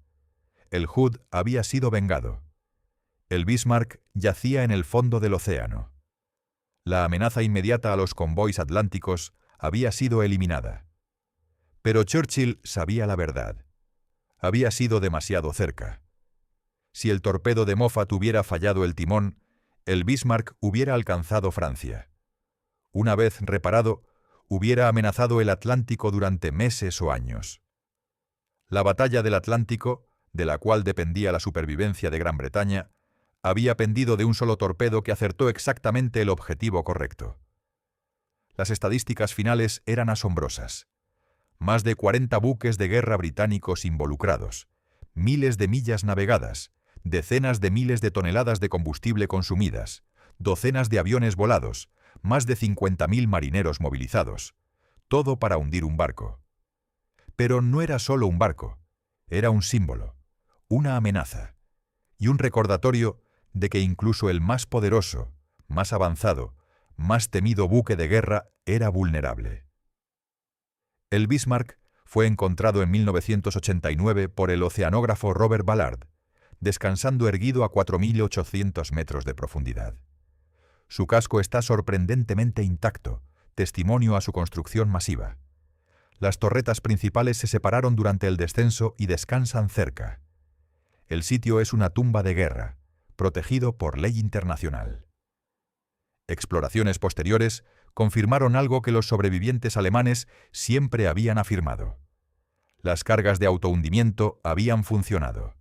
El Hood había sido vengado. El Bismarck yacía en el fondo del océano. La amenaza inmediata a los convoys atlánticos había sido eliminada. Pero Churchill sabía la verdad. Había sido demasiado cerca. Si el torpedo de Moffat hubiera fallado el timón, el Bismarck hubiera alcanzado Francia. Una vez reparado, hubiera amenazado el Atlántico durante meses o años. La batalla del Atlántico, de la cual dependía la supervivencia de Gran Bretaña, había pendido de un solo torpedo que acertó exactamente el objetivo correcto. Las estadísticas finales eran asombrosas. Más de 40 buques de guerra británicos involucrados, miles de millas navegadas, decenas de miles de toneladas de combustible consumidas, docenas de aviones volados, más de 50.000 marineros movilizados, todo para hundir un barco. Pero no era solo un barco, era un símbolo, una amenaza, y un recordatorio de que incluso el más poderoso, más avanzado, más temido buque de guerra era vulnerable. El Bismarck fue encontrado en 1989 por el oceanógrafo Robert Ballard, descansando erguido a 4.800 metros de profundidad. Su casco está sorprendentemente intacto, testimonio a su construcción masiva. Las torretas principales se separaron durante el descenso y descansan cerca. El sitio es una tumba de guerra, protegido por ley internacional. Exploraciones posteriores confirmaron algo que los sobrevivientes alemanes siempre habían afirmado. Las cargas de autohundimiento habían funcionado.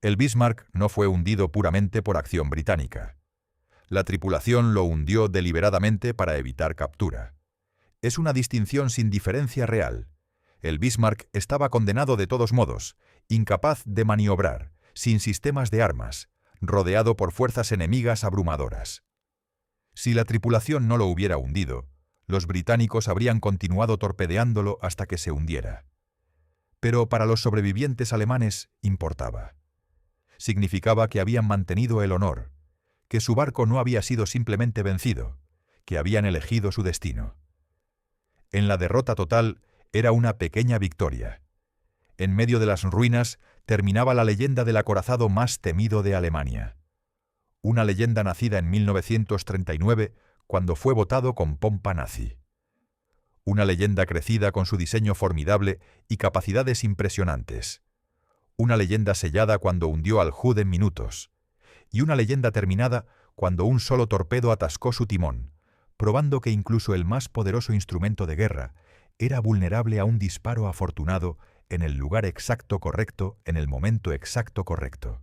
El Bismarck no fue hundido puramente por acción británica. La tripulación lo hundió deliberadamente para evitar captura. Es una distinción sin diferencia real. El Bismarck estaba condenado de todos modos, incapaz de maniobrar, sin sistemas de armas, rodeado por fuerzas enemigas abrumadoras. Si la tripulación no lo hubiera hundido, los británicos habrían continuado torpedeándolo hasta que se hundiera. Pero para los sobrevivientes alemanes importaba. Significaba que habían mantenido el honor, que su barco no había sido simplemente vencido, que habían elegido su destino. En la derrota total era una pequeña victoria. En medio de las ruinas terminaba la leyenda del acorazado más temido de Alemania. Una leyenda nacida en 1939 cuando fue votado con pompa nazi. Una leyenda crecida con su diseño formidable y capacidades impresionantes. Una leyenda sellada cuando hundió al Hood en minutos. Y una leyenda terminada cuando un solo torpedo atascó su timón, probando que incluso el más poderoso instrumento de guerra era vulnerable a un disparo afortunado en el lugar exacto correcto en el momento exacto correcto.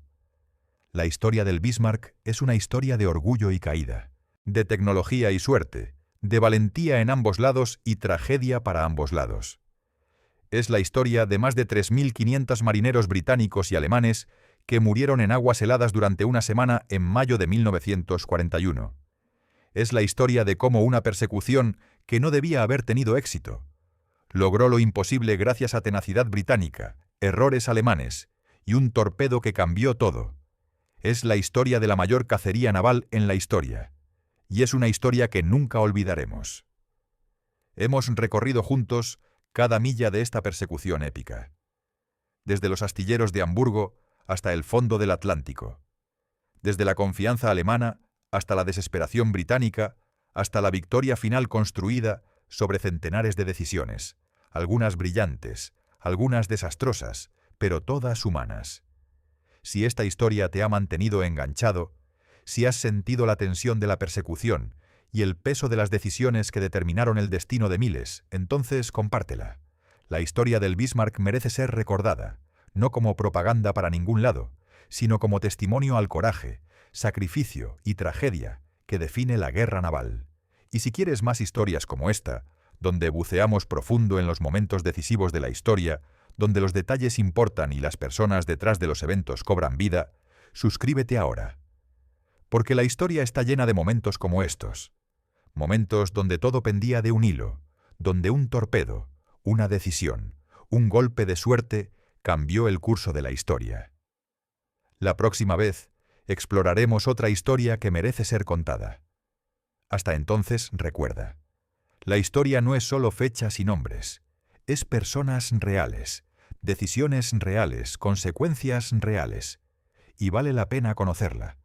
La historia del Bismarck es una historia de orgullo y caída, de tecnología y suerte, de valentía en ambos lados y tragedia para ambos lados. Es la historia de más de 3.500 marineros británicos y alemanes que murieron en aguas heladas durante una semana en mayo de 1941. Es la historia de cómo una persecución que no debía haber tenido éxito logró lo imposible gracias a tenacidad británica, errores alemanes y un torpedo que cambió todo. Es la historia de la mayor cacería naval en la historia, y es una historia que nunca olvidaremos. Hemos recorrido juntos cada milla de esta persecución épica, desde los astilleros de Hamburgo hasta el fondo del Atlántico, desde la confianza alemana hasta la desesperación británica, hasta la victoria final construida sobre centenares de decisiones, algunas brillantes, algunas desastrosas, pero todas humanas. Si esta historia te ha mantenido enganchado, si has sentido la tensión de la persecución y el peso de las decisiones que determinaron el destino de miles, entonces compártela. La historia del Bismarck merece ser recordada, no como propaganda para ningún lado, sino como testimonio al coraje, sacrificio y tragedia que define la guerra naval. Y si quieres más historias como esta, donde buceamos profundo en los momentos decisivos de la historia, donde los detalles importan y las personas detrás de los eventos cobran vida, suscríbete ahora. Porque la historia está llena de momentos como estos. Momentos donde todo pendía de un hilo, donde un torpedo, una decisión, un golpe de suerte cambió el curso de la historia. La próxima vez exploraremos otra historia que merece ser contada. Hasta entonces, recuerda, la historia no es solo fechas y nombres, es personas reales, decisiones reales, consecuencias reales, y vale la pena conocerla,